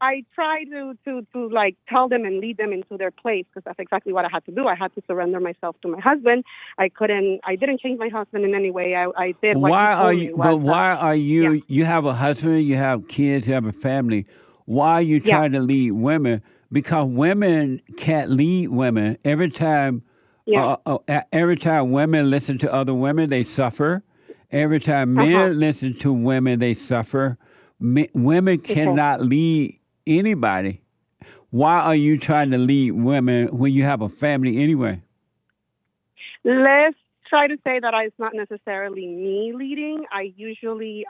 I try to like tell them and lead them into their place, because that's exactly what I had to do. I had to surrender myself to my husband. I didn't change my husband in any way. I did what why he told are me you? was, But why are you? yeah. You have a husband, you have kids, you have a family. Why are you trying to lead women? Because women can't lead women. Every time women listen to other women, they suffer. Every time men listen to women, they suffer. Women cannot lead anybody. Why are you trying to lead women when you have a family anyway? Let's try to say that it's not necessarily me leading. I usually,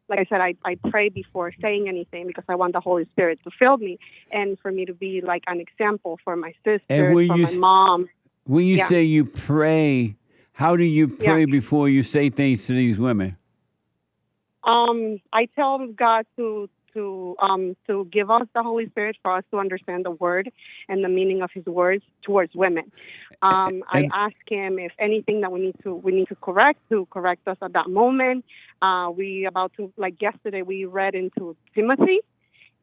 like I said, I pray before saying anything, because I want the Holy Spirit to fill me and for me to be like an example for my sisters, for my mom. When you say you pray, how do you pray before you say things to these women? I tell God to give us the Holy Spirit for us to understand the word and the meaning of His words towards women. I ask Him if anything that we need to correct us at that moment. Like yesterday, we read into Timothy,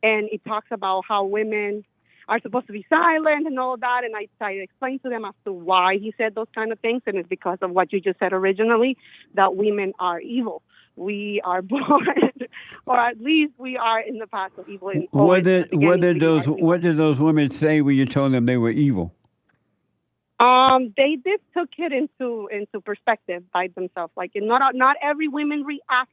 and it talks about how women are supposed to be silent and all that. And I explained to them as to why He said those kind of things, and it's because of what you just said originally, that women are evil. We are born, or at least we are in the path of evil. What did those women say when you told them they were evil? They did took it into perspective by themselves. Like not every woman reacts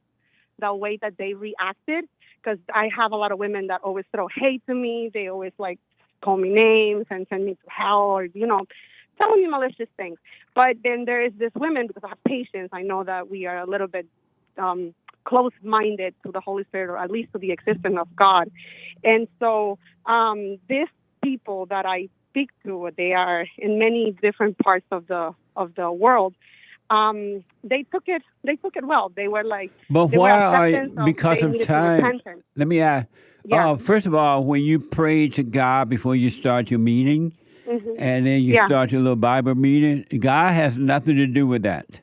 the way that they reacted, because I have a lot of women that always throw hate to me. They always like call me names and send me to hell, or telling me malicious things. But then there is this women, because I have patience. I know that we are a little bit close-minded to the Holy Spirit, or at least to the existence of God. And so these people that I speak to, they are in many different parts of the world. They took it well. They were like, but why are you, because of time? Let me ask. First of all, when you pray to God before you start your meeting, and then you start your little Bible meeting, God has nothing to do with that.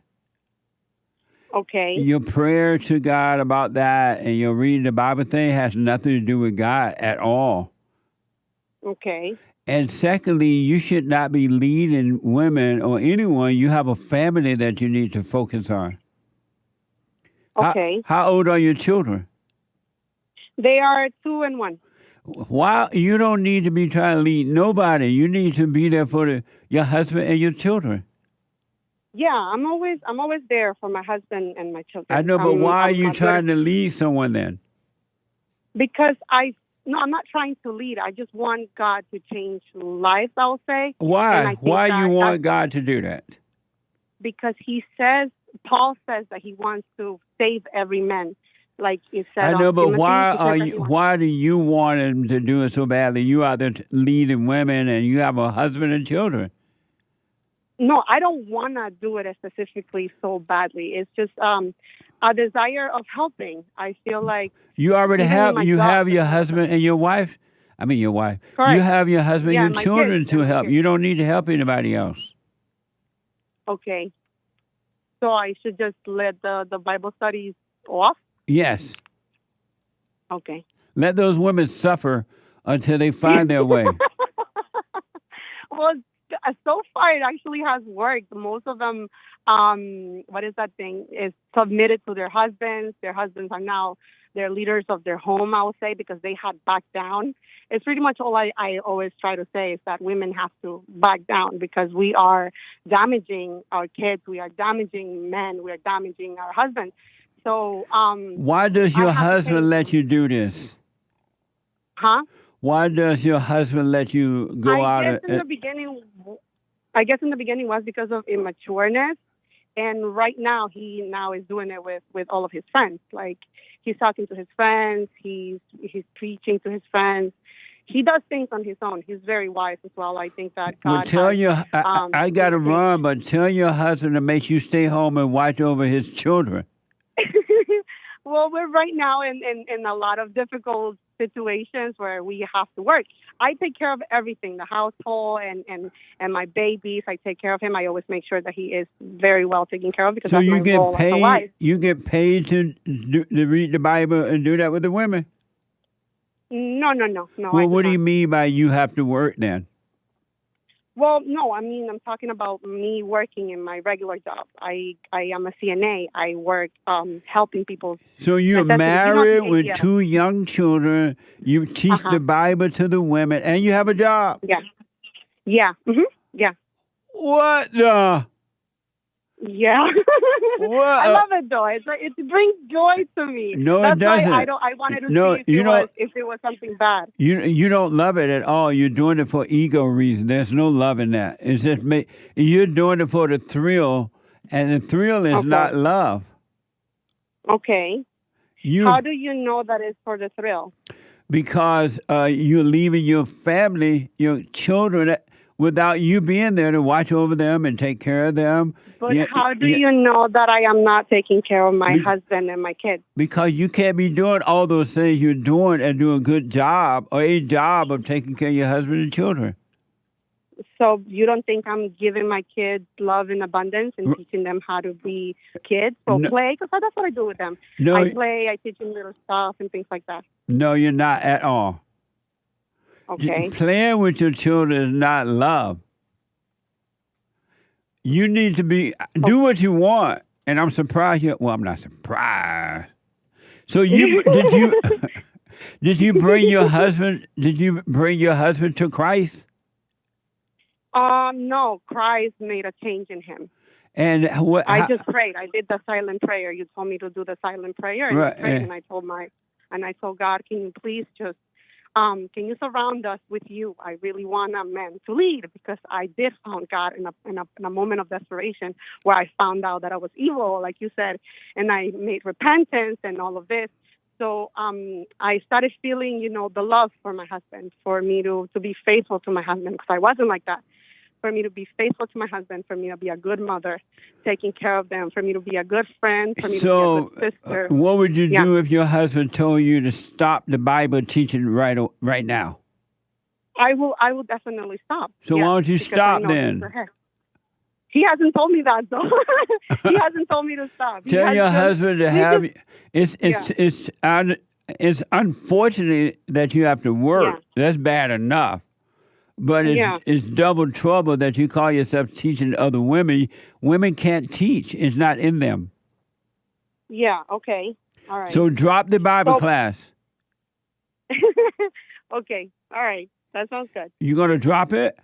Okay. Your prayer to God about that and your reading the Bible thing has nothing to do with God at all. Okay. And secondly, you should not be leading women or anyone. You have a family that you need to focus on. Okay. How old are your children? They are 2 and 1. Why? You don't need to be trying to lead nobody. You need to be there for your husband and your children. Yeah, I'm always there for my husband and my children. I know, but why are you trying to lead someone then? Because I'm not trying to lead. I just want God to change lives, I'll say. Why? Why you want God to do that? Because Paul says that He wants to save every man. like it said. I know, but Timothy, why he said are that you? Why do you want him to do it so badly? You are the leading women, and you have a husband and children. No, I don't want to do it specifically so badly. It's just a desire of helping. I feel like You already even in have my you job, have your husband and your wife. I mean, your wife. Correct. You have your husband, Yeah, and your my children kids, to and my help. kids. You don't need to help anybody else. Okay. So I should just let the Bible studies off? Yes. Okay. Let those women suffer until they find their way. Well, so far it actually has worked. Most of them, what is that thing, is submitted to their husbands. Their husbands are now their leaders of their home, I would say, because they had backed down. It's pretty much all I always try to say is that women have to back down because we are damaging our kids. We are damaging men. We are damaging our husbands. So, why does your husband let you do this? Huh? Why does your husband let you go out? I guess in the beginning was because of immatureness, and right now he is doing it with all of his friends. Like he's talking to his friends, he's preaching to his friends. He does things on his own. He's very wise as well. I think that God. Well, tell has, I got to run, but tell your husband to make you stay home and watch over his children. Well, we're right now in a lot of difficult situations where we have to work. I take care of everything, the household and my babies. I take care of him. I always make sure that he is very well taken care of because So that's you my get role as a wife. paid. You get paid to read the Bible and do that with the women. No. Well, what do you mean by you have to work then? Well, no, I mean, I'm talking about me working in my regular job. I am a CNA. I work helping people. So you're married with 2 young children. You teach the Bible to the women, and you have a job. Yeah. Yeah. Yeah. What the? Yeah. What? I love it though. It brings joy to me. No, That's it doesn't. Why I wanted to No, see if it was something bad. You don't love it at all. You're doing it for ego reasons. There's no love in that. It's just you're doing it for the thrill, and the thrill is not love. Okay. How do you know that it's for the thrill? Because you're leaving your family, your children, without you being there to watch over them and take care of them. But how do you know that I am not taking care of my husband and my kids? Because you can't be doing all those things you're doing and do a good job or a job of taking care of your husband and children. So you don't think I'm giving my kids love in abundance and teaching them how to be kids? So play, because that's what I do with them. No, I play, I teach them little stuff and things like that. No, you're not at all. Okay. Playing with your children is not love. You need to do what you want, and I'm surprised you. Well, I'm not surprised. So did you bring your husband? Did you bring your husband to Christ? No, Christ made a change in him. And what? I just prayed. I did the silent prayer. You told me to do the silent prayer, and right, I prayed, and I told God, can you please just. Can you surround us with you? I really want a man to lead because I did find God in a moment of desperation where I found out that I was evil, like you said, and I made repentance and all of this. So I started feeling, the love for my husband, for me to be faithful to my husband because I wasn't like that. For me to be faithful to my husband, for me to be a good mother, taking care of them, for me to be a good friend, for me to be a good sister. What would you do if your husband told you to stop the Bible teaching right now? I will definitely stop. So why don't you stop then? He hasn't told me that though. He hasn't told me to stop. Tell your husband to have. It's unfortunate that you have to work. Yeah. That's bad enough. But it's double trouble that you call yourself teaching other women. Women can't teach. It's not in them. Yeah, okay. All right. So drop the Bible class. Okay, all right. That sounds good. You going to drop it?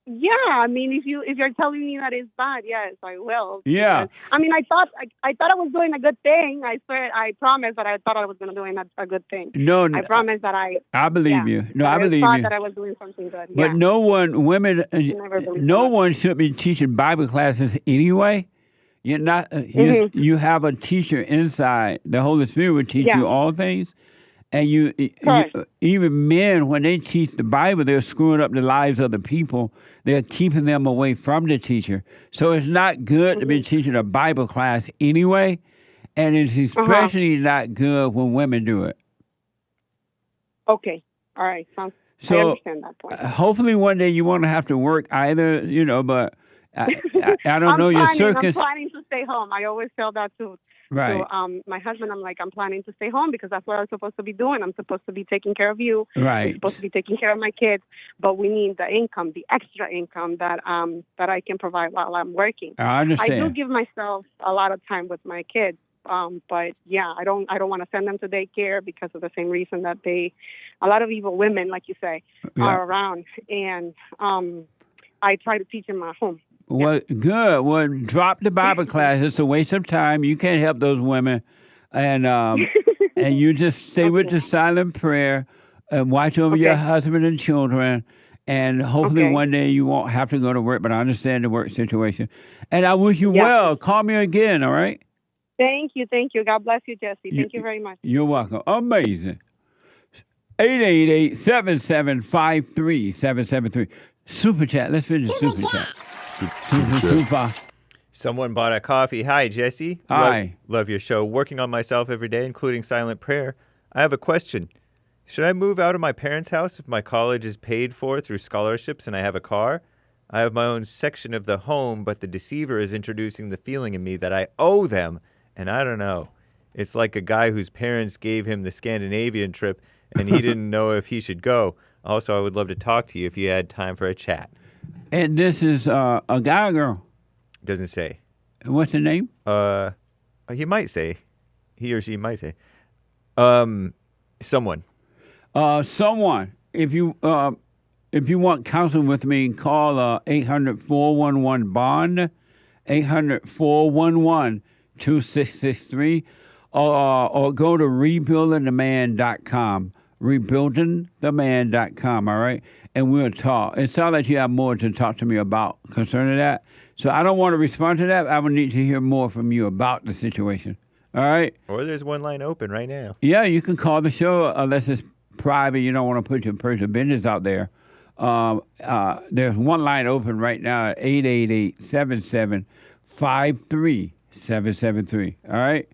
Yeah, I mean, if you're telling me that it's bad, yes, I will. Yeah. I mean, I thought I was doing a good thing. I swear, I promised that I thought I was going to do a good thing. No, I promised that I believe you. No, I believe thought you. that I was doing something good. But no one should be teaching Bible classes anyway. You're not. You have a teacher inside. The Holy Spirit will teach you all things. And you, even men, when they teach the Bible, they're screwing up the lives of the people. They're keeping them away from the teacher. So it's not good to be teaching a Bible class anyway. And it's especially not good when women do it. Okay. All right. I understand that point. Hopefully one day you won't have to work either, but I don't know your circus. I'm planning to stay home. I always tell that too. Right. So my husband, I'm planning to stay home because that's what I'm supposed to be doing. I'm supposed to be taking care of you. Right. I'm supposed to be taking care of my kids. But we need the income, the extra income that I can provide while I'm working. I understand. I do give myself a lot of time with my kids. But yeah, I don't want to send them to daycare because of the same reason that a lot of evil women, like you say, are around. And I try to teach them at home. Well, good. Well, drop the Bible class. It's a waste of time. You can't help those women. And and you just stay with the silent prayer and watch over your husband and children. And hopefully one day you won't have to go to work, but I understand the work situation. And I wish you well. Call me again, all right? Thank you. God bless you, Jesse. Thank you very much. You're welcome. Amazing. 888-7753-773. Super chat. Let's finish super chat. Super. Someone bought a coffee. Hi, Jesse. Hi. Love your show. Working on myself every day, including silent prayer. I have a question. Should I move out of my parents' house if my college is paid for through scholarships and I have a car? I have my own section of the home, but the deceiver is introducing the feeling in me that I owe them, and I don't know. It's like a guy whose parents gave him the Scandinavian trip, and he didn't know if he should go. Also, I would love to talk to you if you had time for a chat. And this is a guy or girl? Doesn't say. What's the name? He might say. He or she might say. Someone. Someone. If you want counseling with me, call 800-411-BOND, 800-411-2663, or go to rebuildingtheman.com, rebuildingtheman.com, all right? And we'll talk. It sounds like you have more to talk to me about concerning that. So I don't want to respond to that. I would need to hear more from you about the situation. All right? Or there's one line open right now. Yeah, you can call the show unless it's private. You don't want to put your personal business out there. There's one line open right now at 888-7753-773. All right?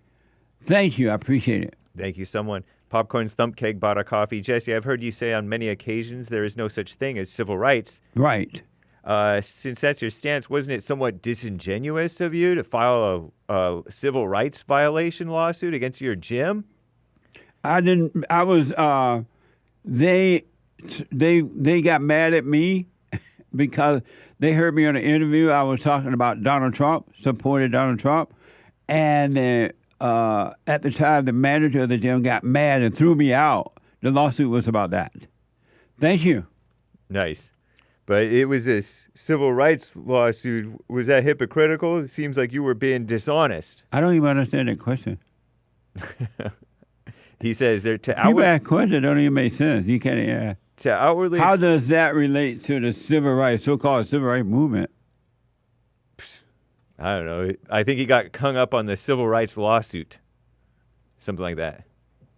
Thank you. I appreciate it. Thank you, someone. Popcorn's Thump Keg bought a coffee. Jesse, I've heard you say on many occasions there is no such thing as civil rights. Right. Since that's your stance, wasn't it somewhat disingenuous of you to file a civil rights violation lawsuit against your gym? I didn't. I was. They got mad at me because they heard me on an interview. I was talking about Donald Trump, supported Donald Trump, and at the time, the manager of the gym got mad and threw me out. The lawsuit was about that. Thank you. Nice. But it was a civil rights lawsuit. Was that hypocritical? It seems like you were being dishonest. I don't even understand that question. He says they're to outward... That question don't even make sense. You can't... to outwardly... How does that relate to the civil rights, so-called civil rights movement? I don't know. I think he got hung up on the civil rights lawsuit. Something like that.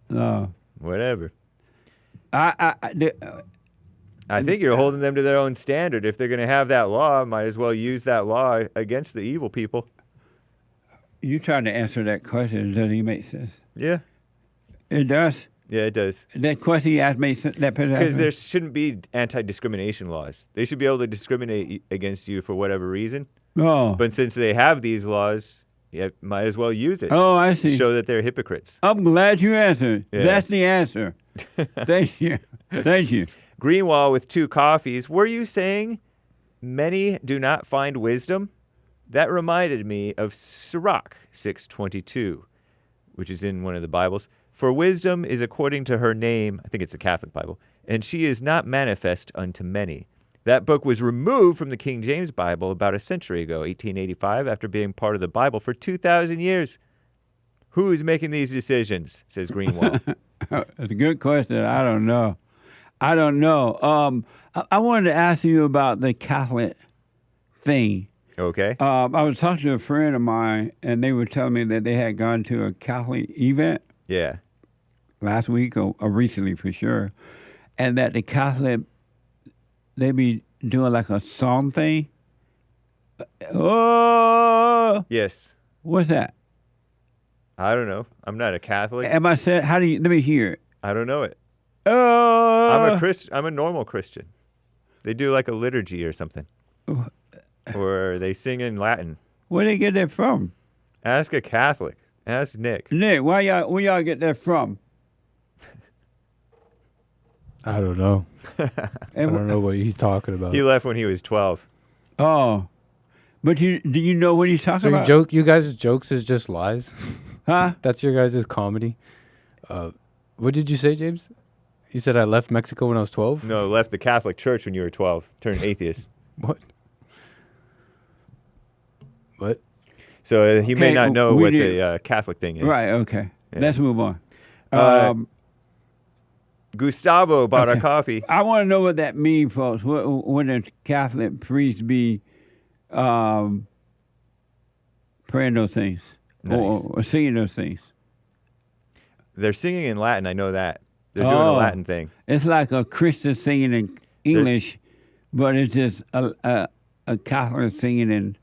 No. Whatever. I think you're holding them to their own standard. If they're going to have that law, might as well use that law against the evil people. You trying to answer that question. Doesn't even make sense. Yeah. It does? Yeah, it does. That question you asked makes sense. Because there shouldn't be anti-discrimination laws. They should be able to discriminate against you for whatever reason. Oh. But since they have these laws, you might as well use it. Oh, I see. Show that they're hypocrites. I'm glad you answered. Yeah. That's the answer. Thank you. Thank you. Greenwall with 2 coffees. Were you saying many do not find wisdom? That reminded me of Sirach 6:22, which is in one of the Bibles. For wisdom is according to her name, I think it's the Catholic Bible, and she is not manifest unto many. That book was removed from the King James Bible about a century ago, 1885, after being part of the Bible for 2,000 years. Who is making these decisions, says Greenwald. That's a good question. I don't know. I wanted to ask you about the Catholic thing. Okay. I was talking to a friend of mine, and they were telling me that they had gone to a Catholic event Yeah. last week or recently for sure, and that the Catholic, they be doing like a psalm thing. Oh, Yes. what's that? I don't know. I'm not a Catholic. Am I saying? How do you? Let me hear it. I don't know it. Oh, I'm a Christian. I'm a normal Christian. They do like a liturgy or something, or they sing in Latin. Where they get that from? Ask a Catholic. Ask Nick. Nick, where y'all get that from? I don't know. I don't know what he's talking about. He left when he was 12. Oh, but do you know what he's talking So about? you guys' jokes is just lies? Huh? That's your guys' comedy? What did you say, James? You said I left Mexico when I was 12? No, left the Catholic Church when you were 12. Turned atheist. What? What? So he may Okay, not know we what did- the Catholic thing is. Right. Okay. Yeah. Let's move on. Gustavo bought our Okay. coffee. I want to know what that means, folks. When a Catholic priest be praying those things or singing those things. They're singing in Latin. I know that. They're doing a Latin thing. It's like a Christian singing in English, but it's just a Catholic singing in.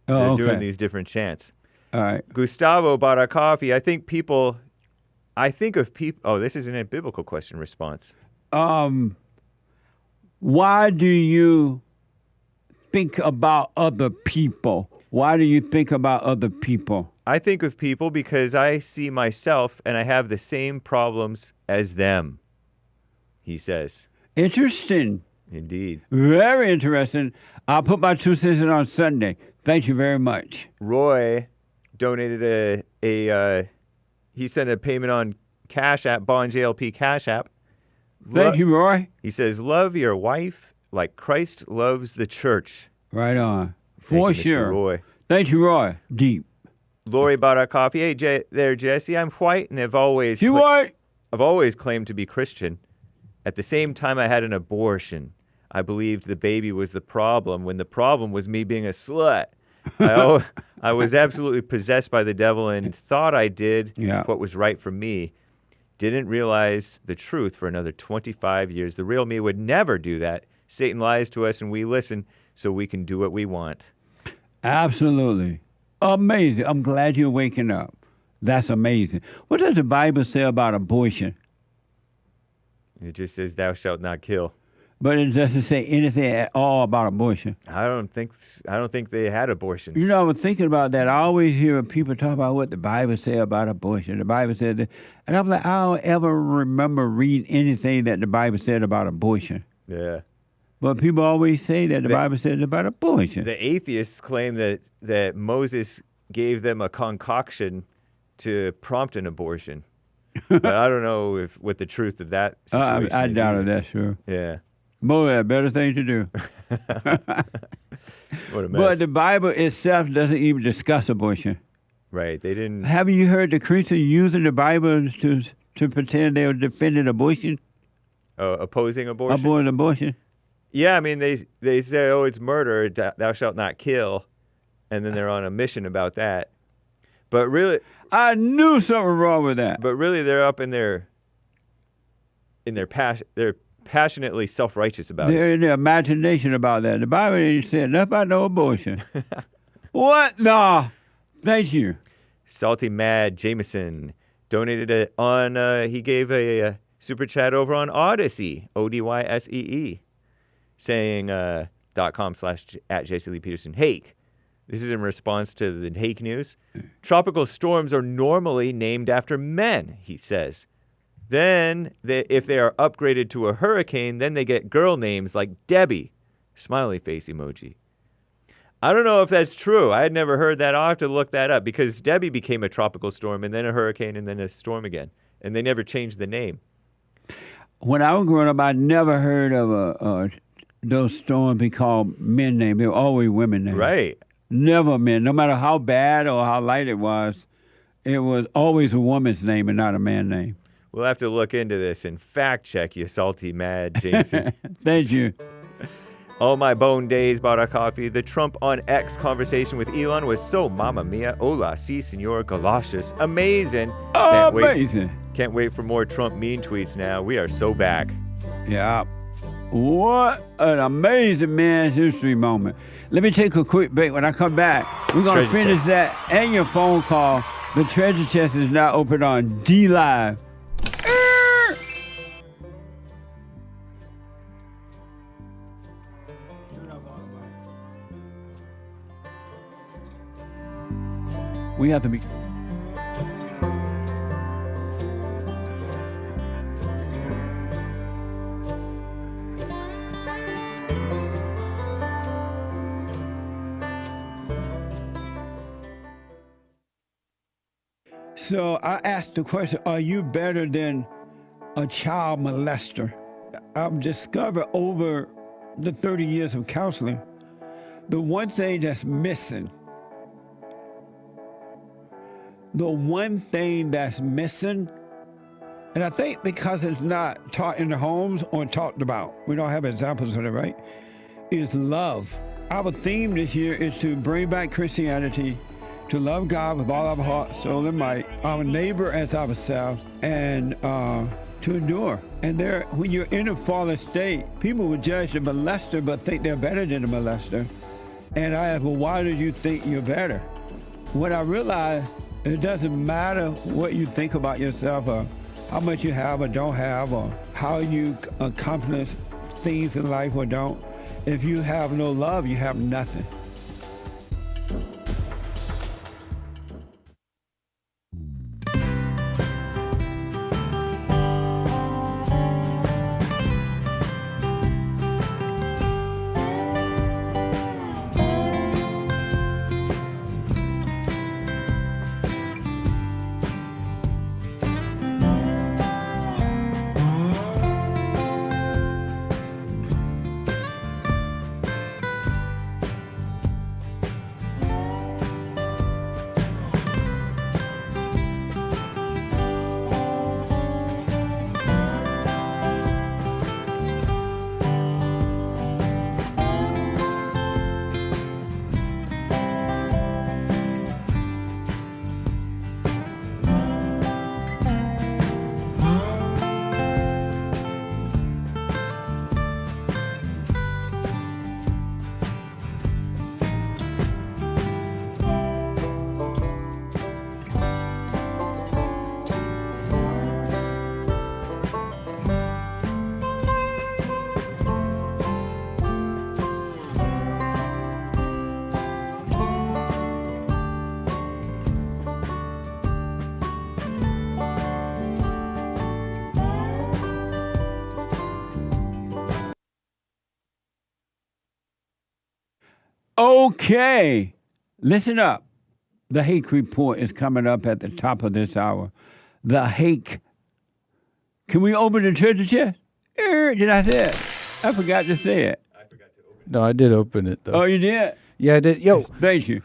They're Oh, doing okay. these different chants. All right. Gustavo bought our coffee. I think of people. Oh, this isn't a biblical question response. Why do you think about other people? Why do you think about other people? I think of people because I see myself and I have the same problems as them, he says. Interesting. Indeed. Very interesting. I'll put my 2 cents in on Sunday. Thank you very much. Roy donated he sent a payment on Cash App, Bond JLP Cash App. Thank you, Roy. He says, love your wife like Christ loves the church. Right on. Thank For you, Mr. sure. Roy. Thank you, Roy. Deep. Lori bought our coffee. Hey, there, Jesse. I'm white and have always white? I've always claimed to be Christian. At the same time, I had an abortion. I believed the baby was the problem when the problem was me being a slut. I was absolutely possessed by the devil and thought I did what was right for me. Didn't realize the truth for another 25 years. The real me would never do that. Satan lies to us and we listen so we can do what we want. Absolutely. Amazing. I'm glad you're waking up. That's amazing. What does the Bible say about abortion? It just says, thou shalt not kill. But it doesn't say anything at all about abortion. I don't think they had abortions. You know, I was thinking about that. I always hear people talk about what the Bible says about abortion. The Bible said that, and I'm like, I don't ever remember reading anything that the Bible said about abortion. Yeah. But people always say that the Bible says about abortion. The atheists claim that Moses gave them a concoction to prompt an abortion. But I don't know what the truth of that situation I is doubt either. it, that's true. Yeah. Boy, had better thing to do. What a mess. But the Bible itself doesn't even discuss abortion. Right. They didn't. Haven't you heard the Christians using the Bible to pretend they were defending abortion? Opposing abortion? Avoid abortion? Yeah, I mean, they say, oh, it's murder, thou shalt not kill. And then they're on a mission about that. But really... I knew something wrong with that. But really, they're up in their passion. They're passionately self-righteous about it. They're in their imagination about that. The Bible ain't said nothing about no abortion. What? No. Thank you. Salty Mad Jameson donated he gave a super chat over on Odyssey, ODYSEE, saying .com/@JCLeePeterson. Hake. This is in response to the Hake news. Tropical storms are normally named after men, he says. Then, if they are upgraded to a hurricane, then they get girl names like Debbie. Smiley face emoji. I don't know if that's true. I had never heard that. I'll have to look that up because Debbie became a tropical storm and then a hurricane and then a storm again. And they never changed the name. When I was growing up, I never heard of those storms be called men names. They were always women names. Right. Never men. No matter how bad or how light it was always a woman's name and not a man's name. We'll have to look into this and fact check you, salty mad Jameson. Thank you. All my bone days bought a coffee. The Trump on X conversation with Elon was so mamma mia. Hola, si, senor galoshes. Amazing. Amazing. Can't wait for more Trump mean tweets now. We are so back. Yeah. What an amazing man's history moment. Let me take a quick break. When I come back, we're going to finish that and your phone call. The treasure chest is now open on D Live. We have to be. So I asked the question, are you better than a child molester? I've discovered over the 30 years of counseling, the one thing that's missing, and I think because it's not taught in the homes or talked about, we don't have examples of it, right, is love. Our theme this year is to bring back Christianity, to love God with all our heart, soul, and might, our neighbor as ourselves, and to endure. And when you're in a fallen state, people will judge the molester but think they're better than the molester. And I ask, well, why do you think you're better? When I realized it doesn't matter what you think about yourself or how much you have or don't have or how you accomplish things in life or don't. If you have no love, you have nothing. Okay, listen up. The Hake report is coming up at the top of this hour. The Hake. Can we open the treasure chest? Did I say it? I forgot to say it. No, I did open it, though. Oh, you did? Yeah, I did. Yo. Thank you.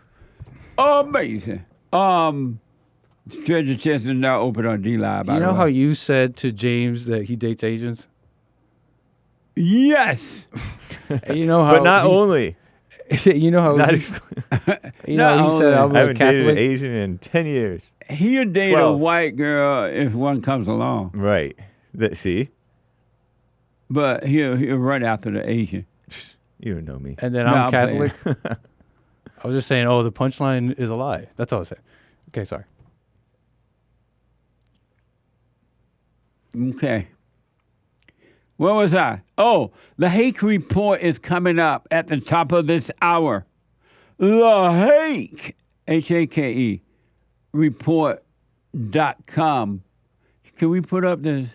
Amazing. Treasure chest is now open on D-Live. You know how you said to James that he dates Asians? Yes. And you know how but not only. You know how not he said I'm I haven't dated Catholic. an Asian in 10 years. He'll date 12. a white girl if one comes along. Right. See? But he'll run after the Asian. You don't know me. And then No, I'm I'm Catholic. I was just saying, the punchline is a lie. That's all I was saying. Okay, sorry. Okay. Where was I? Oh, the Hake report is coming up at the top of this hour. The Hake, Hake, report.com. Can we put up this?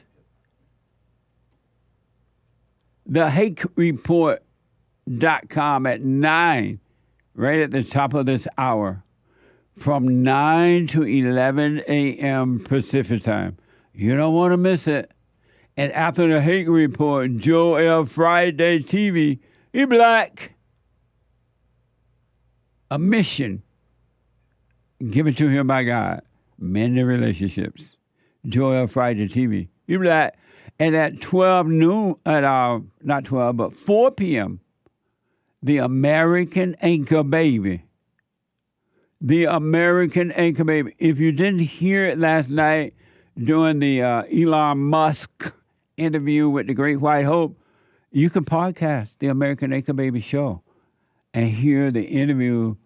The Hake report.com at 9, right at the top of this hour, from 9 to 11 a.m. Pacific time. You don't want to miss it. And after the Hake report, Joe L. Friday TV, he black. A mission given to him by God. Mending relationships. Joe L. Friday TV, he black. And at 12 noon, not 12, but 4 p.m. the American anchor baby. The American anchor baby. If you didn't hear it last night during the Elon Musk interview with the Great White Hope, you can podcast the American Anchor Baby show and hear the interview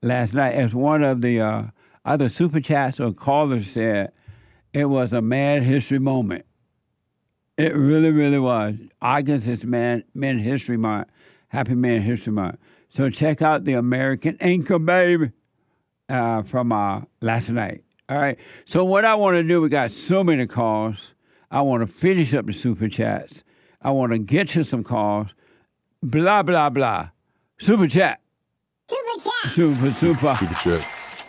last night. As one of the either super chats or callers said, it was a mad history moment. It really, really was. August is Men History Month. Happy Man History Month. So check out the American Anchor Baby from last night. All right. So what I want to do, we got so many calls. I want to finish up the super chats. I want to get to some calls. Blah, blah, blah. Super chat. Super chat. Super chats.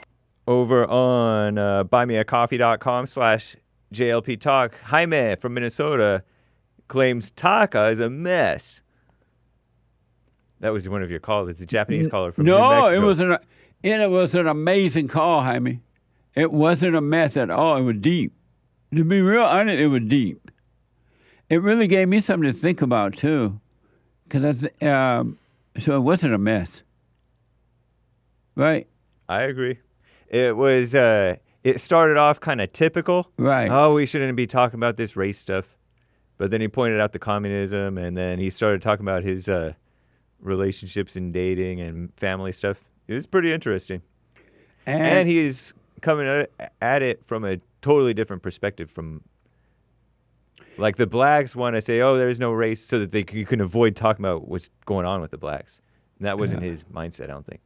Over on buymeacoffee.com/JLP Talk, Jaime from Minnesota claims Taka is a mess. That was one of your callers, the Japanese caller from New Mexico. It was an amazing call, Jaime. It wasn't a mess at all. It was deep. To be real honest, it was deep. It really gave me something to think about, too. So it wasn't a mess. Right? I agree. It was, it started off kind of typical. Right. Oh, we shouldn't be talking about this race stuff. But then he pointed out the communism, and then he started talking about his relationships and dating and family stuff. It was pretty interesting. And he's coming at it from a totally different perspective from, like, the blacks want to say, oh, there's no race, so that you can avoid talking about what's going on with the blacks. And that wasn't his mindset, I don't think.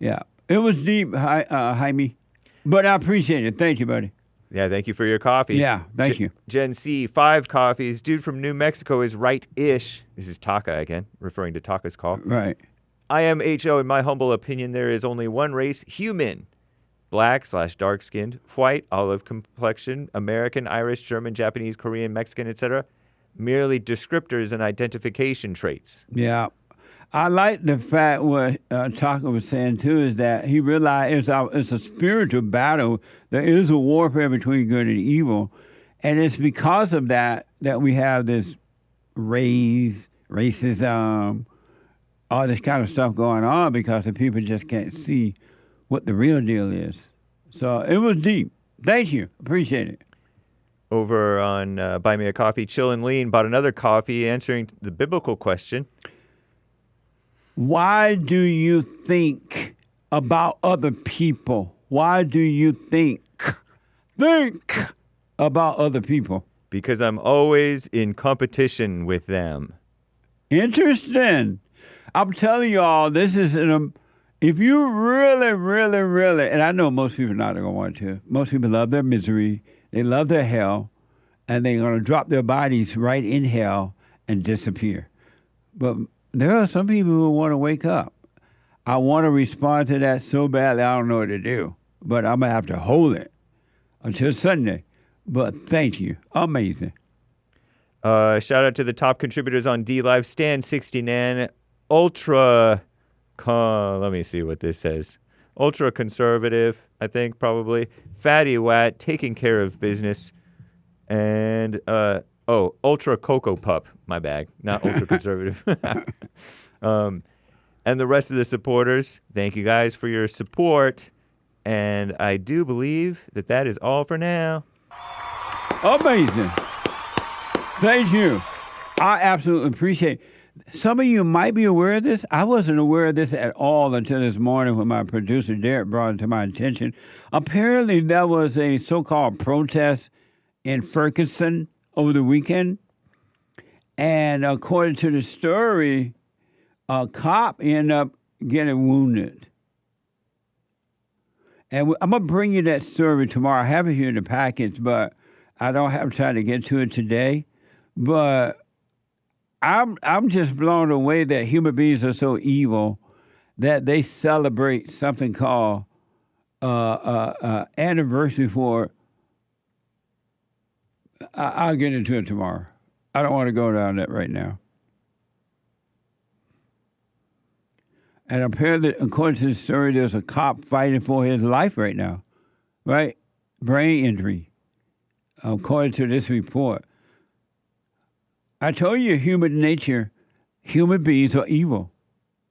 Yeah. It was deep, Jaime. But I appreciate it. Thank you, buddy. Yeah, thank you for your coffee. Yeah, thank you. Gen C, 5 coffees. Dude from New Mexico is right-ish. This is Taka again, referring to Taka's call. Right. I am HO. In my humble opinion, there is only one race, human. Black/dark-skinned, white, olive complexion, American, Irish, German, Japanese, Korean, Mexican, etc. Merely descriptors and identification traits. Yeah. I like the fact what Taka was saying, too, is that he realized it's a spiritual battle. There is a warfare between good and evil. And it's because of that we have this racism, all this kind of stuff going on, because the people just can't see what the real deal is. So it was deep. Thank you. Appreciate it. Over on Buy Me a Coffee, Chill and Lean bought another coffee answering the biblical question. Why do you think about other people? Why do you think about other people? Because I'm always in competition with them. Interesting. I'm telling you all, this is if you really, really, really, and I know most people are not going to want to. Most people love their misery. They love their hell. And they're going to drop their bodies right in hell and disappear. But there are some people who want to wake up. I want to respond to that so badly, I don't know what to do. But I'm going to have to hold it until Sunday. But thank you. Amazing. Shout out to the top contributors on D-Live. Stan69, Ultra... let me see what this says. Ultra conservative, I think, probably. Fatty Wat, taking care of business. And, Ultra Cocoa Pup. My bag. Not ultra conservative. And the rest of the supporters, thank you guys for your support. And I do believe that is all for now. Amazing. Thank you. I absolutely appreciate it. Some of you might be aware of this. I wasn't aware of this at all until this morning when my producer, Derek, brought it to my attention. Apparently, there was a so-called protest in Ferguson over the weekend. And according to the story, a cop ended up getting wounded. And I'm going to bring you that story tomorrow. I have it here in the package, but I don't have time to get to it today. But I'm just blown away that human beings are so evil that they celebrate something called anniversary for. I'll get into it tomorrow. I don't want to go down that right now. And apparently, according to the story, there's a cop fighting for his life right now, right? Brain injury, according to this report. I told you human nature, human beings are evil.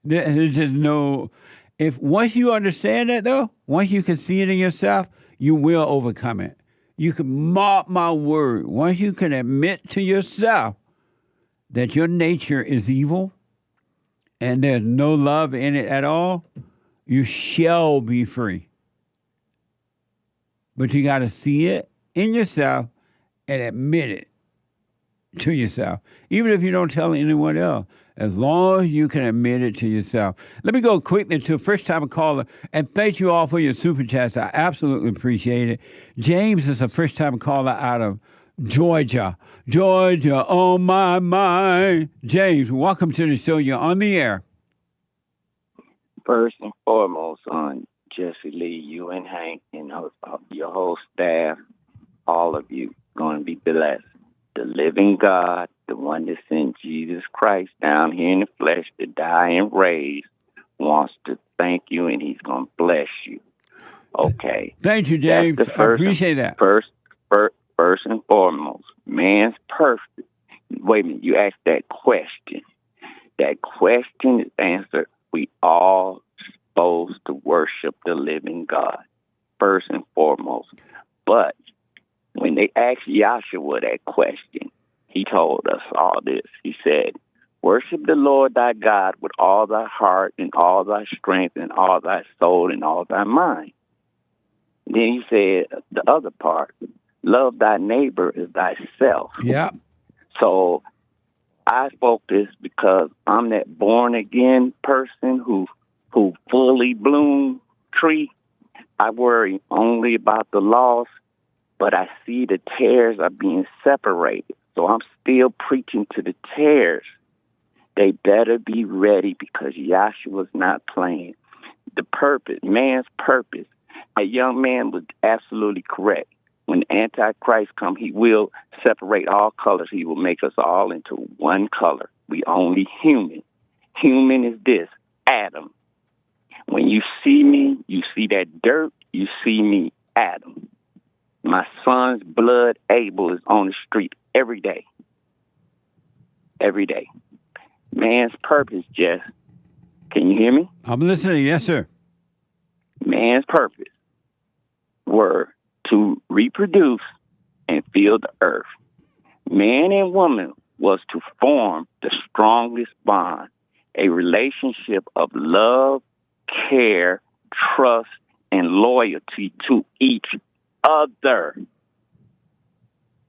There's just no. If once you understand that, though, once you can see it in yourself, you will overcome it. You can mark my word. Once you can admit to yourself that your nature is evil and there's no love in it at all, you shall be free. But you got to see it in yourself and admit it to yourself, even if you don't tell anyone else, as long as you can admit it to yourself. Let me go quickly to a first-time caller, and thank you all for your super chats. I absolutely appreciate it. James is a first-time caller out of Georgia. Georgia, oh my mind. James, welcome to the show. You're on the air. First and foremost, on Jesse Lee, you and Hank, and your whole staff, all of you, going to be blessed. The living God, the one that sent Jesus Christ down here in the flesh to die and raise, wants to thank you, and he's going to bless you. Okay. Thank you, James. I appreciate that. First and foremost, man's perfect. Wait a minute, you asked that question. That question is answered. We all supposed to worship the living God, first and foremost. But when they asked Yahshua that question, he told us all this. He said, worship the Lord thy God with all thy heart and all thy strength and all thy soul and all thy mind. And then he said the other part, love thy neighbor as thyself. Yeah. So I spoke this because I'm that born-again person who fully bloomed tree. I worry only about the loss, but I see the tares are being separated. So I'm still preaching to the tares. They better be ready because Yahshua's not playing. The purpose, man's purpose. A young man was absolutely correct. When the Antichrist comes, he will separate all colors. He will make us all into one color. We only human. Human is this, Adam. When you see me, you see that dirt, you see me, Adam. My son's blood, Abel, is on the street every day. Every day. Man's purpose, Jess. Can you hear me? I'm listening. Yes, sir. Man's purpose were to reproduce and fill the earth. Man and woman was to form the strongest bond, a relationship of love, care, trust, and loyalty to each other.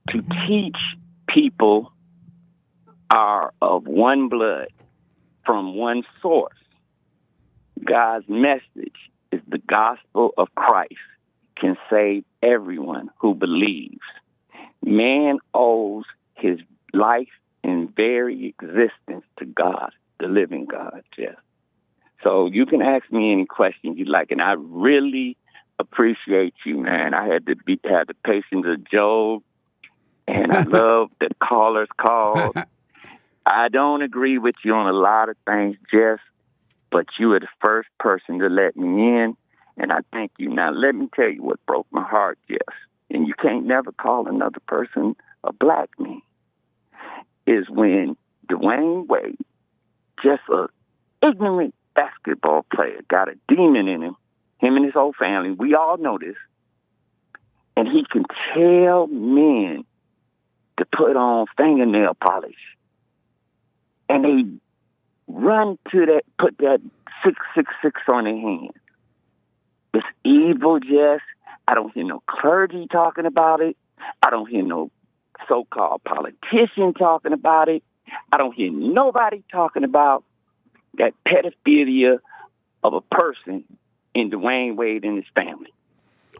To teach people are of one blood, from one source. God's message is the gospel of Christ can save everyone who believes. Man owes his life and very existence to God, the living God, Jeff. So you can ask me any questions you like, and I really appreciate you, man. I had to have the patience of Job, and I love that callers called. I don't agree with you on a lot of things, Jess, but you were the first person to let me in, and I thank you. Now, let me tell you what broke my heart, Jess, and you can't never call another person a black man, is when Dwyane Wade, just a ignorant basketball player, got a demon in him and his whole family. We all know this. And he can tell men to put on fingernail polish. And they run to that, put that 666 on their hand. It's evil, Jess. I don't hear no clergy talking about it. I don't hear no so-called politician talking about it. I don't hear nobody talking about that pedophilia of a person in Dwyane Wade and his family.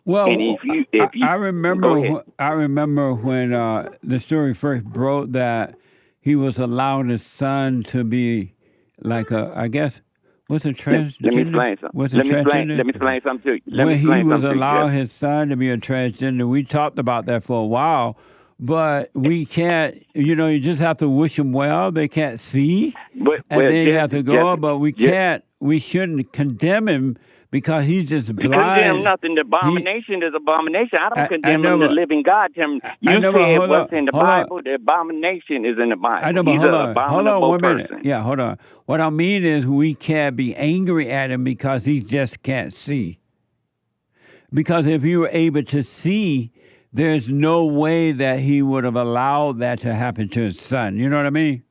Well, and if you I remember when the story first broke that he was allowing his son to be like I guess, what's a transgender? Let me explain something. Let me explain something to you. When he was allowing his son to be a transgender, we talked about that for a while. But we can't, you just have to wish them well. They can't see. And then you have to go, but we can't, we shouldn't condemn him because he's just You blind. condemn nothing. The abomination is abomination. I don't condemn him, never- the living God. Tim, you I never- said hold what's on, in the hold on. Bible. The abomination is in the Bible. I know, but He's hold an on, abominable 1 minute. person. Yeah, hold on. What I mean is we can't be angry at him because he just can't see. Because if he were able to see, there's no way that he would have allowed that to happen to his son. You know what I mean?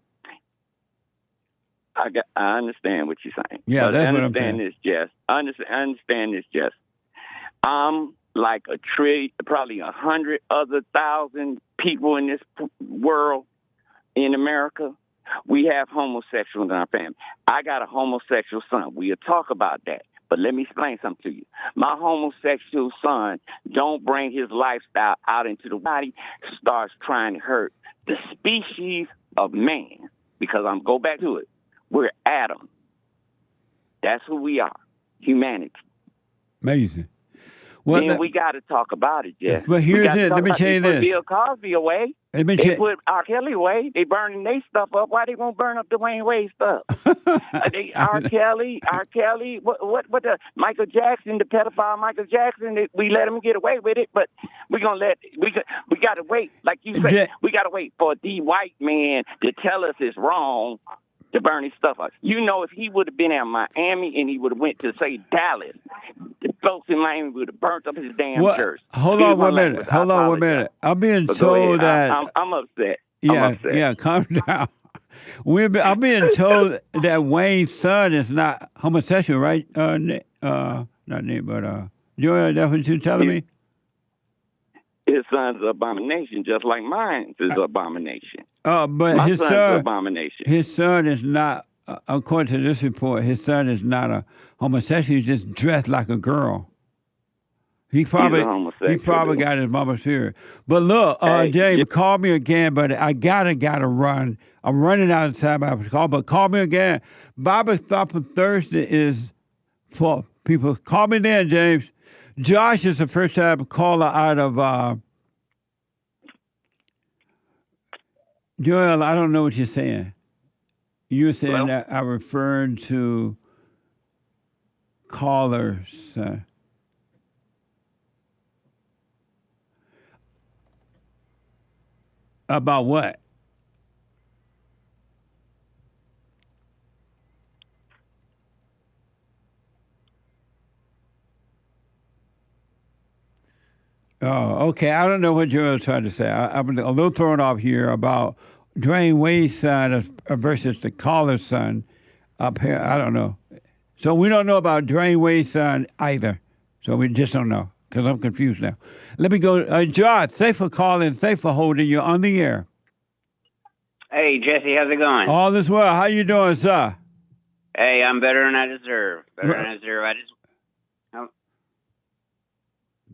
I understand what you're saying. Yeah, but that's I what I'm understand saying. this, Jess. I understand this, Jess. I'm like a trillion, probably 100,000 people in this world in America. We have homosexuals in our family. I got a homosexual son. We'll talk about that. But let me explain something to you. My homosexual son don't bring his lifestyle out into the body, starts trying to hurt the species of man. Because I'm go back to it. We're Adam. That's who we are. Humanity. Amazing. Well, then we got to talk about it, Jeff. But here's it. Let me tell you They this. put Bill Cosby away. Let me They tell- put R. Kelly away. They burning their stuff up. Why they won't burn up Dwyane Wade stuff? R. Kelly, what the Michael Jackson, the pedophile Michael Jackson, we let him get away with it, but we got to wait. Like you say, we got to wait for the white man to tell us it's wrong to burn his stuff up. You know, if he would have been at Miami and he would have went to, say, Dallas, the folks in Miami would have burnt up his damn church. Hold on 1 minute. Hold on 1 minute. I'm being But go told ahead. that. I'm upset. Yeah, I'm upset. yeah, calm down. I'm being told that Wayne's son is not homosexual, right? Not Nick, but Joel, that's what you're telling me? His son's an abomination, just like mine is an abomination. But My his son's son, an abomination. his son is not, according to this report, his son is not a homosexual. He's just dressed like a girl. He probably got his mama's period. But look, James, call me again. But I gotta run. I'm running out of time. I have to call, but call me again. Bible Stop for Thursday is for people. Call me then, James. Josh is the first time caller out of. Joel, I don't know what you're saying. You're saying that I referred to callers. About what? Oh, okay. I don't know what you're trying to say. I'm a little thrown off here about Dwyane Wade's son versus the caller's son up here. I don't know. So we don't know about Dwyane Wade's son either. So we just don't know because I'm confused now. Let me go. Josh, thanks for calling. Thanks for holding. You're on the air. Hey, Jesse, how's it going? All is well. How you doing, sir? Hey, I'm better than I deserve. I just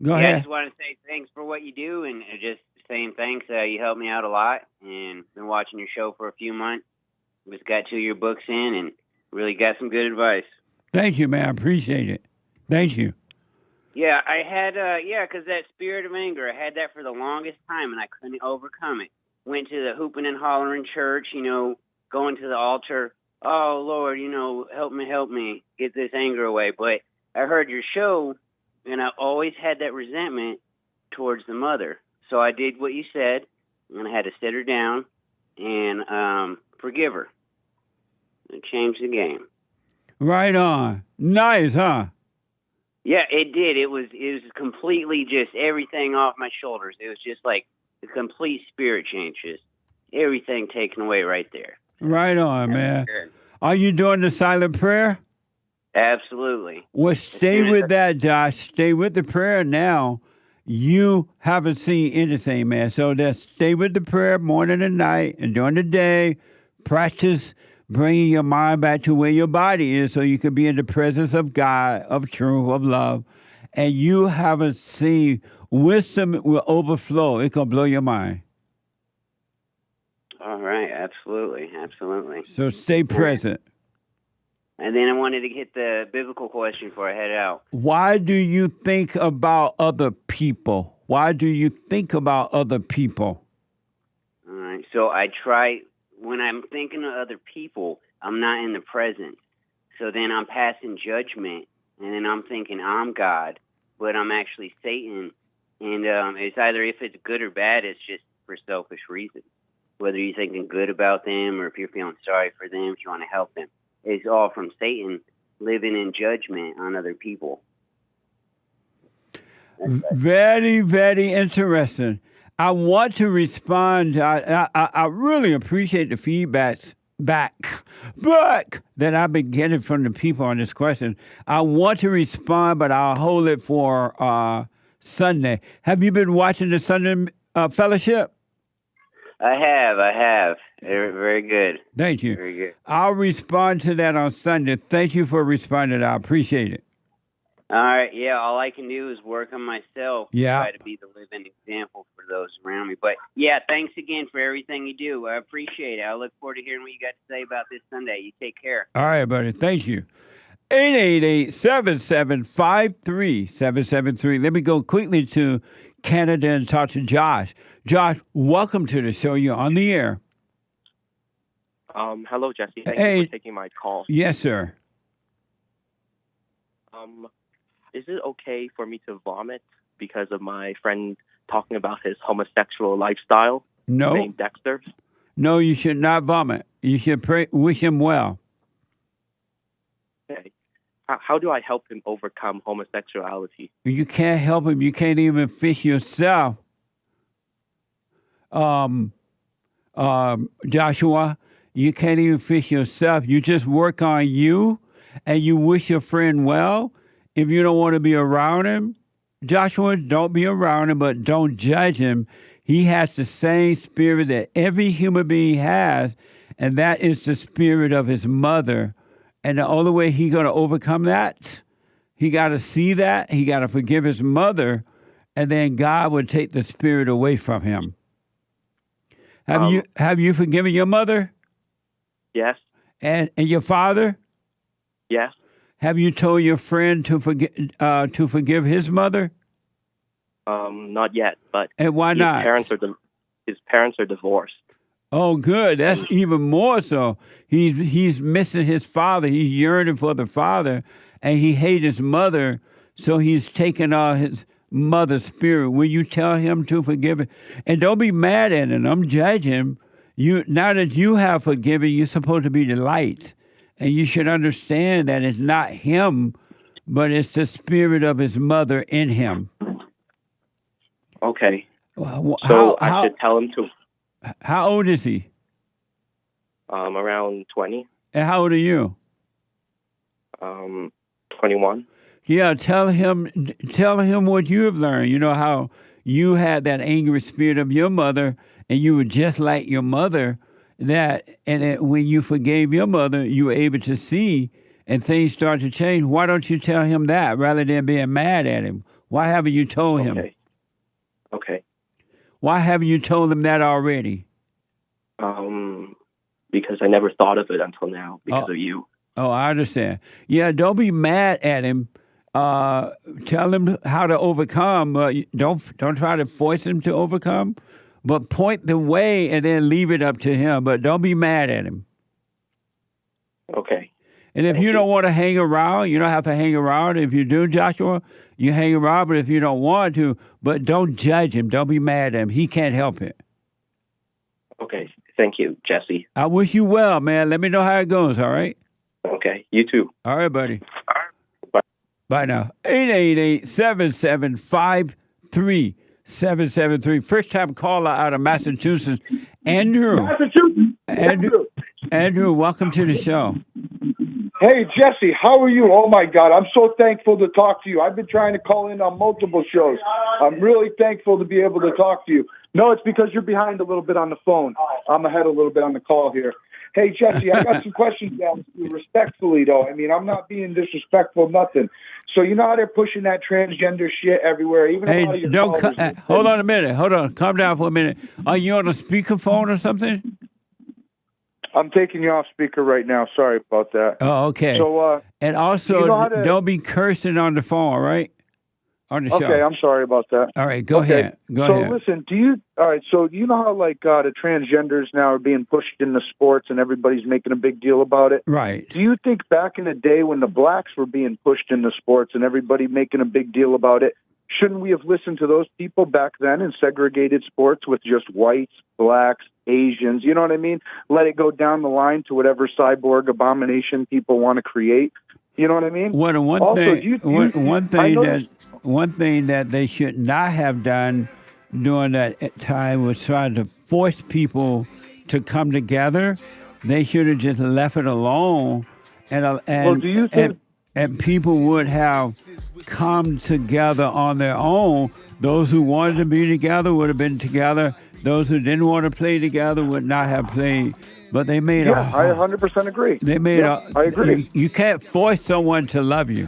Go ahead. I just want to say thanks for what you do, and just saying thanks. You helped me out a lot, and been watching your show for a few months. Just got 2 of your books in, and really got some good advice. Thank you, man. I appreciate it. Thank you. Yeah, I had, because that spirit of anger, I had that for the longest time, and I couldn't overcome it. Went to the hooping and hollering church, going to the altar. Oh, Lord, help me get this anger away. But I heard your show, and I always had that resentment towards the mother. So I did what you said, and I had to sit her down and forgive her. It changed the game. Right on. Nice, huh? Yeah, it did. It was completely just everything off my shoulders. It was just like a complete spirit change. Just everything taken away right there. Right on, man. Good. Are you doing the silent prayer? Absolutely. Well, stay with that, Josh. Stay with the prayer now. You haven't seen anything, man. So just stay with the prayer morning and night, and during the day, practice bringing your mind back to where your body is so you can be in the presence of God, of truth, of love. And you haven't seen wisdom will overflow. It's going to blow your mind. All right. Absolutely. So stay present. And then I wanted to hit the biblical question before I head out. Why do you think about other people? Why do you think about other people? All right. So I try, when I'm thinking of other people, I'm not in the present. So then I'm passing judgment and then I'm thinking I'm God, but I'm actually Satan. And it's either if it's good or bad, it's just for selfish reasons. Whether you're thinking good about them or if you're feeling sorry for them, if you want to help them. It's all from Satan living in judgment on other people. Very, very interesting. I want to respond. I really appreciate the feedbacks back that I've been getting from the people on this question. I want to respond, but I'll hold it for Sunday. Have you been watching the Sunday Fellowship? I have. Very good. Thank you. Very good. I'll respond to that on Sunday. Thank you for responding. I appreciate it. All right, yeah, all I can do is work on myself. Yeah. Try to be the living example for those around me. But, yeah, thanks again for everything you do. I appreciate it. I look forward to hearing what you got to say about this Sunday. You take care. All right, buddy. Thank you. 888-7753-773. Let me go quickly to Canada and talk to Josh. Josh, welcome to the show. You're on the air. Hello, Jesse. Thank you for taking my call. Yes, sir. Is it okay for me to vomit because of my friend talking about his homosexual lifestyle? No. Named Dexter? No, you should not vomit. You should wish him well. Okay. How do I help him overcome homosexuality? You can't help him. You can't even fish yourself. Joshua, you can't even fish yourself. You just work on you and you wish your friend well. If you don't want to be around him, Joshua, don't be around him, but don't judge him. He has the same spirit that every human being has, and that is the spirit of his mother. And the only way he's going to overcome that, he got to see that, he got to forgive his mother, and then God will take the spirit away from him. Have you forgiven your mother? Yes. And your father? Yes. Have you told your friend to forgive his mother? Not yet, but and why not? His parents are divorced. Oh, good. That's even more so. He's missing his father. He's yearning for the father, and he hates his mother. So he's taking his mother's spirit. Will you tell him to forgive it? And don't be mad at him. Don't judge him. Now that you have forgiven, you're supposed to be the light. And you should understand that it's not him, but it's the spirit of his mother in him. Okay. So I should tell him to... How old is he? Around 20. And how old are you? 21. Yeah, tell him what you have learned. You know how you had that angry spirit of your mother, and you were just like your mother. When you forgave your mother, you were able to see, and things start to change. Why don't you tell him that rather than being mad at him? Why haven't you told him? Okay. Why haven't you told him that already? Because I never thought of it until now because of you. Oh, I understand. Yeah, don't be mad at him. Tell him how to overcome. Don't try to force him to overcome, but point the way and then leave it up to him. But don't be mad at him. Okay. And if you don't want to hang around, you don't have to hang around. If you do, Joshua, you hang around. But if you don't want to, but don't judge him. Don't be mad at him. He can't help it. Okay. Thank you, Jesse. I wish you well, man. Let me know how it goes, all right? Okay. You too. All right, buddy. All right. Bye. Bye now. 888-7753-773. First-time caller out of Massachusetts, Andrew. Andrew, welcome to the show. Hey, Jesse, how are you? Oh, my God, I'm so thankful to talk to you. I've been trying to call in on multiple shows. I'm really thankful to be able to talk to you. No, it's because you're behind a little bit on the phone. I'm ahead a little bit on the call here. Hey, Jesse, I got some questions to ask you respectfully, though. I mean, I'm not being disrespectful, nothing. So you know how they're pushing that transgender shit everywhere? Even a lot of your callers hold on a minute. Hold on. Calm down for a minute. Are you on a speakerphone or something? I'm taking you off speaker right now. Sorry about that. Oh, okay. So, and also, don't be cursing on the phone, right? on the show. Okay, I'm sorry about that. All right, go ahead. Go so ahead. listen, so you know how the transgenders now are being pushed into sports and everybody's making a big deal about it? Right. Do you think back in the day when the blacks were being pushed into sports and everybody making a big deal about it, shouldn't we have listened to those people back then and segregated sports with just whites, blacks, Asians, you know what I mean? Let it go down the line to whatever cyborg abomination people want to create. You know what I mean? Well, one thing that they should not have done during that time was trying to force people to come together. They should have just left it alone, and people would have come together on their own. Those who wanted to be together would have been together. Those who didn't want to play together would not have played. But they made I 100% agree. They made I agree. You can't force someone to love you.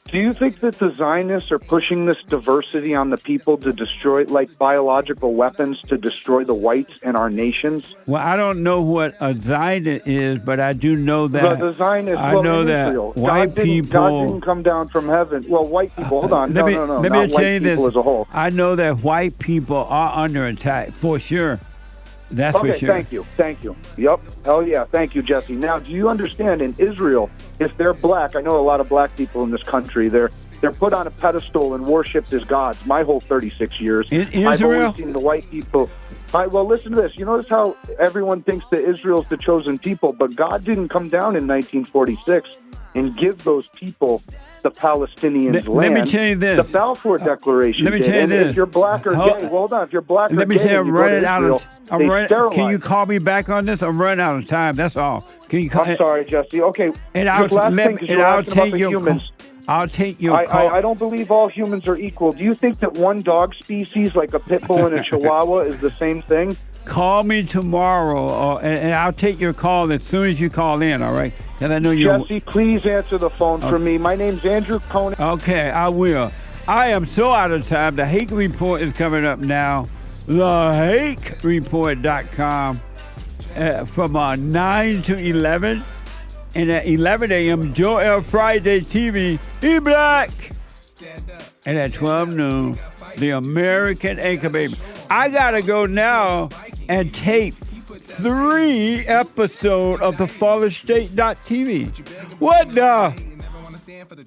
Do you think that the Zionists are pushing this diversity on the people to destroy, like biological weapons, to destroy the whites in our nations? Well, I don't know what a Zionist is, but I do know that. The Zionists, I know that Israel, white people. God didn't come down from heaven. Well, white people. Hold on. Let me not tell white you people this. as a whole. I know that white people are under attack for sure. That's for sure. Thank you. Yep. Hell yeah. Thank you, Jesse. Now, do you understand in Israel, if they're black, I know a lot of black people in this country, they're put on a pedestal and worshipped as gods. My whole 36 years. In Israel? I've always seen the white people. Well, listen to this. You notice how everyone thinks that Israel's the chosen people, but God didn't come down in 1946 and give those people the Palestinians land. Let me tell you this. The Balfour Declaration. Let me tell you this. If you're black or gay, hold on. If you're black or let me gay, say I'm running out of. Can you you call me back on this? I'm running out of time. That's all. Can you call? I'm sorry, Jesse. Okay. And I'll take your humans. I'll take your call. I don't believe all humans are equal. Do you think that one dog species, like a pit bull and a chihuahua, is the same thing? Call me tomorrow, and I'll take your call as soon as you call in, all right? Because I know you're... Jesse, please answer the phone for me. My name's Andrew Coney. Okay, I will. I am so out of time. The Hake Report is coming up now. TheHakeReport.com from 9 to 11. And at 11 a.m., Joe L. Friday TV, E-Black. And at 12 noon, The American Anchor Baby. I got to go now and tape 3 episodes of the FallenState.tv. What the?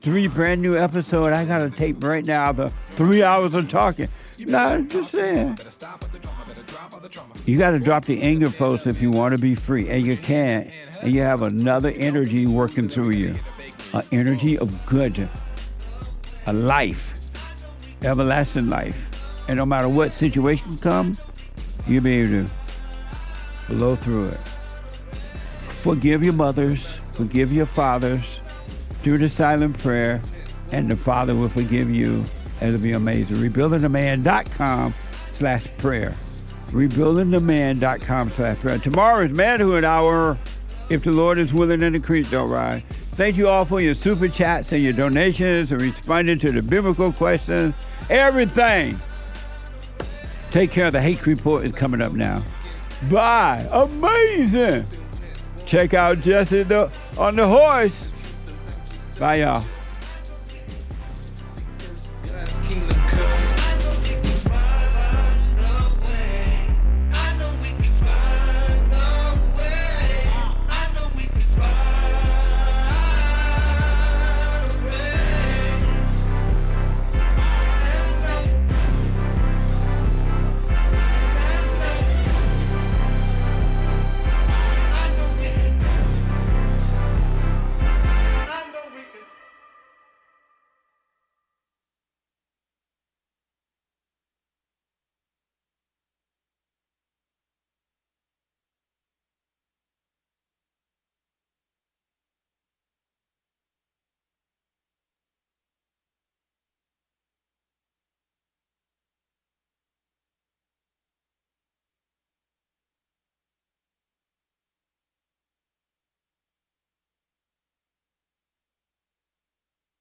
3 brand new episodes I got to tape right now. The 3 hours of talking. Nah, I'm just saying. You got to drop the anger post if you want to be free. And you can. And you have another energy working through you. An energy of good. A life. Everlasting life. And no matter what situation comes, you'll be able to flow through it. Forgive your mothers, forgive your fathers, do the silent prayer, and the Father will forgive you. It'll be amazing. RebuildingTheMan.com/prayer. RebuildingTheMan.com/prayer. Tomorrow is Manhood Hour, if the Lord is willing and the creek don't rise. Thank you all for your super chats and your donations and responding to the biblical questions. Everything. Take care. The Hake Report is coming up now. Bye. Amazing. Check out Jesse on the horse. Bye, y'all.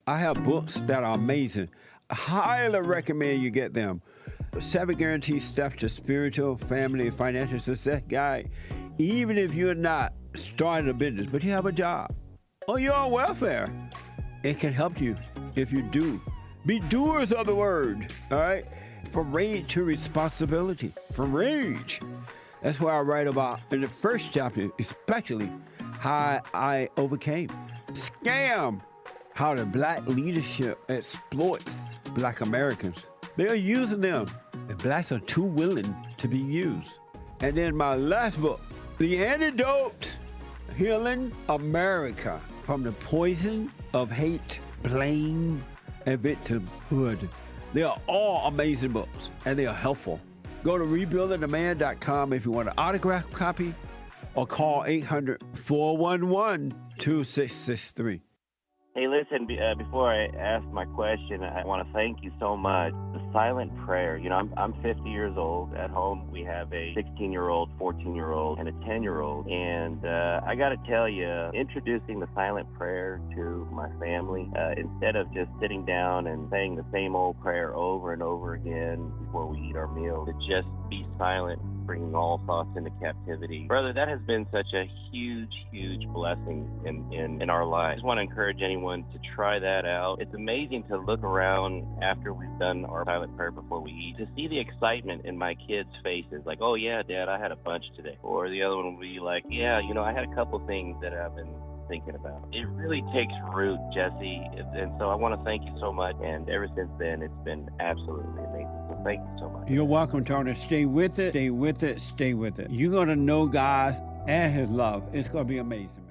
I have books that are amazing. I highly recommend you get them. 7 Guaranteed Steps to Spiritual, Family, and Financial Success Guide. Even if you're not starting a business, but you have a job, or you're on welfare, it can help you if you do Be doers of the word, all right? From rage to responsibility. From rage. That's what I write about in the first chapter, especially how I overcame. Scam. How the black leadership exploits black Americans. They're using them, and blacks are too willing to be used. And then my last book, The Antidote, Healing America from the Poison of Hate, Blame, and Victimhood. They are all amazing books, and they are helpful. Go to rebuildingtheman.com if you want an autographed copy, or call 800-411-2663. Hey, listen, before I ask my question, I want to thank you so much. The silent prayer, you know, I'm 50 years old. At home, we have a 16-year-old, 14-year-old, and a 10-year-old. And I got to tell you, introducing the silent prayer to my family, instead of just sitting down and saying the same old prayer over and over again before we eat our meal, to just be silent, bringing all thoughts into captivity. Brother, that has been such a huge, huge blessing in our lives. I just want to encourage anyone to try that out. It's amazing to look around after we've done our silent prayer before we eat, to see the excitement in my kids' faces. Like, oh yeah, Dad, I had a bunch today. Or the other one will be like, yeah, you know, I had a couple things that I've been thinking about. It really takes root, Jesse. And so I want to thank you so much. And ever since then, it's been absolutely amazing. So thank you so much. You're welcome, Tony. Stay with it, stay with it, stay with it. You're going to know God and his love. It's going to be amazing.